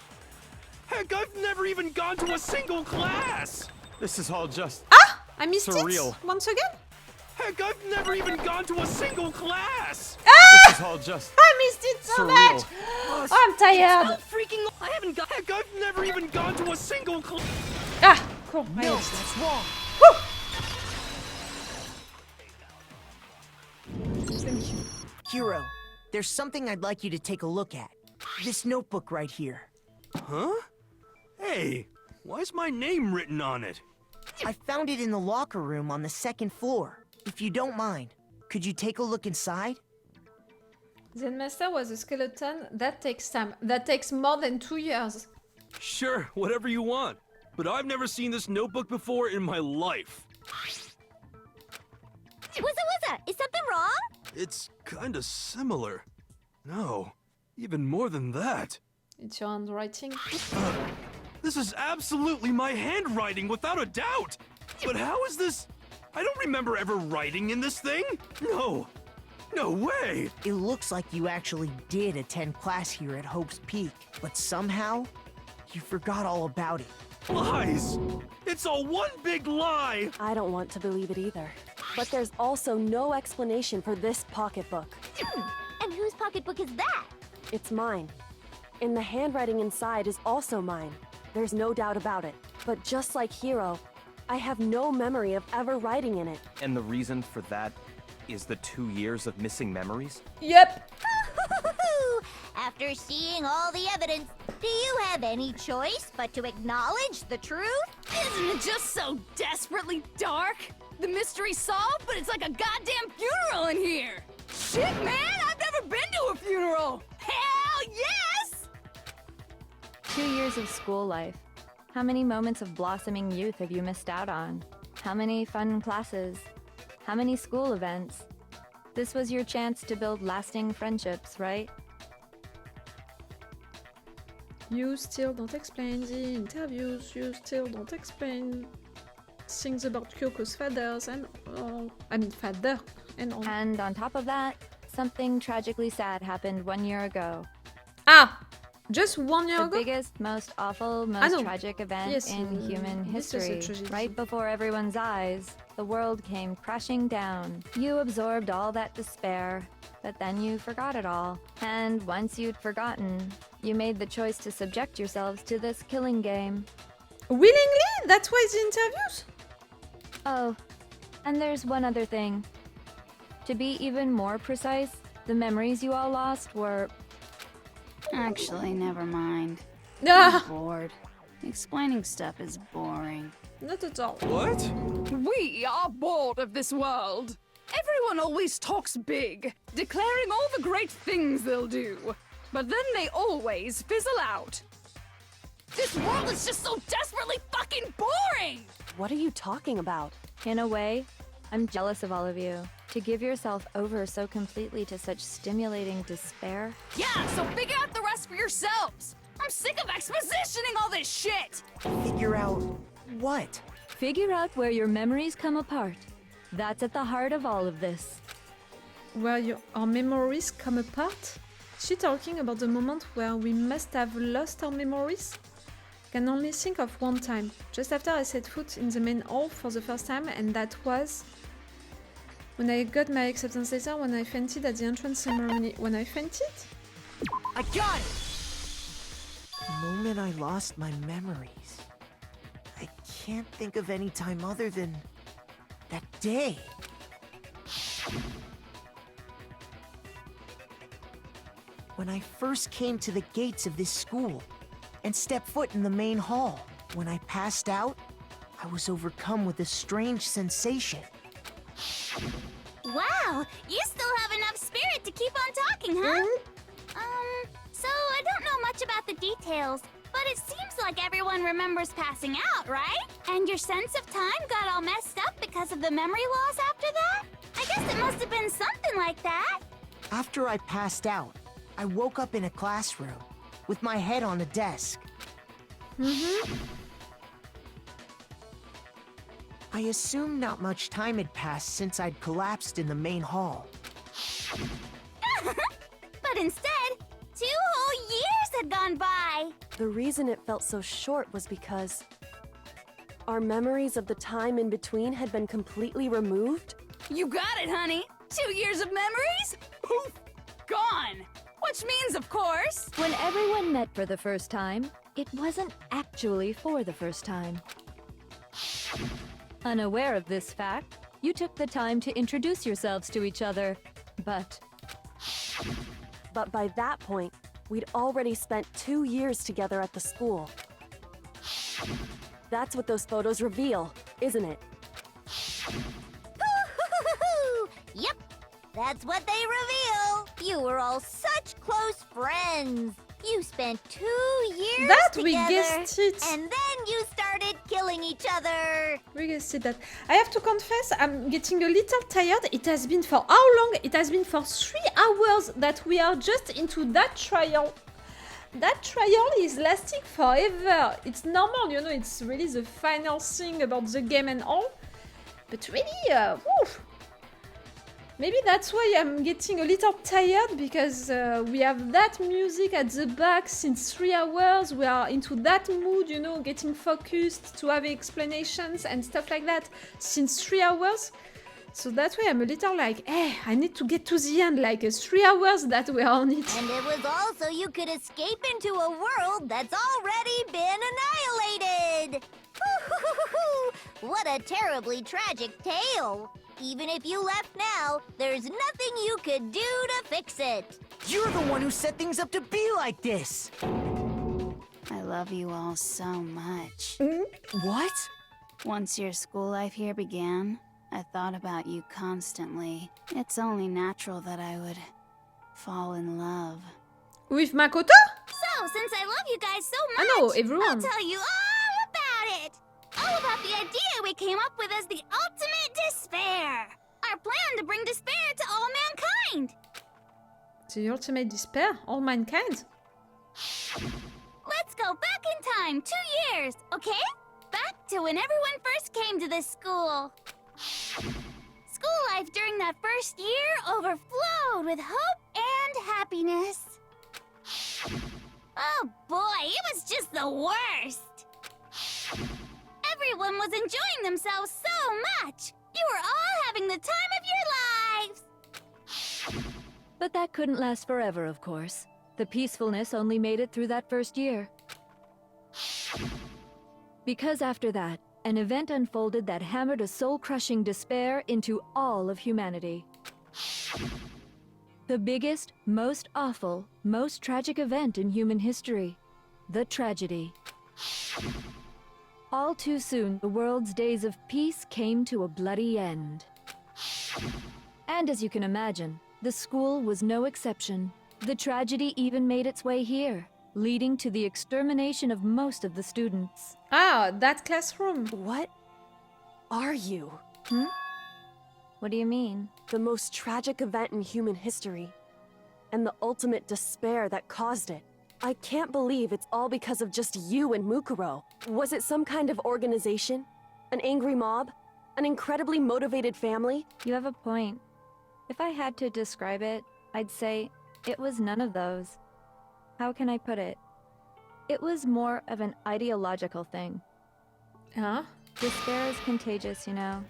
Heck, I've never even gone to a single class! This is all just I missed surreal. it. Once again. Heck, I've never even gone to a single class! This is all just I missed it so surreal. much. Oh, I'm tired. Freaking— I haven't gone— Heck, I've never even gone to a single class! Ah, cool. I No, missed it. that's wrong. Thank you. Hero, there's something I'd like you to take a look at. This notebook right here. Huh? Hey, why's my name written on it? I found it in the locker room on the 2nd floor. If you don't mind, could you take a look inside? Zen Master was a skeleton. That takes time. That takes more than 2 years. Sure, whatever you want. But I've never seen this notebook before in my life. Wuzza, is something wrong? It's kinda similar. No, even more than that. It's your handwriting. This is absolutely my handwriting, without a doubt! But how is this? I don't remember ever writing in this thing! No! No way! It looks like you actually did attend class here at Hope's Peak, but somehow, you forgot all about it. Lies! It's all one big lie! I don't want to believe it either. But there's also no explanation for this pocketbook. And whose pocketbook is that? It's mine. And the handwriting inside is also mine. There's no doubt about it. But just like Hero, I have no memory of ever writing in it. And the reason for that is the 2 years of missing memories? Yep. After seeing all the evidence, do you have any choice but to acknowledge the truth? Isn't it just so desperately dark? The mystery's solved, but it's like a goddamn funeral in here! Shit, man! I've never been to a funeral! Hell yes! 2 years of school life. How many moments of blossoming youth have you missed out on? How many fun classes? How many school events? This was your chance to build lasting friendships, right? You still don't explain the interviews. You still don't explain things about Kyoko's fathers and all. I mean, father and all. And on top of that, something tragically sad happened 1 year ago. Ah! Just 1 year The ago? biggest, most awful, know. most tragic event Yes, in human this is a history. tragedy. Right before everyone's eyes, the world came crashing down. You absorbed all that despair, but then you forgot it all. And once you'd forgotten, you made the choice to subject yourselves to this killing game. Willingly? That's why the interviews? Oh, and there's one other thing. To be even more precise, the memories you all lost were... Actually, never mind. Ah! I'm bored. Explaining stuff is boring. Not at all. What? We are bored of this world. Everyone always talks big, declaring all the great things they'll do. But then they always fizzle out. This world is just so desperately fucking boring! What are you talking about? In a way, I'm jealous of all of you. To give yourself over so completely to such stimulating despair. Yeah, so figure out the rest for yourselves! I'm sick of expositioning all this shit! Figure out what? Figure out where your memories come apart. That's at the heart of all of this. Where our memories come apart? Is she talking about the moment where we must have lost our memories? Can only think of one time, just after I set foot in the main hall for the first time, and that was when I got my acceptance letter, when I fainted at the entrance ceremony. When I fainted? I got it! The moment I lost my memories. I can't think of any time other than that day. When I first came to the gates of this school and stepped foot in the main hall, when I passed out, I was overcome with a strange sensation. Wow, you still have enough spirit to keep on talking, huh? So I don't know much about the details, but it seems like everyone remembers passing out, right? And your sense of time got all messed up because of the memory loss after that? I guess it must have been something like that. After I passed out, I woke up in a classroom with my head on a desk. I assumed not much time had passed since I'd collapsed in the main hall. But instead, 2 whole years had gone by. The reason it felt so short was because our memories of the time in between had been completely removed. You got it, honey. 2 years of memories? Poof! Gone! Which means, of course... When everyone met for the first time, it wasn't actually for the first time. Unaware of this fact, you took the time to introduce yourselves to each other, but by that point, we'd already spent 2 years together at the school. That's what those photos reveal, isn't it? Yep, that's what they reveal. You were all such close friends. You spent 2 years That together, we guessed it. and then you started killing each other. We guessed it that. I have to confess, I'm getting a little tired. It has been for how long? It has been for 3 hours that we are just into that trial. That trial is lasting forever. It's normal, you know, it's really the final thing about the game and all. But really, woof. Maybe that's why I'm getting a little tired, because we have that music at the back since 3 hours. We are into that mood, you know, getting focused to have explanations and stuff like that since 3 hours. So that's why I'm a little like, I need to get to the end, like 3 hours that we are on it. And it was also you could escape into a world that's already been annihilated. What a terribly tragic tale. Even if you left now, there's nothing you could do to fix it. You're the one who set things up to be like this! I love you all so much. What? Once your school life here began, I thought about you constantly. It's only natural that I would fall in love. With Makoto? So, since I love you guys so much, I know, everyone. I'll tell you all about it. All about the idea we came up with as the ultimate despair. Our plan to bring despair to all mankind. The ultimate despair? All mankind? Let's go back in time 2 years, okay? Back to when everyone first came to this school. School life during that first year overflowed with hope and happiness. Oh boy, it was just the worst. Everyone was enjoying themselves so much. You were all having the time of your lives. But that couldn't last forever, of course. The peacefulness only made it through that first year. Because after that, an event unfolded that hammered a soul-crushing despair into all of humanity. The biggest, most awful, most tragic event in human history. The tragedy. All too soon, the world's days of peace came to a bloody end. And as you can imagine, the school was no exception. The tragedy even made its way here, leading to the extermination of most of the students. Ah, that classroom. What are you? What do you mean? The most tragic event in human history, and the ultimate despair that caused it. I can't believe it's all because of just you and Mukuro. Was it some kind of organization? An angry mob? An incredibly motivated family? You have a point. If I had to describe it, I'd say it was none of those. How can I put it? It was more of an ideological thing. Huh? Despair is contagious, you know.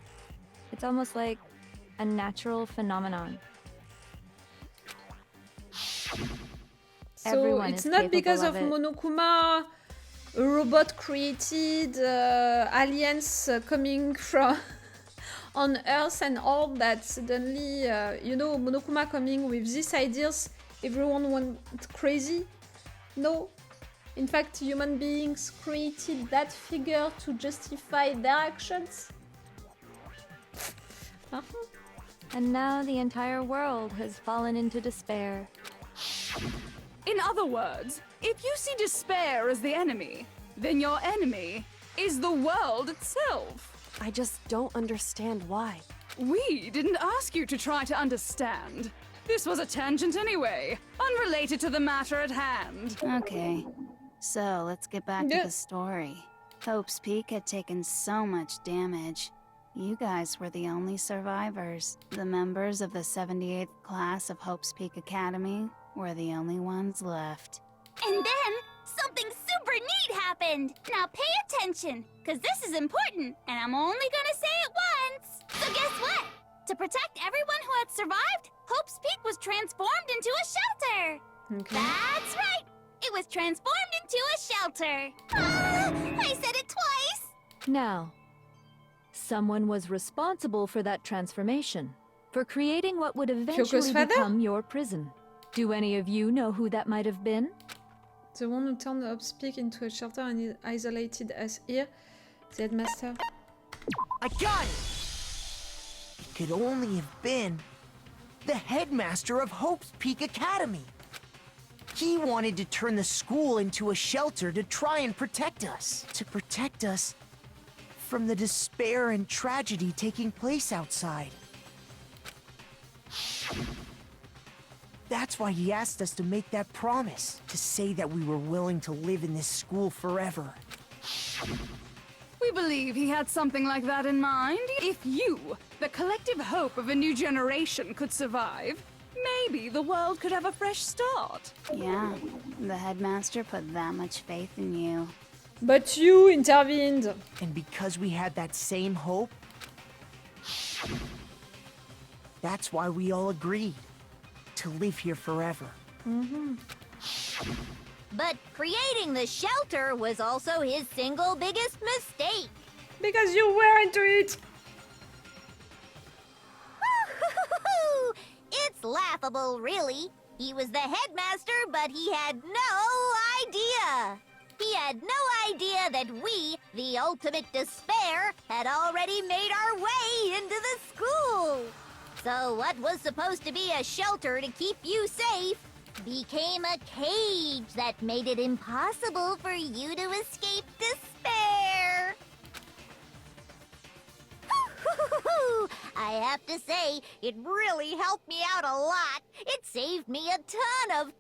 It's almost like a natural phenomenon. So Everyone it's is not because capable of of it. monokuma a robot created, aliens coming from on Earth and all that. Suddenly, you know, Monokuma coming with these ideas, everyone went crazy. No. In fact, human beings created that figure to justify their actions. And now the entire world has fallen into despair. In other words, if you see despair as the enemy, then your enemy is the world itself. I just don't understand why. We didn't ask you to try to understand. This was a tangent anyway, unrelated to the matter at hand. Okay, so let's get back to the story. Hope's Peak had taken so much damage. You guys were the only survivors. The members of the 78th class of Hope's Peak Academy were the only ones left. And then, something super neat happened! Now pay attention, because this is important, and I'm only gonna say it once! So guess what? To protect everyone who had survived, Hope's Peak was transformed into a shelter! Okay. That's right! It was transformed into a shelter! I said it twice! Now, someone was responsible for that transformation, for creating what would eventually father? become your prison. Do any of you know who that might have been? The one who turned Hope's Peak into a shelter and isolated us here, the headmaster. I got it! It could only have been the headmaster of Hope's Peak Academy. He wanted to turn the school into a shelter to try and protect us. To protect us from the despair and tragedy taking place outside. That's why he asked us to make that promise, to say that we were willing to live in this school forever. We believe he had something like that in mind. If you, the collective hope of a new generation, could survive, maybe the world could have a fresh start. Yeah, the headmaster put that much faith in you. But you intervened. And because we had that same hope, that's why we all agreed to live here forever. But creating the shelter was also his single biggest mistake. Because you were into it. It's laughable, really. He was the headmaster, but he had no idea. He had no idea that we, the ultimate despair, had already made our way into the school. So what was supposed to be a shelter to keep you safe became a cage that made it impossible for you to escape despair. I have to say, it really helped me out a lot. It saved me a ton of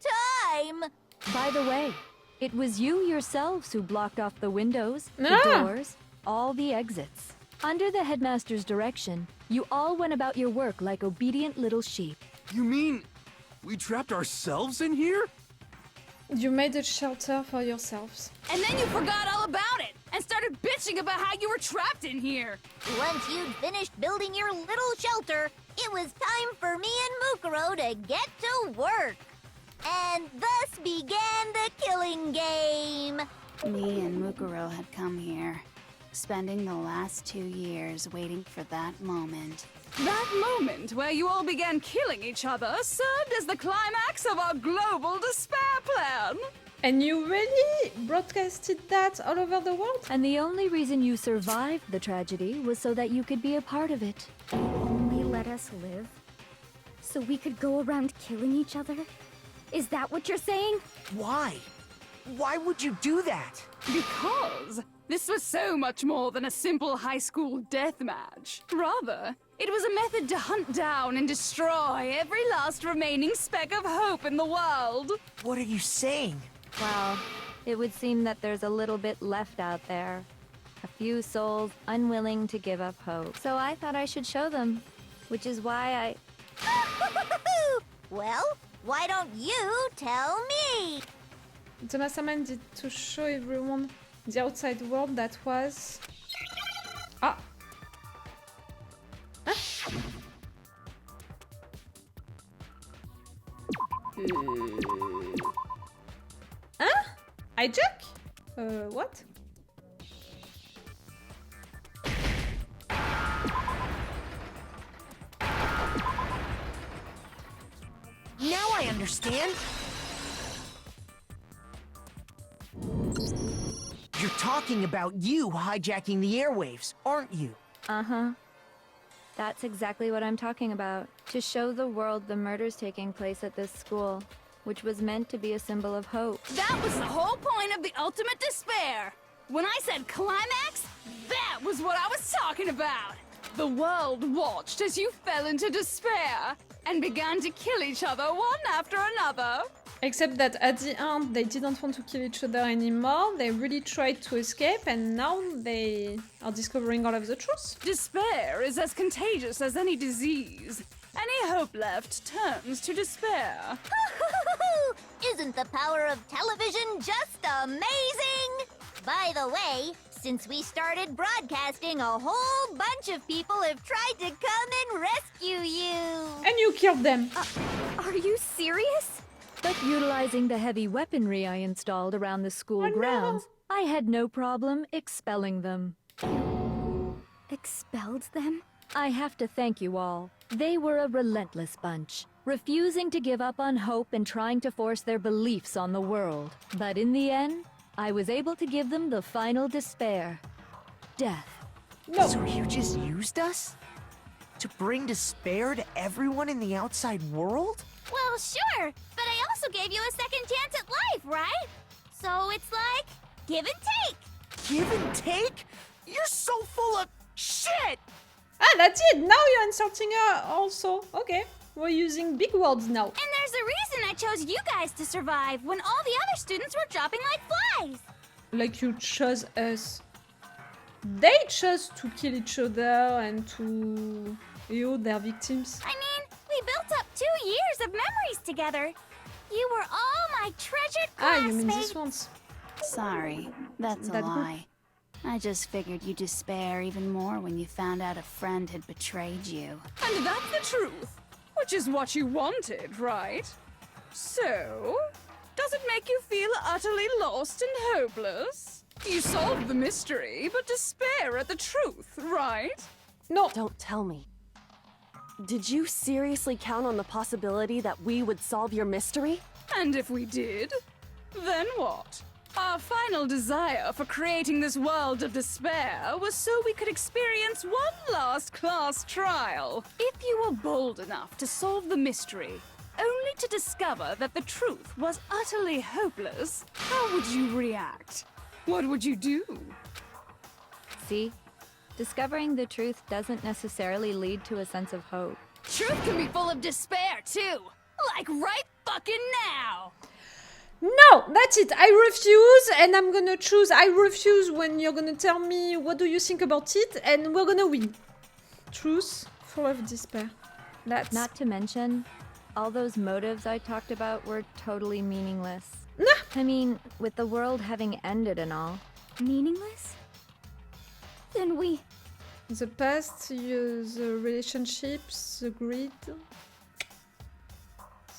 time. By the way, it was you yourselves who blocked off the windows, the Ah. doors, all the exits. Under the headmaster's direction, you all went about your work like obedient little sheep. You mean we trapped ourselves in here? You made a shelter for yourselves. And then you forgot all about it and started bitching about how you were trapped in here. Once you'd finished building your little shelter, it was time for me and Mukuro to get to work. And thus began the killing game. Me and Mukuro had come here, spending the last 2 years waiting for that moment. That moment where you all began killing each other served as the climax of our global despair plan. And you really broadcasted that all over the world? And the only reason you survived the tragedy was so that you could be a part of it. Only let us live? So we could go around killing each other? Is that what you're saying? Why? Why would you do that? Because this was so much more than a simple high school death match. Rather, it was a method to hunt down and destroy every last remaining speck of hope in the world. What are you saying? Well, it would seem that there's a little bit left out there. A few souls unwilling to give up hope. So I thought I should show them, which is why Well, why don't you tell me? The Mastermind did to show everyone the outside world that was... Ah! Huh? Hijack? What? Now I understand. You're talking about you hijacking the airwaves, aren't you? Uh-huh. That's exactly what I'm talking about. To show the world the murders taking place at this school, which was meant to be a symbol of hope. That was the whole point of the ultimate despair. When I said climax, that was what I was talking about. The world watched as you fell into despair and began to kill each other one after another. Except that at the end, they didn't want to kill each other anymore. They really tried to escape, and now they are discovering all of the truth. Despair is as contagious as any disease. Any hope left turns to despair. Isn't the power of television just amazing? By the way, since we started broadcasting, a whole bunch of people have tried to come and rescue you. And you killed them. Are you serious? But utilizing the heavy weaponry I installed around the school Oh, no. grounds, I had no problem expelling them. Expelled them? I have to thank you all. They were a relentless bunch, refusing to give up on hope and trying to force their beliefs on the world. But in the end, I was able to give them the final despair. Death. No. So you just used us? To bring despair to everyone in the outside world? Well, sure, but I also gave you a second chance at life, right? So it's like, give and take. Give and take? You're so full of shit! Ah, that's it. Now you're insulting her also. Okay. We're using big words now. And there's a reason I chose you guys to survive when all the other students were dropping like flies. Like you chose us. They chose to kill each other and to their victims. I mean, we built up 2 years of memories together. You were all my treasured Ah, you mean classmates. this ones? Sorry, that's a That group? lie. I just figured you'd despair even more when you found out a friend had betrayed you. And that's the truth, which is what you wanted, right? So, does it make you feel utterly lost and hopeless? You solved the mystery, but despair at the truth, right? No. Don't tell me. Did you seriously count on the possibility that we would solve your mystery? And if we did, then what? Our final desire for creating this world of despair was so we could experience one last class trial. If you were bold enough to solve the mystery, only to discover that the truth was utterly hopeless, how would you react? What would you do? See? Discovering the truth doesn't necessarily lead to a sense of hope. Truth can be full of despair, too. Like right fucking now. No, that's it. I refuse, and I'm gonna choose I refuse when you're gonna tell me what do you think about it, and we're gonna win. Truth, full of despair. That's Not to mention, all those motives I talked about were totally meaningless. Nah. I mean, with the world having ended and all. Meaningless? Then we... the past, the relationships, the greed, the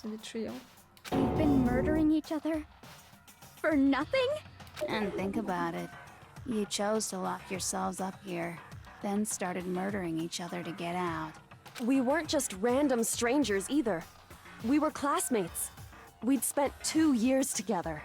betrayal. We've been murdering each other? For nothing? And think about it. You chose to lock yourselves up here, then started murdering each other to get out. We weren't just random strangers either. We were classmates. We'd spent 2 years together.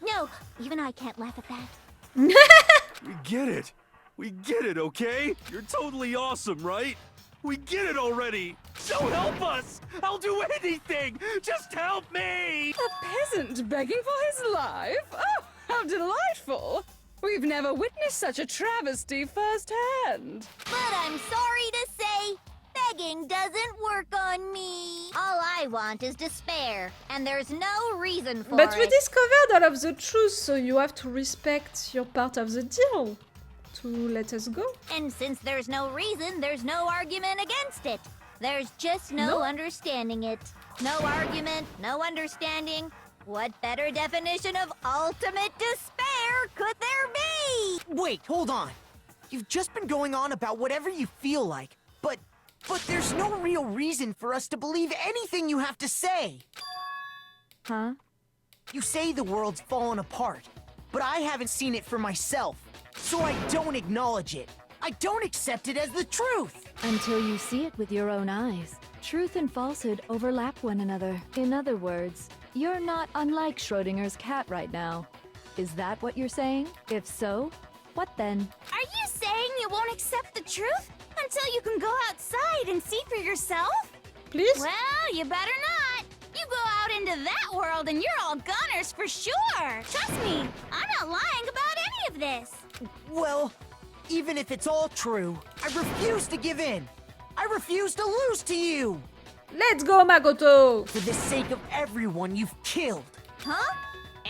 No, even I can't laugh at that. We get it. We get it, okay? You're totally awesome, right? We get it already. So help us. I'll do anything. Just help me. A peasant begging for his life? Oh, how delightful! We've never witnessed such a travesty firsthand. But I'm sorry to say, begging doesn't work on me. All I want is despair, and there's no reason for But we it. discovered all of the truth, so you have to respect your part of the deal to let us go. And since there's no reason, there's no argument against it. There's just no understanding it. No argument, no understanding. What better definition of ultimate despair could there be? Wait, hold on. You've just been going on about whatever you feel like, but there's no real reason for us to believe anything you have to say. Huh? You say the world's fallen apart, but I haven't seen it for myself, so I don't acknowledge it. I don't accept it as the truth. Until you see it with your own eyes. Truth and falsehood overlap one another. In other words, you're not unlike Schrodinger's cat right now. Is that what you're saying? If so, what then? Are you saying you won't accept the truth until you can go outside and see for yourself? Please? Well, you better not. You go out into that world and you're all gunners for sure. Trust me, I'm not lying about any of this. Well, even if it's all true, I refuse to give in. I refuse to lose to you. Let's go, Makoto! For the sake of everyone you've killed. Huh?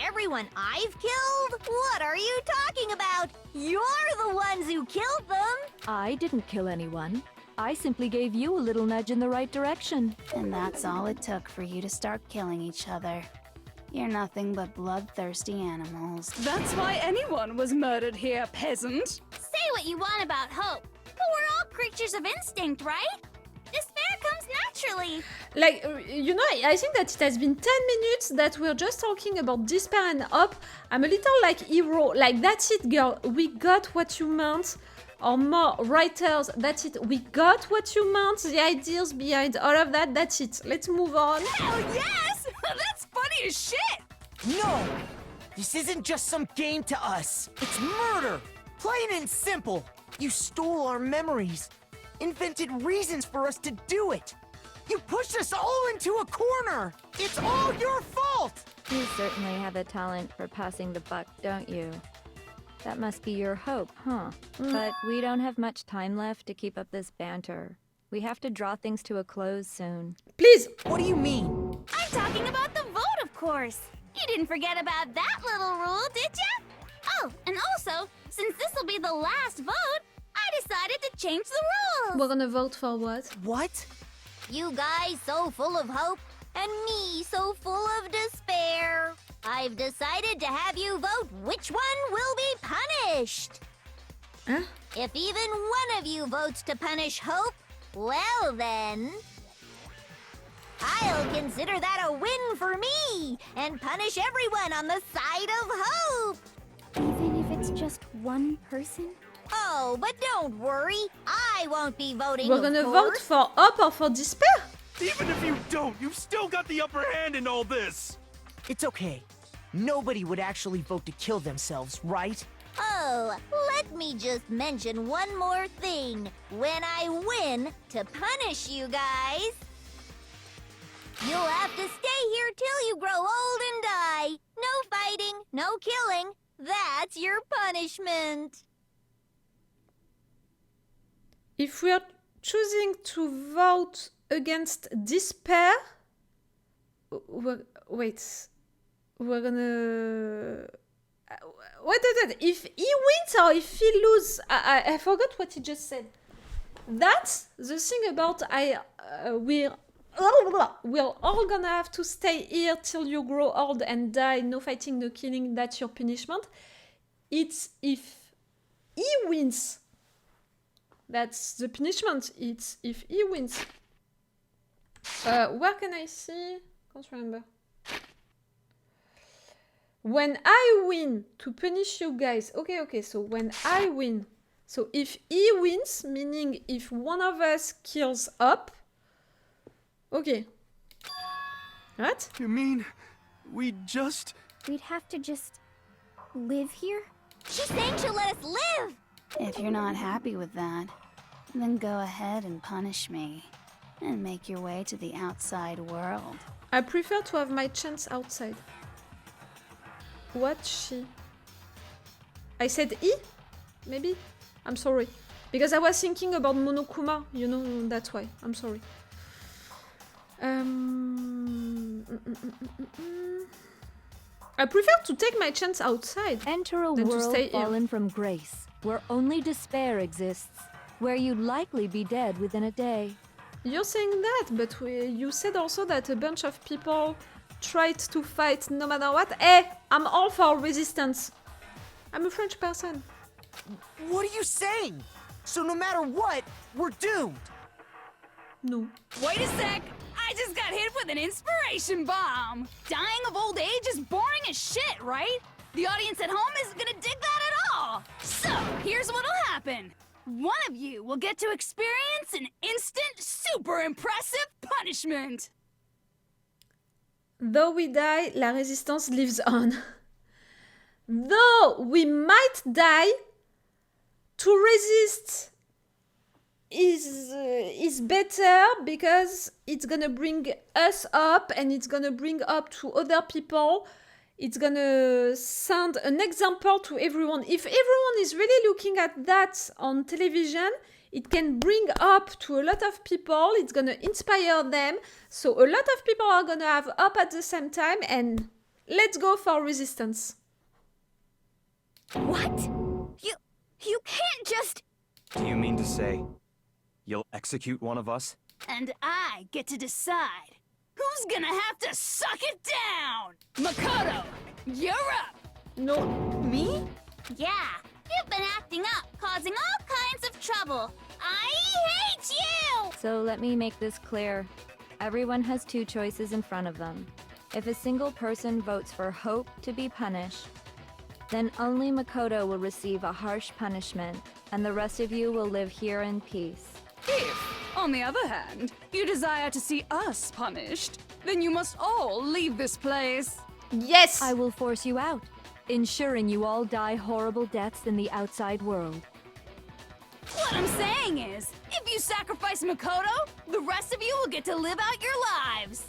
Everyone I've killed? What are you talking about? You're the ones who killed them! I didn't kill anyone. I simply gave you a little nudge in the right direction. And that's all it took for you to start killing each other. You're nothing but bloodthirsty animals. That's why anyone was murdered here, peasant. Say what you want about hope, but we're all creatures of instinct, right? Despair comes naturally. Like, you know, I think that it has been 10 minutes that we're just talking about despair and hope. I'm a little like hero. Like, that's it, girl. We got what you meant. Or more writers, that's it. We got what you meant. The ideas behind all of that, that's it. Let's move on. Hell yes! That's funny as shit! No! This isn't just some game to us. It's murder! Plain and simple. You stole our memories. Invented reasons for us to do it. You pushed us all into a corner. It's all your fault! You certainly have a talent for passing the buck, don't you? That must be your hope, huh? But we don't have much time left to keep up this banter. We have to draw things to a close soon. Please! What do you mean? I'm talking about the vote, of course. You didn't forget about that little rule, did ya? Oh, and also, since this will be the last vote, I decided to change the rules. We're gonna vote for what? What? You guys so full of hope, and me so full of despair. I've decided to have you vote which one will be punished. Huh? If even one of you votes to punish Hope, well then... I'll consider that a win for me, and punish everyone on the side of Hope. Even if it's just one person? Oh, but don't worry, I won't be voting, We're gonna of vote course. for hope or for despair? Even if you don't, you've still got the upper hand in all this. It's okay. Nobody would actually vote to kill themselves, right? Oh, let me just mention one more thing. When I win, to punish you guys, you'll have to stay here till you grow old and die. No fighting, no killing. That's your punishment. If we are choosing to vote against despair... We're gonna... Wait. If he wins or if he loses... I forgot what he just said. That's the thing about we're all gonna have to stay here till you grow old and die. No fighting, no killing. That's your punishment. It's if he wins. That's the punishment. It's if he wins. Where can I see? Can't remember. When I win, to punish you guys. Okay, so when I win. So if he wins, meaning if one of us kills up. Okay. What? You mean we just... We'd have to just live here? She's saying she'll let us live! If you're not happy with that, then go ahead and punish me. And make your way to the outside world. I prefer to have my chance outside. What she? I said E? Maybe? I'm sorry. Because I was thinking about monokuma, you know, that's why. I'm sorry. I prefer to take my chance outside. Enter a than to world stay here. fallen from grace, where only despair exists, where you'd likely be dead within a day. You're saying that, but you said also that a bunch of people tried to fight no matter what. Hey, I'm all for resistance. I'm a French person. What are you saying? So no matter what, we're doomed. No. Wait a sec! I just got hit with an inspiration bomb. Dying of old age is boring as shit, right? The audience at home isn't gonna dig that at all. So, here's what'll happen. One of you will get to experience an instant, super impressive punishment. Though we die, la résistance lives on. Though we might die, to resist is better because it's gonna bring us up and it's gonna bring up to other people. It's gonna send an example to everyone. If everyone is really looking at that on television, it can bring up to a lot of people. It's gonna inspire them. So a lot of people are gonna have up at the same time, and let's go for resistance. What? You can't just... Do you mean to say you'll execute one of us? And I get to decide who's gonna have to suck it down. Mukuro, you're up. No. Me? Yeah, you've been acting up, causing all kinds of trouble. I hate you! So let me make this clear. Everyone has two choices in front of them. If a single person votes for Hope to be punished, then only Makoto will receive a harsh punishment, and the rest of you will live here in peace. If, on the other hand, you desire to see us punished, then you must all leave this place. Yes! I will force you out, ensuring you all die horrible deaths in the outside world. What I'm saying is, if you sacrifice Makoto, the rest of you will get to live out your lives.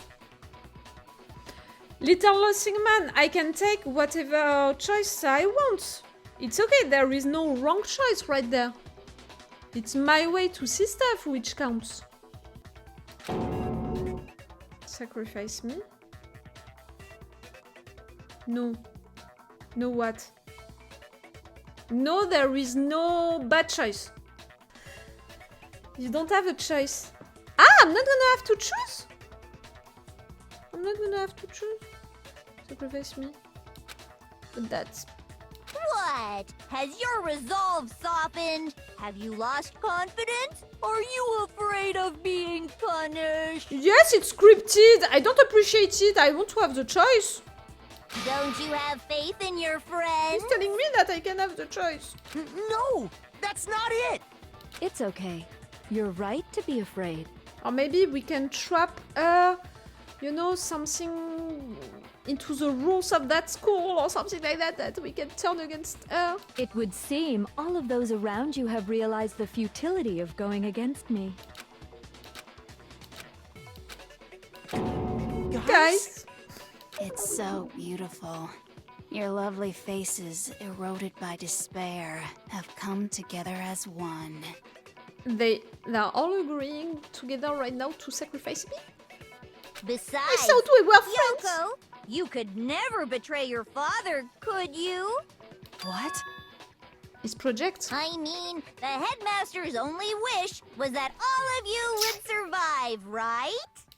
Little Losing Man, I can take whatever choice I want. It's okay, there is no wrong choice right there. It's my way to see stuff which counts. Sacrifice me? No. No what? No, there is no bad choice. You don't have a choice. Ah, I'm not gonna have to choose? I'm not gonna have to choose. Sacrifice me. But that's... What? Has your resolve softened? Have you lost confidence? Are you afraid of being punished? Yes, it's scripted. I don't appreciate it. I want to have the choice. Don't you have faith in your friends? He's telling me that I can have the choice. No, that's not it. It's okay. You're right to be afraid. Or maybe we can trap you know, something into the rules of that school or something like that, that we can turn against her. It would seem all of those around you have realized the futility of going against me. Guys! It's so beautiful. Your lovely faces, eroded by despair, have come together as one. They're all agreeing together right now to sacrifice me? Besides, I thought we were friends! Junko, you could never betray your father, could you? What? His project? I mean, the headmaster's only wish was that all of you would survive, right?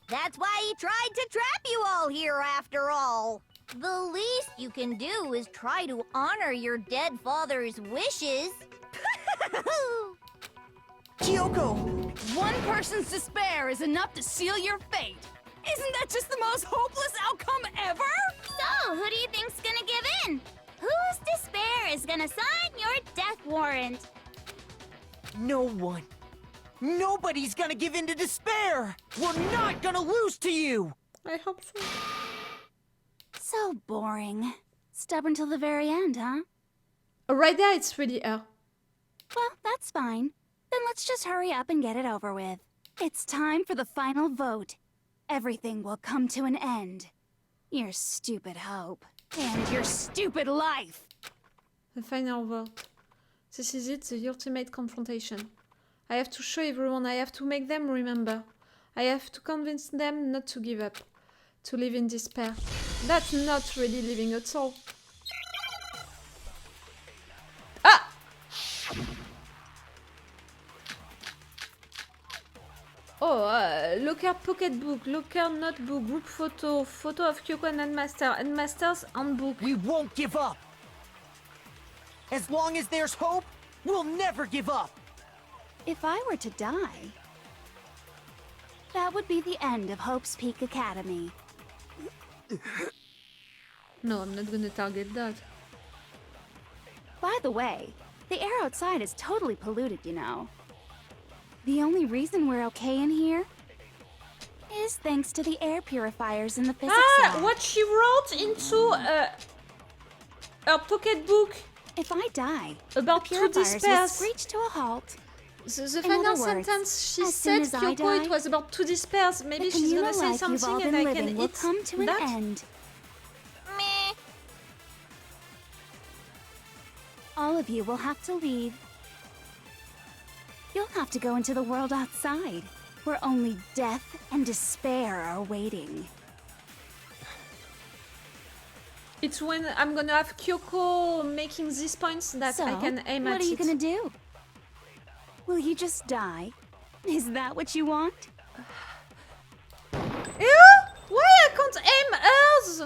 That's why he tried to trap you all here after all. The least you can do is try to honor your dead father's wishes. Junko! One person's despair is enough to seal your fate. Isn't that just the most hopeless outcome ever? So, who do you think's gonna give in? Whose despair is gonna sign your death warrant? No one. Nobody's gonna give in to despair! We're not gonna lose to you! I hope so. So boring. Stubborn till the very end, huh? Right there, it's really her. Well, that's fine. Then let's just hurry up and get it over with. It's time for the final vote. Everything will come to an end. Your stupid hope. And your stupid life. The final vote. This is it, the ultimate confrontation. I have to show everyone, I have to make them remember. I have to convince them not to give up, to live in despair. That's not really living at all. Ah! Oh, locker pocketbook, locker notebook, group photo, photo of Kyoko and Headmaster, Headmaster's handbook. We won't give up! As long as there's hope, we'll never give up! If I were to die, That would be the end of Hope's Peak Academy. No, I'm not gonna target that. By the way, the air outside is totally polluted, you know. The only reason we're okay in here is thanks to the air purifiers in the physics lab. What she wrote into her pocketbook. If I die, about the two purifiers will despairs. screech to a halt. The In final other words, sentence she as soon said, as I Kyoko, die, it was about two despairs. Maybe the she's gonna communal say life you've all something been and I living can will eat come to an that. end. Meh. All of you will have to leave. You'll have to go into the world outside, where only death and despair are waiting. It's when I'm gonna have Kyoko making these points that So, I can aim at what are you it. gonna do? Will you just die? Is that what you want? Ew! Why I can't aim hers?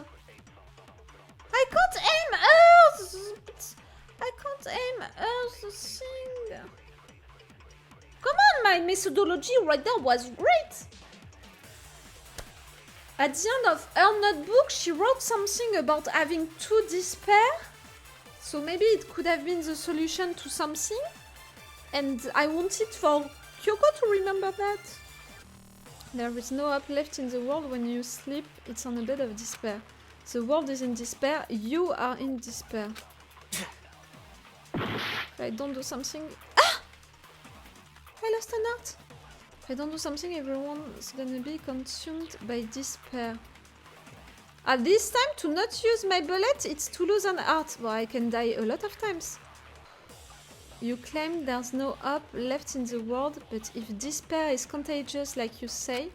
I can't aim hers! I can't aim hers thing. Come on, my methodology right there was great! At the end of her notebook, she wrote something about having two despair. So maybe it could have been the solution to something. And I wanted for Kyoko to remember that. There is no hope left in the world when you sleep. It's on a bed of despair. The world is in despair. You are in despair. If I don't do something... Ah! I lost an art. If I don't do something, everyone's gonna be consumed by despair. At this time, to not use my bullet, it's to lose an art. Well, I can die a lot of times. You claim there's no hope left in the world, but if despair is contagious like you say,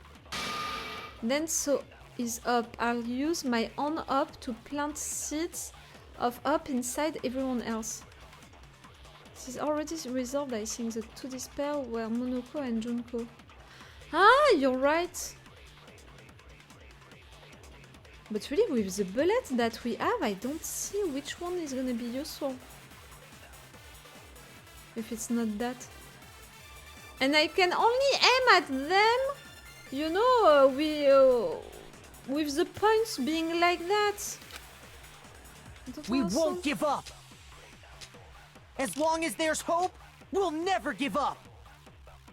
then so is hope. I'll use my own hope to plant seeds of hope inside everyone else. This is already resolved, I think. The two despair were Monoko and Junko. Ah, you're right. But really, with the bullets that we have, I don't see which one is gonna be useful. If it's not that. And I can only aim at them, you know, with the points being like that. We won't give up. As long as there's hope, we'll never give up.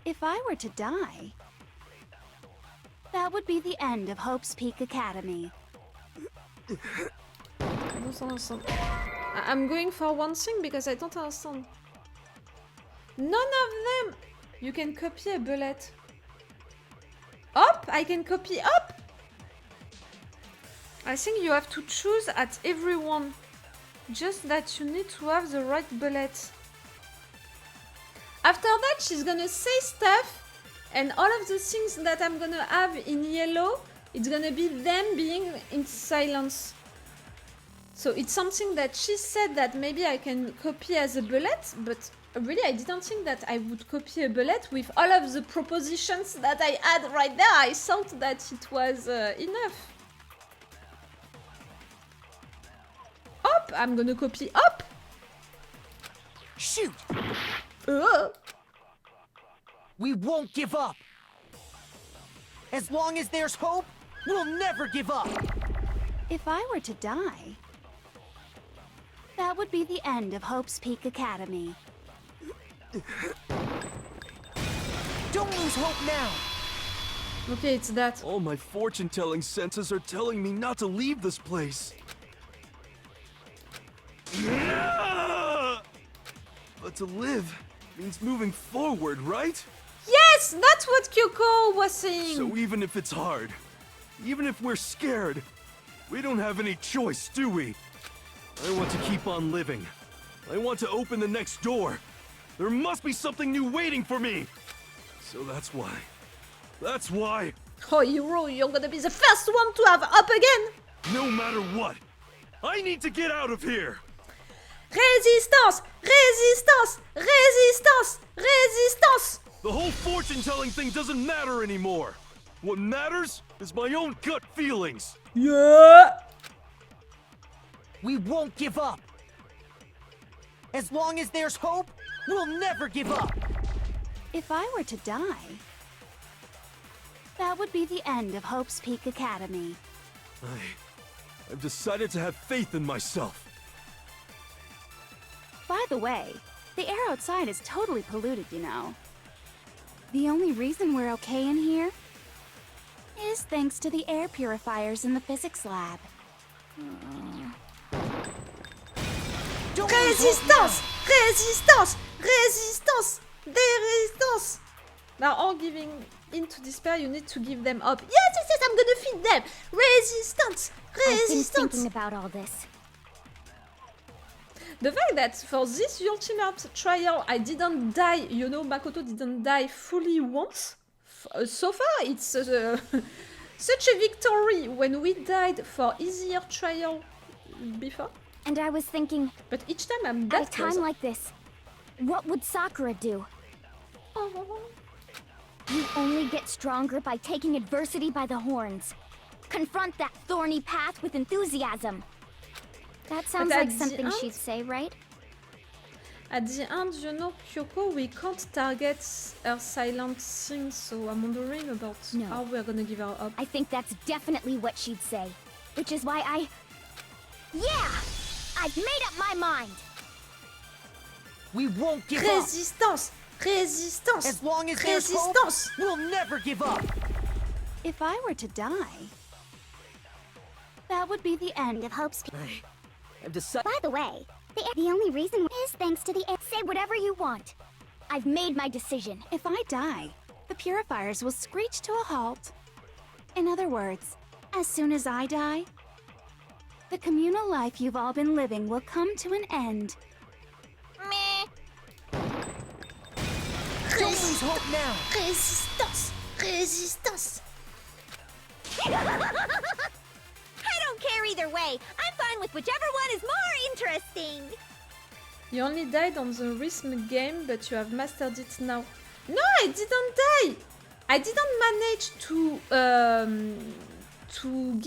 If I were to die, that would be the end of Hope's Peak Academy. I don't understand. I'm going for one thing because I don't understand. None of them! You can copy a bullet. Up? I can copy up? I think you have to choose at everyone. Just that you need to have the right bullet. After that, she's gonna say stuff, and all of the things that I'm gonna have in yellow, it's gonna be them being in silence. So it's something that she said that maybe I can copy as a bullet, but really I didn't think that I would copy a bullet with all of the propositions that I had right there. I thought that it was enough. Up! I'm gonna copy up! Shoot! Uh. We won't give up. As long as there's hope, we'll never give up. If I were to die, that would be the end of Hope's Peak Academy. Don't lose hope now. Okay, it's that. All my fortune-telling senses are telling me not to leave this place. But to live means moving forward, right? Yes, that's what Kyoko was saying. So even if it's hard, even if we're scared, we don't have any choice, do we? I want to keep on living. I want to open the next door. There must be something new waiting for me. So that's why. That's why. Oh, hero, you're gonna be the first one to have up again. No matter what, I need to get out of here. Resistance! Resistance! Resistance! Resistance! The whole fortune-telling thing doesn't matter anymore. What matters is my own gut feelings. Yeah! We won't give up. As long as there's hope, we'll never give up. If I were to die, That would be the end of Hope's Peak Academy. I've decided to have faith in myself. By the way, the air outside is totally polluted, you know. The only reason we're okay in here is thanks to the air purifiers in the physics lab. Résistance! Résistance! Résistance! Des résistance! Now all giving into despair, you need to give them up. Yes, I'm gonna feed them! Resistance! I've been Resistance! thinking about all this. The fact that for this ultimate trial I didn't die, you know, Makoto didn't die fully once. So far, it's such a victory when we died for easier trial before. And I was thinking, But each time I'm at a that time close. like this, what would Sakura do? Oh. You only get stronger by taking adversity by the horns. Confront that thorny path with enthusiasm. That sounds at like the something end- she'd say, right? At the end, you know, Kyoko, we can't target her silent things, so I'm wondering about No. how we're gonna give her up. I think that's definitely what she'd say. Which is why Yeah! I've made up my mind! We won't give up. Résistance! Résistance! As long as there's hope, Résistance! we'll never give up. If I were to die, that would be the end of Hope's Peak. I've decided. By the way, the only reason is thanks to the say whatever you want. I've made my decision. If I die, the purifiers will screech to a halt. In other words, as soon as I die, the communal life you've all been living will come to an end. Meh. Don't lose hope now. Résistance! Résistance! I don't care either way. I'm fine with whichever one is more interesting. You only died on the rhythm game, but you have mastered it now. No, I didn't die! I didn't manage to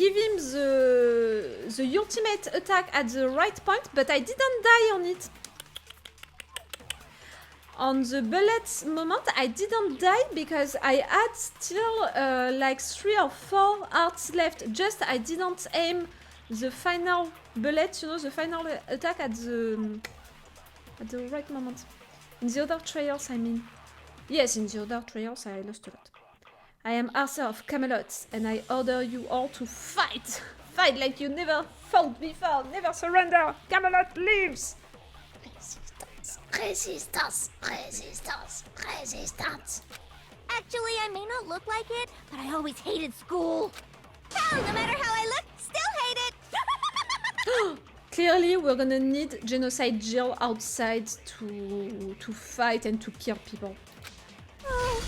give him the ultimate attack at the right point, but I didn't die on it. On the bullet moment, I didn't die because I had still like 3 or 4 hearts left. Just I didn't aim the final bullet, you know, the final attack at the right moment. In the other trials, I mean. Yes, in the other trials, I lost a lot. I am Arthur of Camelot, and I order you all to fight! Fight like you never fought before! Never surrender! Camelot lives! Resistance! Resistance! Resistance! Actually, I may not look like it, but I always hated school. Hell, no matter how I look, still hate it. Clearly, we're gonna need Genocide Jill outside to fight and to kill people. Oh,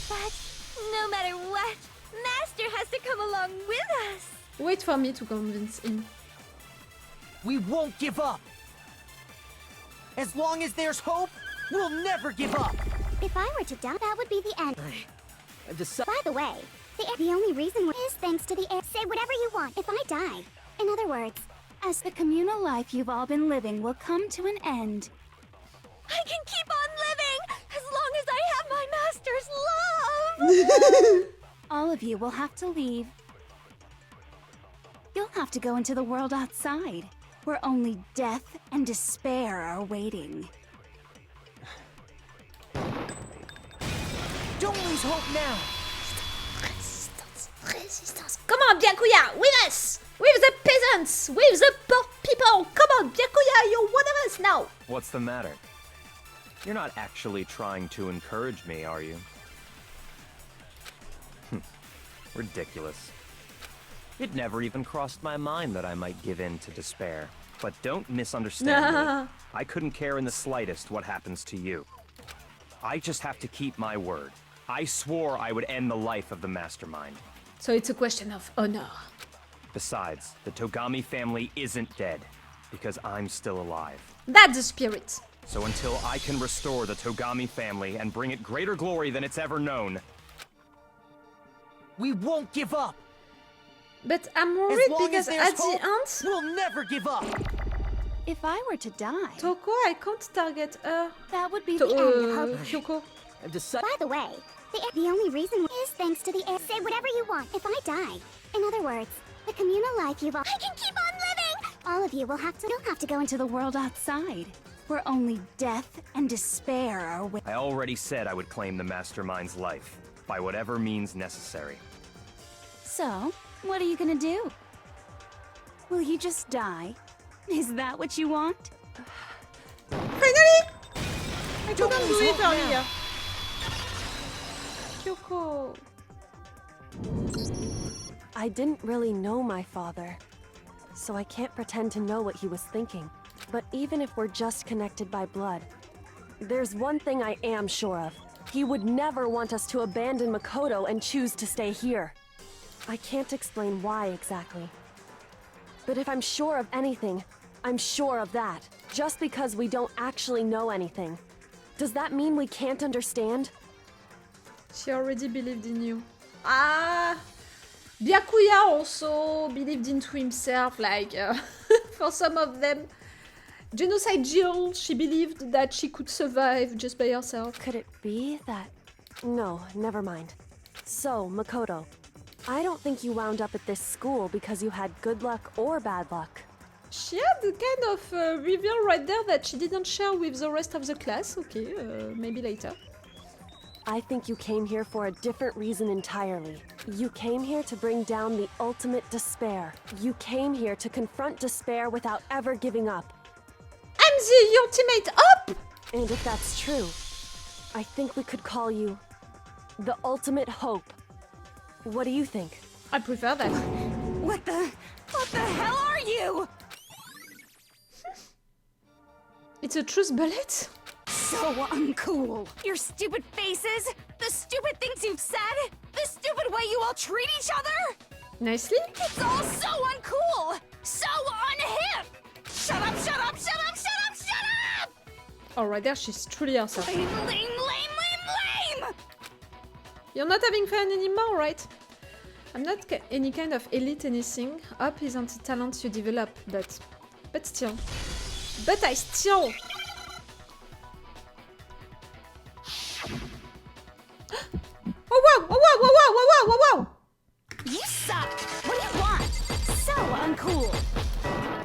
but no matter what, Master has to come along with us. Wait for me to convince him. We won't give up. As long as there's hope, we'll never give up. If I were to die, that would be the end. I've decided. By the way, the only reason is thanks to the air. Say whatever you want if I die. In other words, As the communal life you've all been living will come to an end. I can keep on living as long as I have my master's love. All of you will have to leave. You'll have to go into the world outside, where only death and despair are waiting. Don't lose hope now. Resistance, resistance. Come on, Byakuya, with us! With the peasants! With the poor people! Come on, Byakuya, you're one of us now! What's the matter? You're not actually trying to encourage me, are you? Ridiculous. It never even crossed my mind that I might give in to despair. But don't misunderstand me. I couldn't care in the slightest what happens to you. I just have to keep my word. I swore I would end the life of the Mastermind. So it's a question of honor. Besides, the Togami family isn't dead, because I'm still alive. That's the spirit. So until I can restore the Togami family and bring it greater glory than it's ever known, we won't give up. But I'm worried long because as there's at the hope, end, we'll never give up. If I were to die, Toko, I can't target her. that would be To, the end of Hope. Kyoko. I've decided. By the way, The only reason is thanks to the air. Say whatever you want if I die. In other words, the communal life you've all— I can keep on living! All of you will have to— Don't have to go into the world outside, where only death and despair are waiting. I already said I would claim the Mastermind's life, by whatever means necessary. So, what are you gonna do? Will you just die? Is that what you want? Finally! I couldn't do it earlier. Kyoko. I didn't really know my father, so I can't pretend to know what he was thinking. But even if we're just connected by blood, there's one thing I am sure of. He would never want us to abandon Makoto and choose to stay here. I can't explain why exactly. But if I'm sure of anything, I'm sure of that. Just because we don't actually know anything, does that mean we can't understand? She already believed in you. Ah! Byakuya also believed into himself, like, for some of them. Genocide Jill, she believed that she could survive just by herself. Could it be that... No, never mind. So, Makoto, I don't think you wound up at this school because you had good luck or bad luck. She had a kind of reveal right there that she didn't share with the rest of the class. Okay, maybe later. I think you came here for a different reason entirely. You came here to bring down the ultimate despair. You came here to confront despair without ever giving up. I'm the ultimate up! And if that's true, I think we could call you the ultimate hope. What do you think? I prefer that. What the hell are you? It's a truth bullet? So uncool. Your stupid faces, the stupid things you've said, the stupid way you all treat each other. Nicely? It's all so uncool, so unhip. Shut up, shut up, shut up, shut up, shut up! Oh, right there, she's truly herself. Lame, lame, lame, lame, lame! You're not having fun anymore, right? I'm not any kind of elite anything. Up isn't a talent you develop, but still. But I still... Oh wow! Oh wow! Oh wow! Oh wow! Oh wow! You suck! What do you want? So uncool!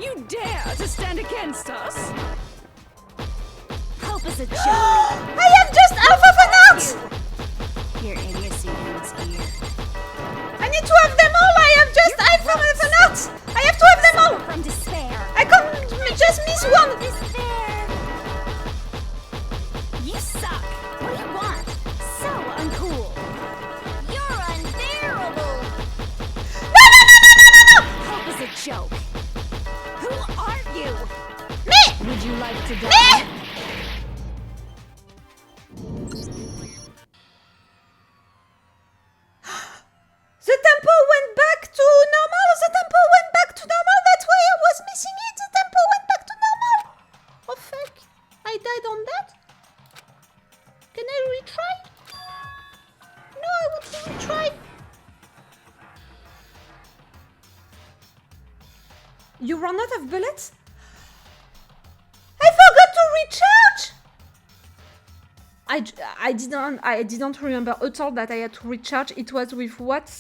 You dare to stand against us? Hope is a joke! I am just half of an art! Your idiocy ends here. I need to have them all! I am just half of an art! I have to have them all! From despair! I can't just miss one! Despair! You suck! What do you want? So uncool! You're unbearable! No! Hope is a joke! Who are you? Me! Would you like to die? Me! The tempo went back to normal! The tempo went back to normal! That's why I was missing it! The tempo went back to normal! Oh fuck! I died on that? Can I retry? No, I want to retry! You run out of bullets? I forgot to recharge! I didn't remember at all that I had to recharge. It was with what?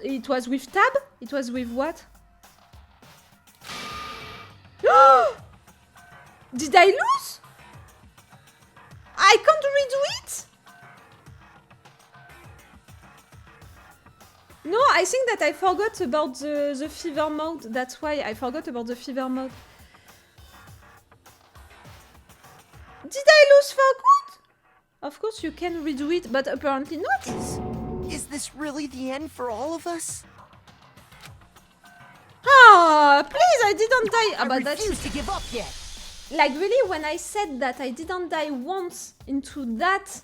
It was with tab? It was with what? Did I lose? I can't redo it? No, I think that I forgot about the fever mode. That's why I forgot about the fever mode. Did I lose for good? Of course you can redo it, but apparently not. Is this really the end for all of us? Ah, please, I didn't die. I refuse to give up yet. Like really, when I said that I didn't die once into that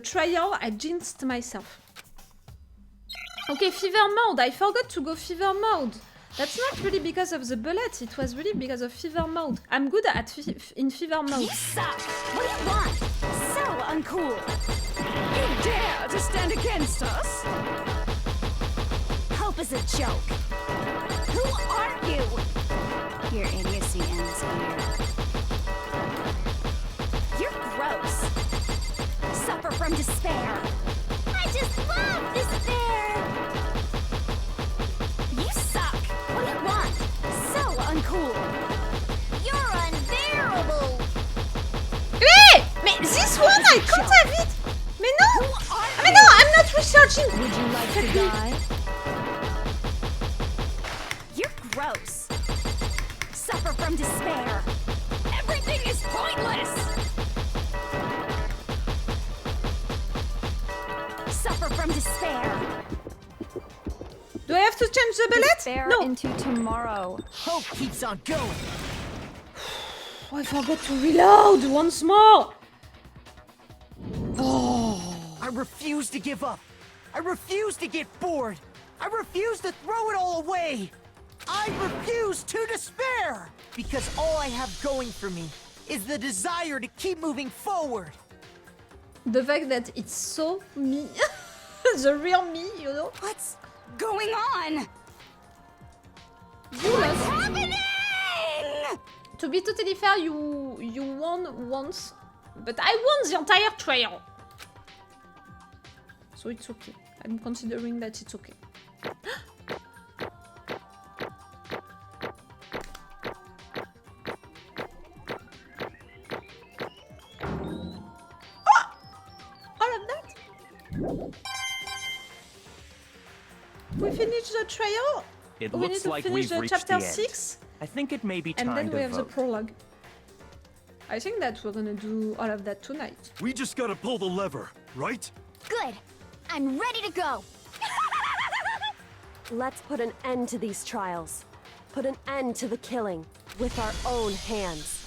trial, I jinxed myself. Okay, fever mode. I forgot to go fever mode. That's not really because of the bullets. It was really because of fever mode. I'm good at in fever mode. You suck! What do you want? So uncool! You dare to stand against us? Hope is a joke. Who are you? Your idiocy ends here. You're gross. Suffer from despair. I can't have it! Mais non! Mais non, I'm not researching! Would you like to die? You're gross. Suffer from despair. Everything is pointless. Suffer from despair. Do I have to change the bullet? Despair No. into tomorrow. Hope keeps on going. Oh, I forgot to reload once more. Oh. I refuse to give up. I refuse to get bored. I refuse to throw it all away. I refuse to despair. Because all I have going for me is the desire to keep moving forward. The fact that it's so me. The real me, you know? What's going on? What's happening? To be totally fair, you won once, but I won the entire trial. So it's okay. I'm considering that it's okay. All of that? We finished the trial. It We need looks to like finish we've the reached chapter the end. 6. I think it may be time And then we to have the vote. prologue. I think that we're gonna do all of that tonight. We just gotta pull the lever, right? Good. I'm ready to go. Let's put an end to these trials. Put an end to the killing with our own hands.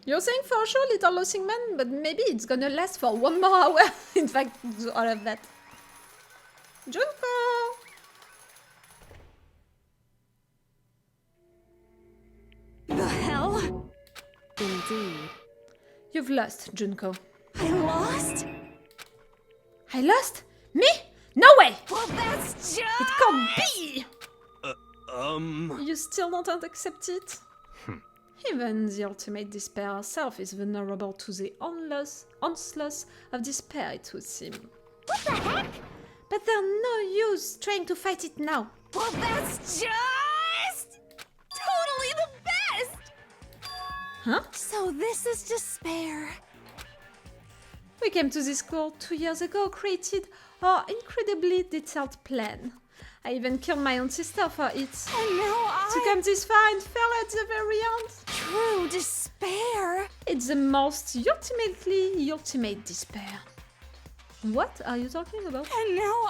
You're saying for sure Little Losing Man, but maybe it's gonna last for 1 more hour. In fact, all of that. Junko! The hell? Indeed. You've lost, Junko. I lost? I lost? Me? No way! Well, that's just... It can't be! You still don't accept it? Even the ultimate despair herself is vulnerable to the onslaught of despair, it would seem. What the heck? But there's no use trying to fight it now. Well, that's just... totally the best! Huh? So this is despair. We came to this school 2 years ago, created our incredibly detailed plan. I even killed my own sister for it. And now To come this far and fell at the very end. True despair. It's the most ultimate despair. What are you talking about? And now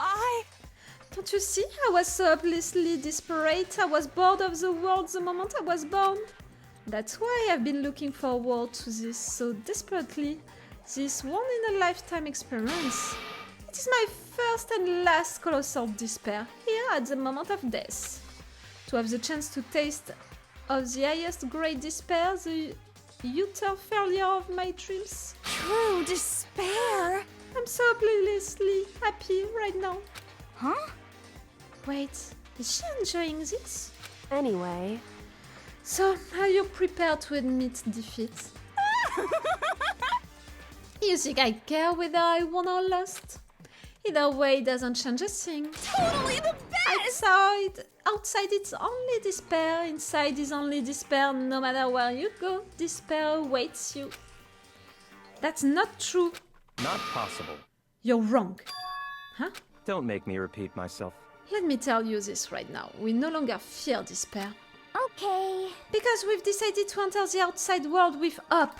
Don't you see? I was so hopelessly desperate. I was bored of the world the moment I was born. That's why I've been looking forward to this so desperately. This one-in-a-lifetime experience. It is my first and last colossal despair, here at the moment of death. To have the chance to taste of the highest great despair, the utter failure of my dreams. True despair. I'm so hopelessly happy right now. Huh? Wait, is she enjoying this? Anyway, So, are you prepared to admit defeat? You think I care whether I won or lost? Either way, it doesn't change a thing. Totally the best! Outside it's only despair, inside is only despair. No matter where you go, despair awaits you. That's not true. Not possible. You're wrong. Huh? Don't make me repeat myself. Let me tell you this right now. We no longer fear despair. Okay. Because we've decided to enter the outside world with hope.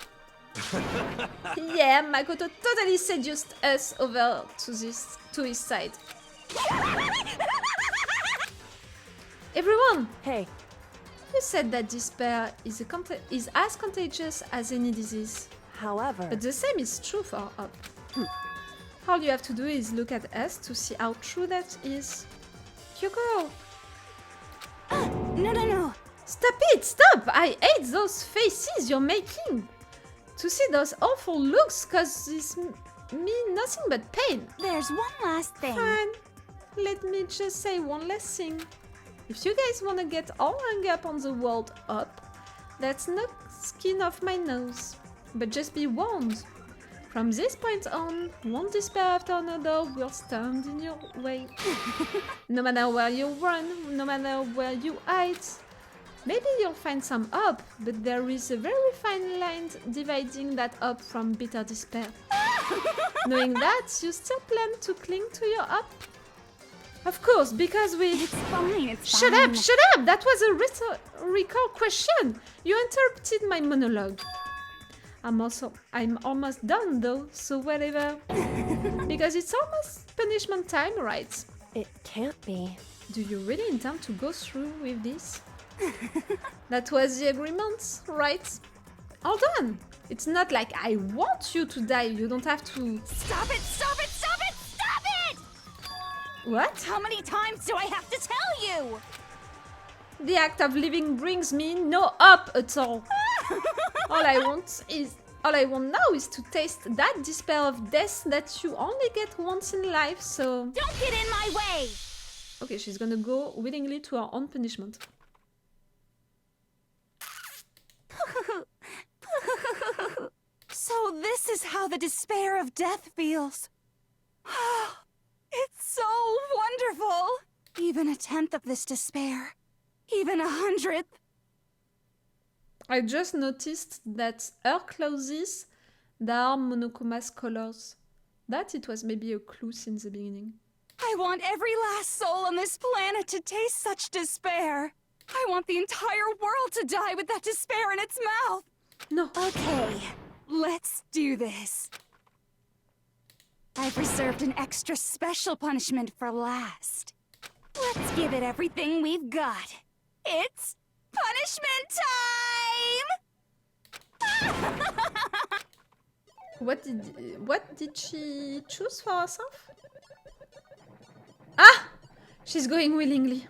Yeah, Makoto totally seduced us over to his side. Everyone, hey, you said that despair is as contagious as any disease. however, But the same is true for hope. All you have to do is look at us to see how true that is. Kyoko! No. Stop it! Stop! I hate those faces you're making! To see those awful looks causes me nothing but pain. There's one last thing. Fine. Let me just say one last thing. If you guys wanna get all hung up on the word up, that's no skin off my nose. But just be warned. From this point on, one despair after another will stand in your way. No matter where you run, no matter where you hide. Maybe you'll find some hope, but there is a very fine line dividing that hope from bitter despair. Knowing that, you still plan to cling to your hope? Of course, because we... It's fine, it's Shut fine. up, shut up! That was a rhetorical question! You interrupted my monologue. I'm almost done though, so whatever. Because it's almost punishment time, right? It can't be. Do you really intend to go through with this? That was the agreement, right? Hold on! It's not like I want you to die, you don't have to... Stop it! Stop it! Stop it! Stop it! What? How many times do I have to tell you? The act of living brings me no hope at all. All I want now is to taste that despair of death that you only get once in life, so... Don't get in my way! Okay, she's gonna go willingly to her own punishment. So this is how the despair of death feels. It's so wonderful! Even a tenth of this despair. Even 100th. I just noticed that her clothes, they are Monokuma's colors. That it was maybe a clue since the beginning. I want every last soul on this planet to taste such despair. I want the entire world to die with that despair in its mouth. No. Okay, let's do this. I've reserved an extra special punishment for last. Let's give it everything we've got. It's punishment time! What did she choose for herself? Ah! She's going willingly.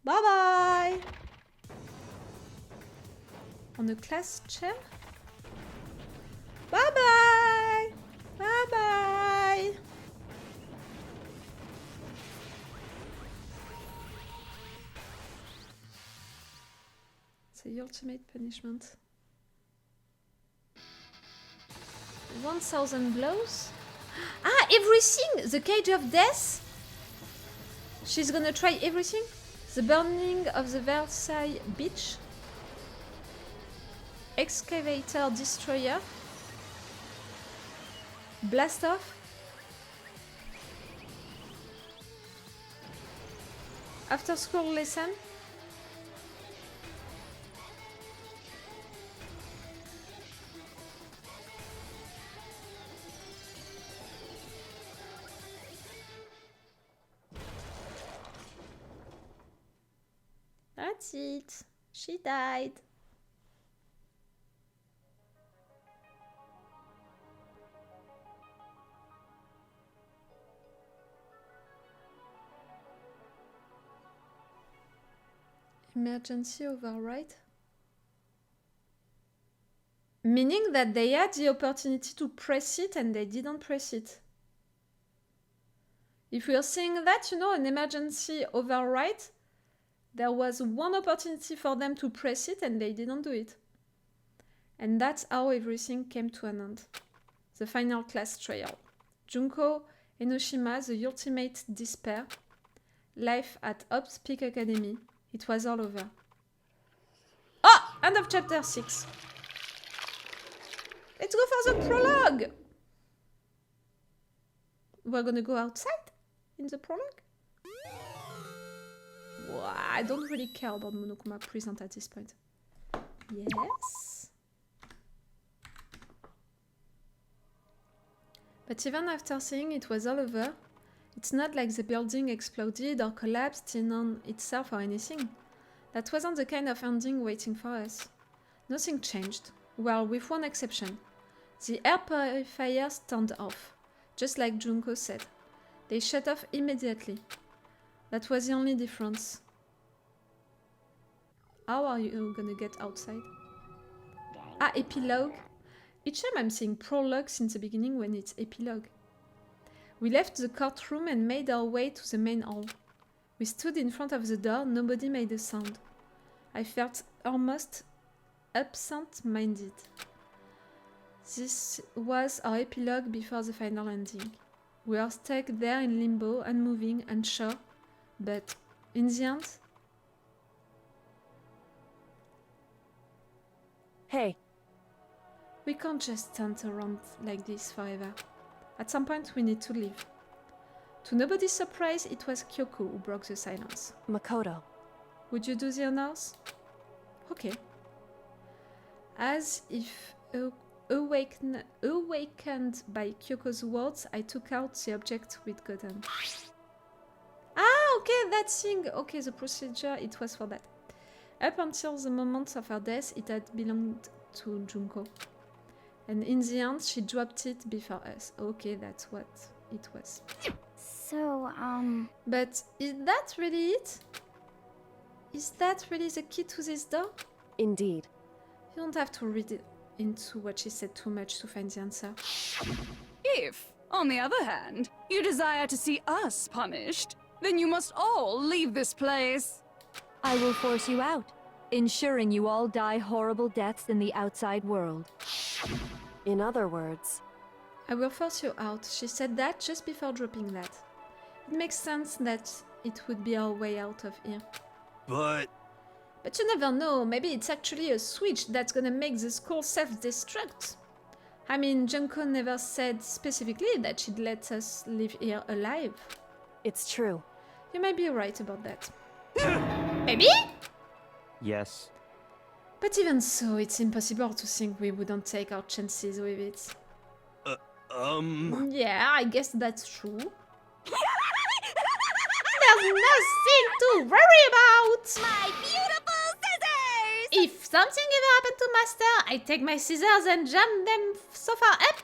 Bye-bye! On a class chair? Bye-bye! Bye-bye! It's the ultimate punishment. 1000 blows? Ah, everything! The cage of death? She's gonna try everything? The burning of the Versailles beach? Excavator destroyer? Blast off? After school lesson? That's it. She died. Emergency override? Meaning that they had the opportunity to press it and they didn't press it. If we are saying that, you know, an emergency override, there was one opportunity for them to press it and they didn't do it. And that's how everything came to an end. The final class trial. Junko, Enoshima, the ultimate despair. Life at Hope's Peak Academy. It was all over. Oh! End of chapter 6. Let's go for the prologue! We're gonna go outside in the prologue? Wow, I don't really care about Monokuma present at this point. Yes. But even after seeing it was all over, it's not like the building exploded or collapsed in on itself or anything. That wasn't the kind of ending waiting for us. Nothing changed. Well, with one exception. The air purifiers turned off, just like Junko said. They shut off immediately. That was the only difference. How are you gonna get outside? Ah, epilogue. Each time I'm saying prologue since the beginning when it's epilogue. We left the courtroom and made our way to the main hall. We stood in front of the door, nobody made a sound. I felt almost absent-minded. This was our epilogue before the final ending. We are stuck there in limbo, unmoving, unsure, but in the end... Hey. We can't just stand around like this forever. At some point we need to leave. To nobody's surprise, it was Kyoko who broke the silence. Makoto. Would you do the honors? Okay. As if awakened by Kyoko's words, I took out the object we'd gotten. Ah, okay, that thing. Okay, the procedure, it was for that. Up until the moment of her death, it had belonged to Junko. And in the end, she dropped it before us. Okay, that's what it was. So, But is that really it? Is that really the key to this door? Indeed. You don't have to read into what she said too much to find the answer. If, on the other hand, you desire to see us punished, then you must all leave this place. I will force you out, ensuring you all die horrible deaths in the outside world. In other words... I will force you out. She said that just before dropping that. It makes sense that it would be our way out of here. But you never know. Maybe it's actually a switch that's gonna make the school self-destruct. I mean, Junko never said specifically that she'd let us live here alive. It's true. You might be right about that. Maybe? Yes. But even so, it's impossible to think we wouldn't take our chances with it. Yeah, I guess that's true. There's nothing to worry about! My beautiful scissors! If something ever happened to Master, I take my scissors and jam them so far up.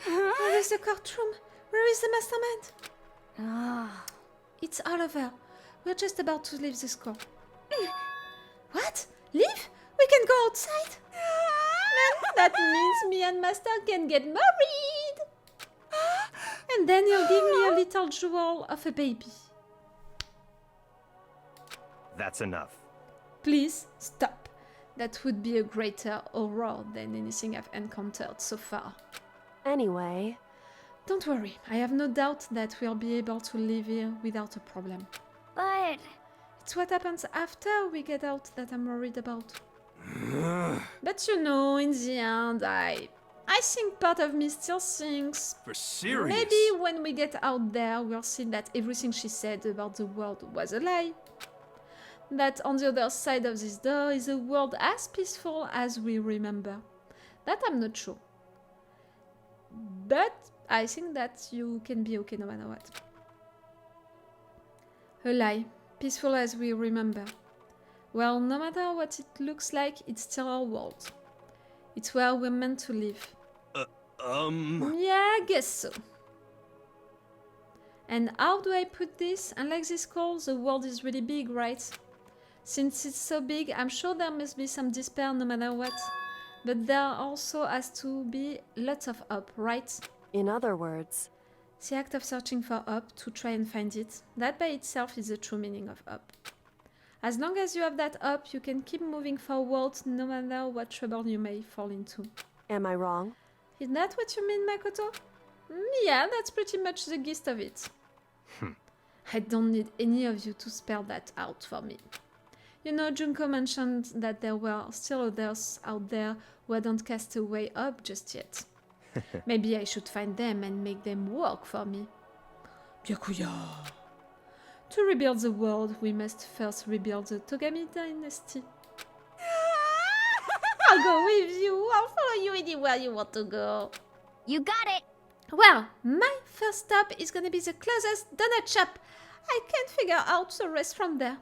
Where is the courtroom? Where is the Mastermind? ah, It's all over. We're just about to leave the school. What? Leave? We can go outside? Then that means me and Master can get married. And then he'll give me a little jewel of a baby. That's enough. Please stop. That would be a greater horror than anything I've encountered so far. Anyway... Don't worry, I have no doubt that we'll be able to live here without a problem. but... It's what happens after we get out that I'm worried about. But you know, in the end, I think part of me still thinks... for serious. Maybe when we get out there, we'll see that everything she said about the world was a lie. That on the other side of this door is a world as peaceful as we remember. That I'm not sure. But I think that you can be okay no matter what. A lie. Peaceful as we remember. Well, no matter what it looks like, it's still our world. It's where we're meant to live. Yeah, I guess so. And how do I put this? Unlike this call, the world is really big, right? Since it's so big, I'm sure there must be some despair no matter what. But there also has to be lots of hope, right? In other words... The act of searching for hope to try and find it, that by itself is the true meaning of hope. As long as you have that hope, you can keep moving forward no matter what trouble you may fall into. Am I wrong? Is that what you mean, Makoto? Yeah, that's pretty much the gist of it. I don't need any of you to spell that out for me. You know, Junko mentioned that there were still others out there who hadn't cast away hope just yet. Maybe I should find them and make them work for me. Byakuya! To rebuild the world, we must first rebuild the Togami dynasty. I'll go with you. I'll follow you anywhere you want to go. You got it! Well, my first stop is gonna be the closest donut shop. I can't figure out the rest from there.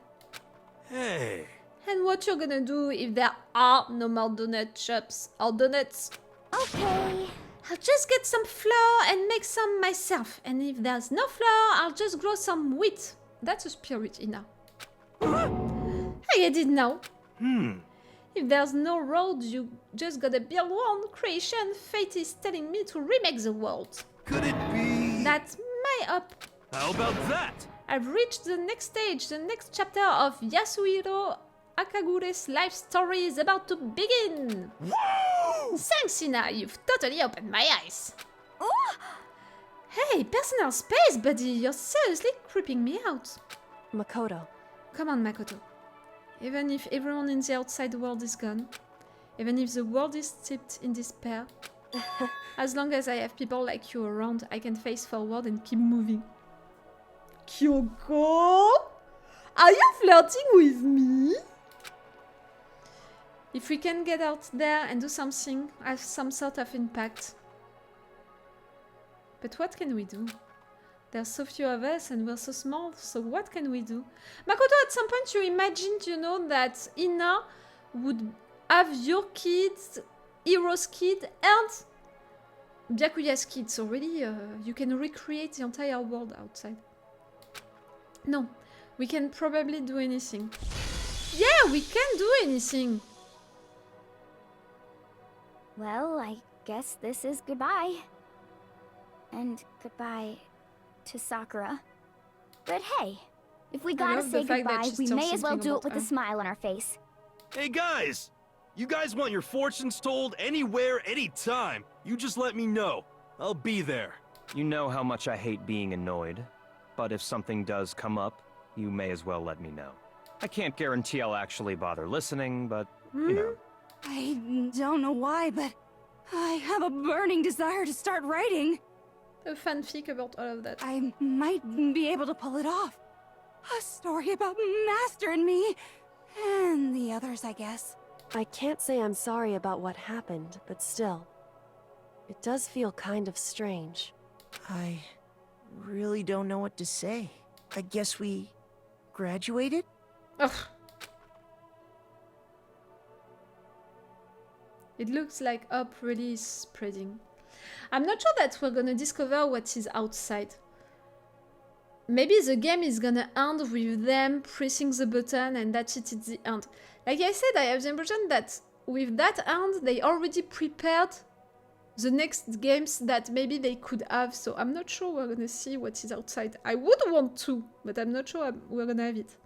Hey. And what you're gonna do if there are no more donut shops or donuts? Okay. I'll just get some flour and make some myself. And if there's no flour, I'll just grow some wheat. That's a spirit, Ina. I get it now. If there's no road, you just gotta build one. Creation fate is telling me to remake the world. Could it be... That's my up. How about that? I've reached the next stage. The next chapter of Yasuhiro Akagure's life story is about to begin. Woo! Thanks, Ina. You've totally opened my eyes. Hey, personal space, buddy. You're seriously creeping me out. Makoto. Come on, Makoto. Even if everyone in the outside world is gone, even if the world is steeped in despair, as long as I have people like you around, I can face forward and keep moving. Kyoko? Are you flirting with me? If we can get out there and do something, have some sort of impact. But what can we do? There's so few of us and we're so small, so what can we do? Makoto, at some point you imagined, you know, that Ina would have your kids, Hiro's kid, and Byakuya's kid. So really, you can recreate the entire world outside. No, we can probably do anything. Yeah, we can do anything. Well, I guess this is goodbye. And goodbye to Sakura. But hey, if we gotta say goodbye, we may as well do it with a smile on our face. Hey guys! You guys want your fortunes told anywhere, anytime. You just let me know. I'll be there. You know how much I hate being annoyed. But if something does come up, you may as well let me know. I can't guarantee I'll actually bother listening, but, you know. I don't know why, but I have a burning desire to start writing. A fanfic about all of that. I might be able to pull it off. A story about Master and me. And the others, I guess. I can't say I'm sorry about what happened, but still. It does feel kind of strange. I really don't know what to say. I guess we graduated? Ugh. It looks like Up really is spreading. I'm not sure that we're gonna discover what is outside. Maybe the game is gonna end with them pressing the button and that's it, it's the end. Like I said, I have the impression that with that end, they already prepared the next games that maybe they could have, so I'm not sure we're gonna see what is outside. I would want to, but I'm not sure we're gonna have it.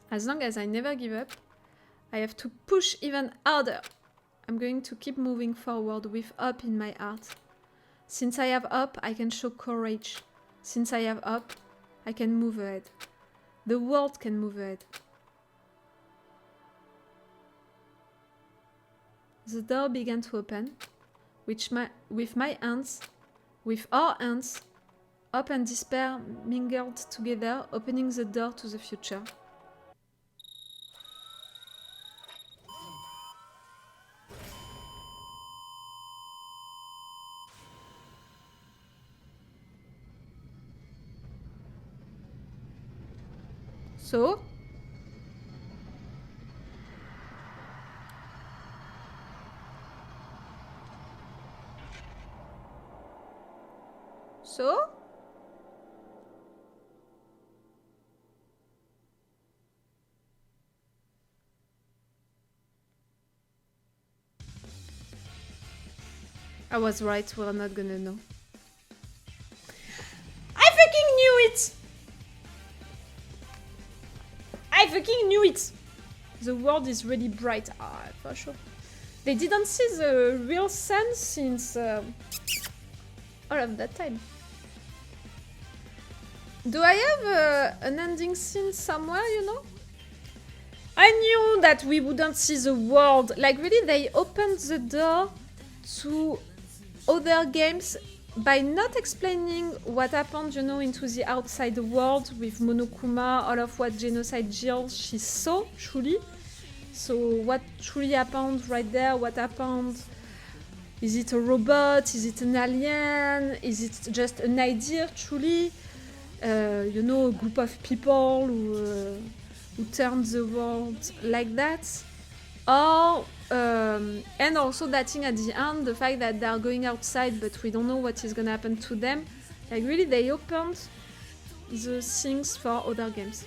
As long as I never give up, I have to push even harder. I'm going to keep moving forward with hope in my heart. Since I have hope, I can show courage. Since I have hope, I can move ahead. The world can move ahead. The door began to open, with my hands, with our hands, hope and despair mingled together, opening the door to the future. So? So? I was right, we're not gonna know. I fucking knew it! I fucking knew it! The world is really bright. Ah, for sure. They didn't see the real sun since all of that time. Do I have an ending scene somewhere, you know? I knew that we wouldn't see the world. Like, really, they opened the door to other games by not explaining what happened, you know, into the outside world with Monokuma, all of what Genocide Jill she saw, truly. So what truly happened right there, what happened? Is it a robot? Is it an alien? Is it just an idea, truly? You know, a group of people who turned the world like that? Or, and also that thing at the end, the fact that they are going outside but we don't know what is gonna happen to them. Like really, they opened the things for other games.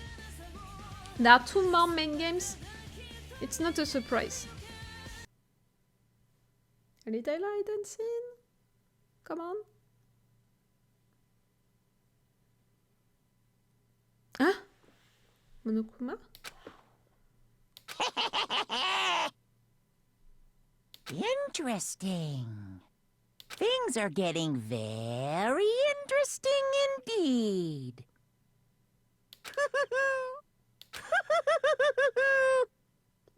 There are 2 more main games. It's not a surprise. A little hidden scene? Come on. Huh? Monokuma? Interesting. Things are getting very interesting indeed.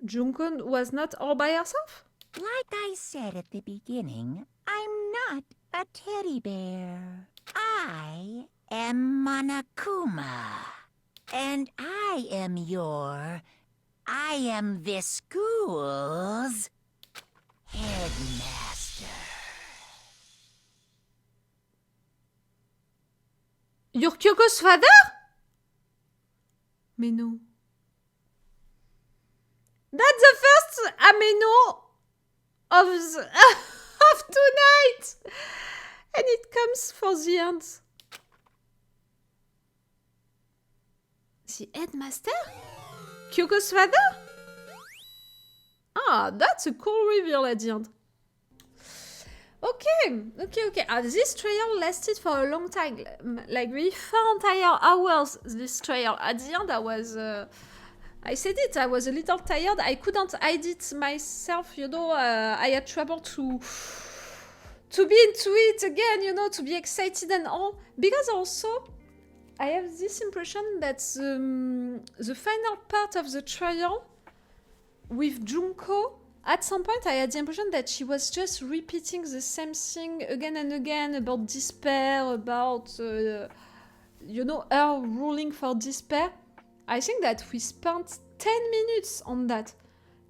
Junko was not all by herself? Like I said at the beginning, I'm not a teddy bear. I am Monokuma. And I am this school's headmaster. You're Kyoko's father? Mais no. That's the first ameno of of tonight! And it comes for the end. The headmaster? Kyoko's father? Ah, that's a cool reveal at the end. Okay. This trial lasted for a long time, like really 4 entire hours. This trial. At the end, I said it. I was a little tired. I couldn't hide it myself. You know, I had trouble to be into it again. You know, to be excited and all. Because also, I have this impression that the final part of the trial with Junko. At some point, I had the impression that she was just repeating the same thing again and again about despair, about, you know, her ruling for despair. I think that we spent 10 minutes on that.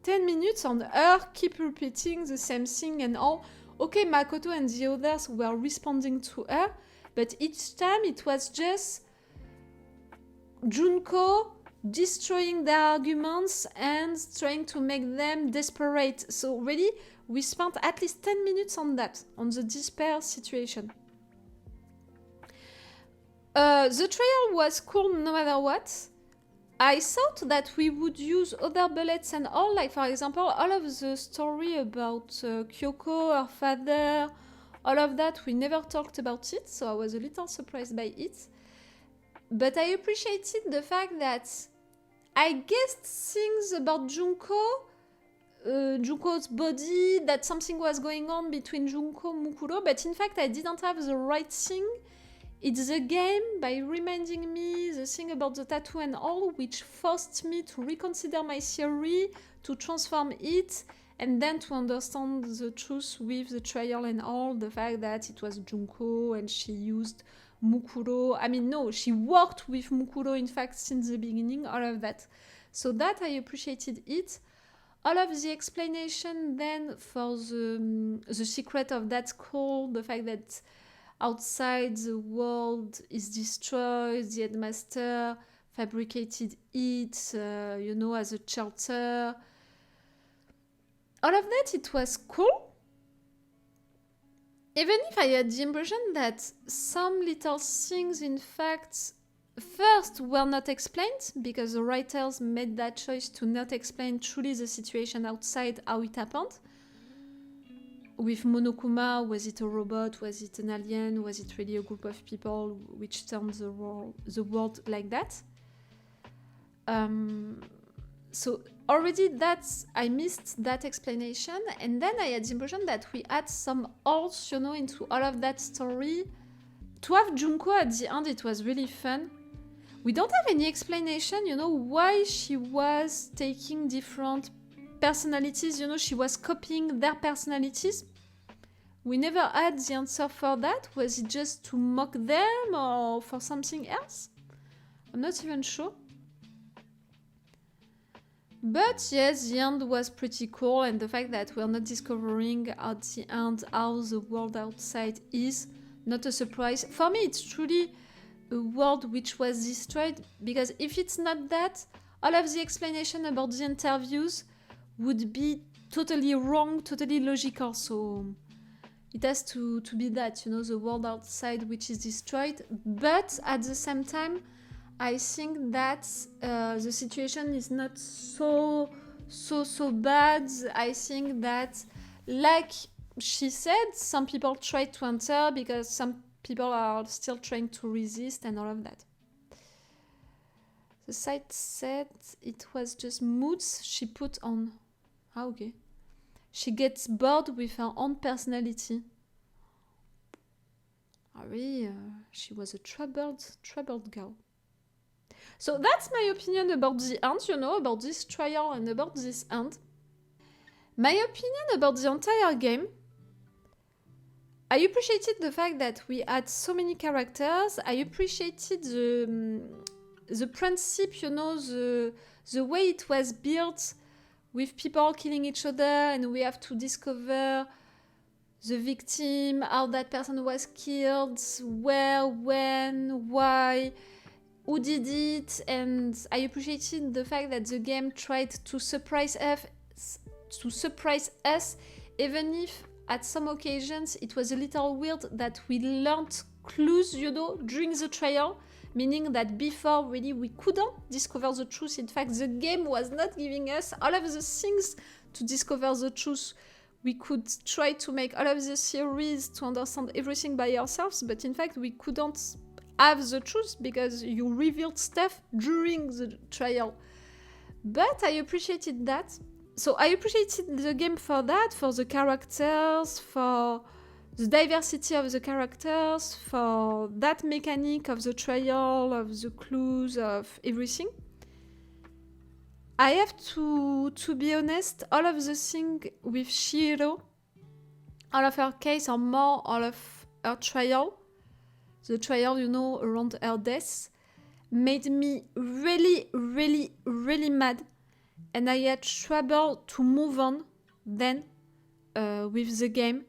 10 minutes on her keep repeating the same thing and all. Okay, Makoto and the others were responding to her, but each time it was just Junko destroying their arguments and trying to make them desperate. So really, we spent at least 10 minutes on that, on the despair situation. The trial was cool no matter what. I thought that we would use other bullets and all, like for example, all of the story about Kyoko, her father, all of that, we never talked about it, so I was a little surprised by it. But I appreciated the fact that I guessed things about Junko, Junko's body, that something was going on between Junko and Mukuro, but in fact I didn't have the right thing. It's the game, by reminding me the thing about the tattoo and all, which forced me to reconsider my theory, to transform it, and then to understand the truth with the trial and all, the fact that it was Junko and she used Mukuro. I mean, no, she worked with Mukuro, in fact, since the beginning, all of that. So that, I appreciated it. All of the explanation then for the secret of that school, the fact that outside the world is destroyed, the headmaster fabricated it, you know, as a shelter. All of that, it was cool. Even if I had the impression that some little things, in fact, first were not explained, because the writers made that choice to not explain truly the situation outside, how it happened. With Monokuma, was it a robot? Was it an alien? Was it really a group of people which turned the world like that? So already I missed that explanation, and then I had the impression that we had some holes, you know, into all of that story. To have Junko at the end, it was really fun. We don't have any explanation, you know, why she was taking different personalities, you know, she was copying their personalities. We never had the answer for that. Was it just to mock them or for something else? I'm not even sure. But yes, the end was pretty cool, and the fact that we're not discovering at the end how the world outside is, not a surprise. For me, it's truly a world which was destroyed, because if it's not that, all of the explanation about the interviews would be totally wrong, totally logical. So it has to be that, you know, the world outside which is destroyed. But at the same time, I think that the situation is not so bad. I think that, like she said, some people try to enter because some people are still trying to resist and all of that. The site said it was just moods she put on. Ah, okay. She gets bored with her own personality. Ah, really? She was a troubled girl. So that's my opinion about the end, you know, about this trial and about this end. My opinion about the entire game. I appreciated the fact that we had so many characters. I appreciated the principle, you know, the way it was built with people killing each other and we have to discover the victim, how that person was killed, where, when, why, who did it, and I appreciated the fact that the game tried to surprise us, even if at some occasions it was a little weird that we learned clues, you know, during the trial, meaning that before really we couldn't discover the truth. In fact, the game was not giving us all of the things to discover the truth. We could try to make all of the theories to understand everything by ourselves, but in fact we couldn't have the truth because you revealed stuff during the trial. But I appreciated that. So I appreciated the game for that, for the characters, for the diversity of the characters, for that mechanic of the trial, of the clues, of everything. I have to be honest, all of the things with Shihiro, all of her case, or more all of her trial, the trial, you know, around her death, made me really, really, really mad. And I had trouble to move on then with the game.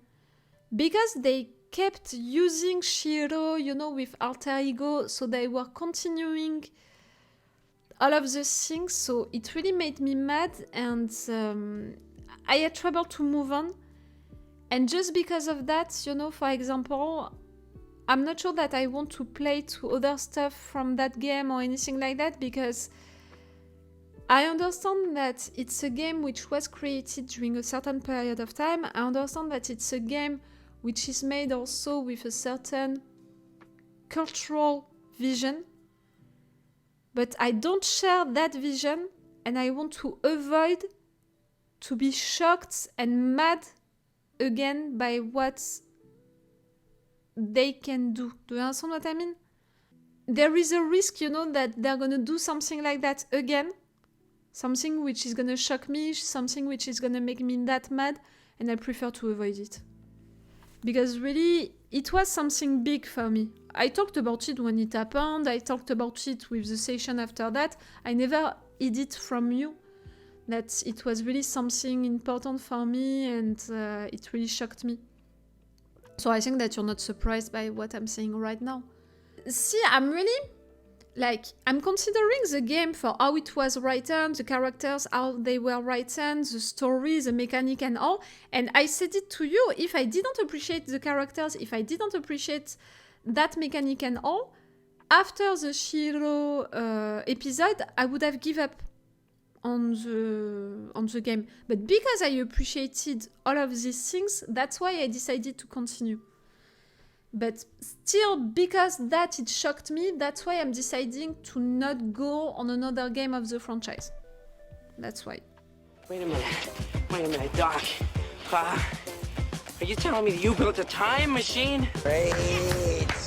Because they kept using Shihiro, you know, with alter ego, so they were continuing all of the things, so it really made me mad, and I had trouble to move on. And just because of that, you know, for example, I'm not sure that I want to play to other stuff from that game or anything like that, because I understand that it's a game which was created during a certain period of time. I understand that it's a game which is made also with a certain cultural vision. But I don't share that vision, and I want to avoid to be shocked and mad again by what they can do. Do you understand what I mean? There is a risk, you know, that they're gonna do something like that again. Something which is gonna shock me, something which is gonna make me that mad, and I prefer to avoid it. Because really, it was something big for me. I talked about it when it happened, I talked about it with the session after that. I never hid it from you, that it was really something important for me, and it really shocked me. So I think that you're not surprised by what I'm saying right now. See, I'm really, I'm considering the game for how it was written, the characters, how they were written, the story, the mechanic and all. And I said it to you, if I didn't appreciate the characters, if I didn't appreciate that mechanic and all, after the Shihiro episode, I would have given up on the game. But because I appreciated all of these things, that's why I decided to continue. But still, because that it shocked me, that's why I'm deciding to not go on another game of the franchise. That's why. Wait a minute, Doc. Are you telling me that you built a time machine? Great.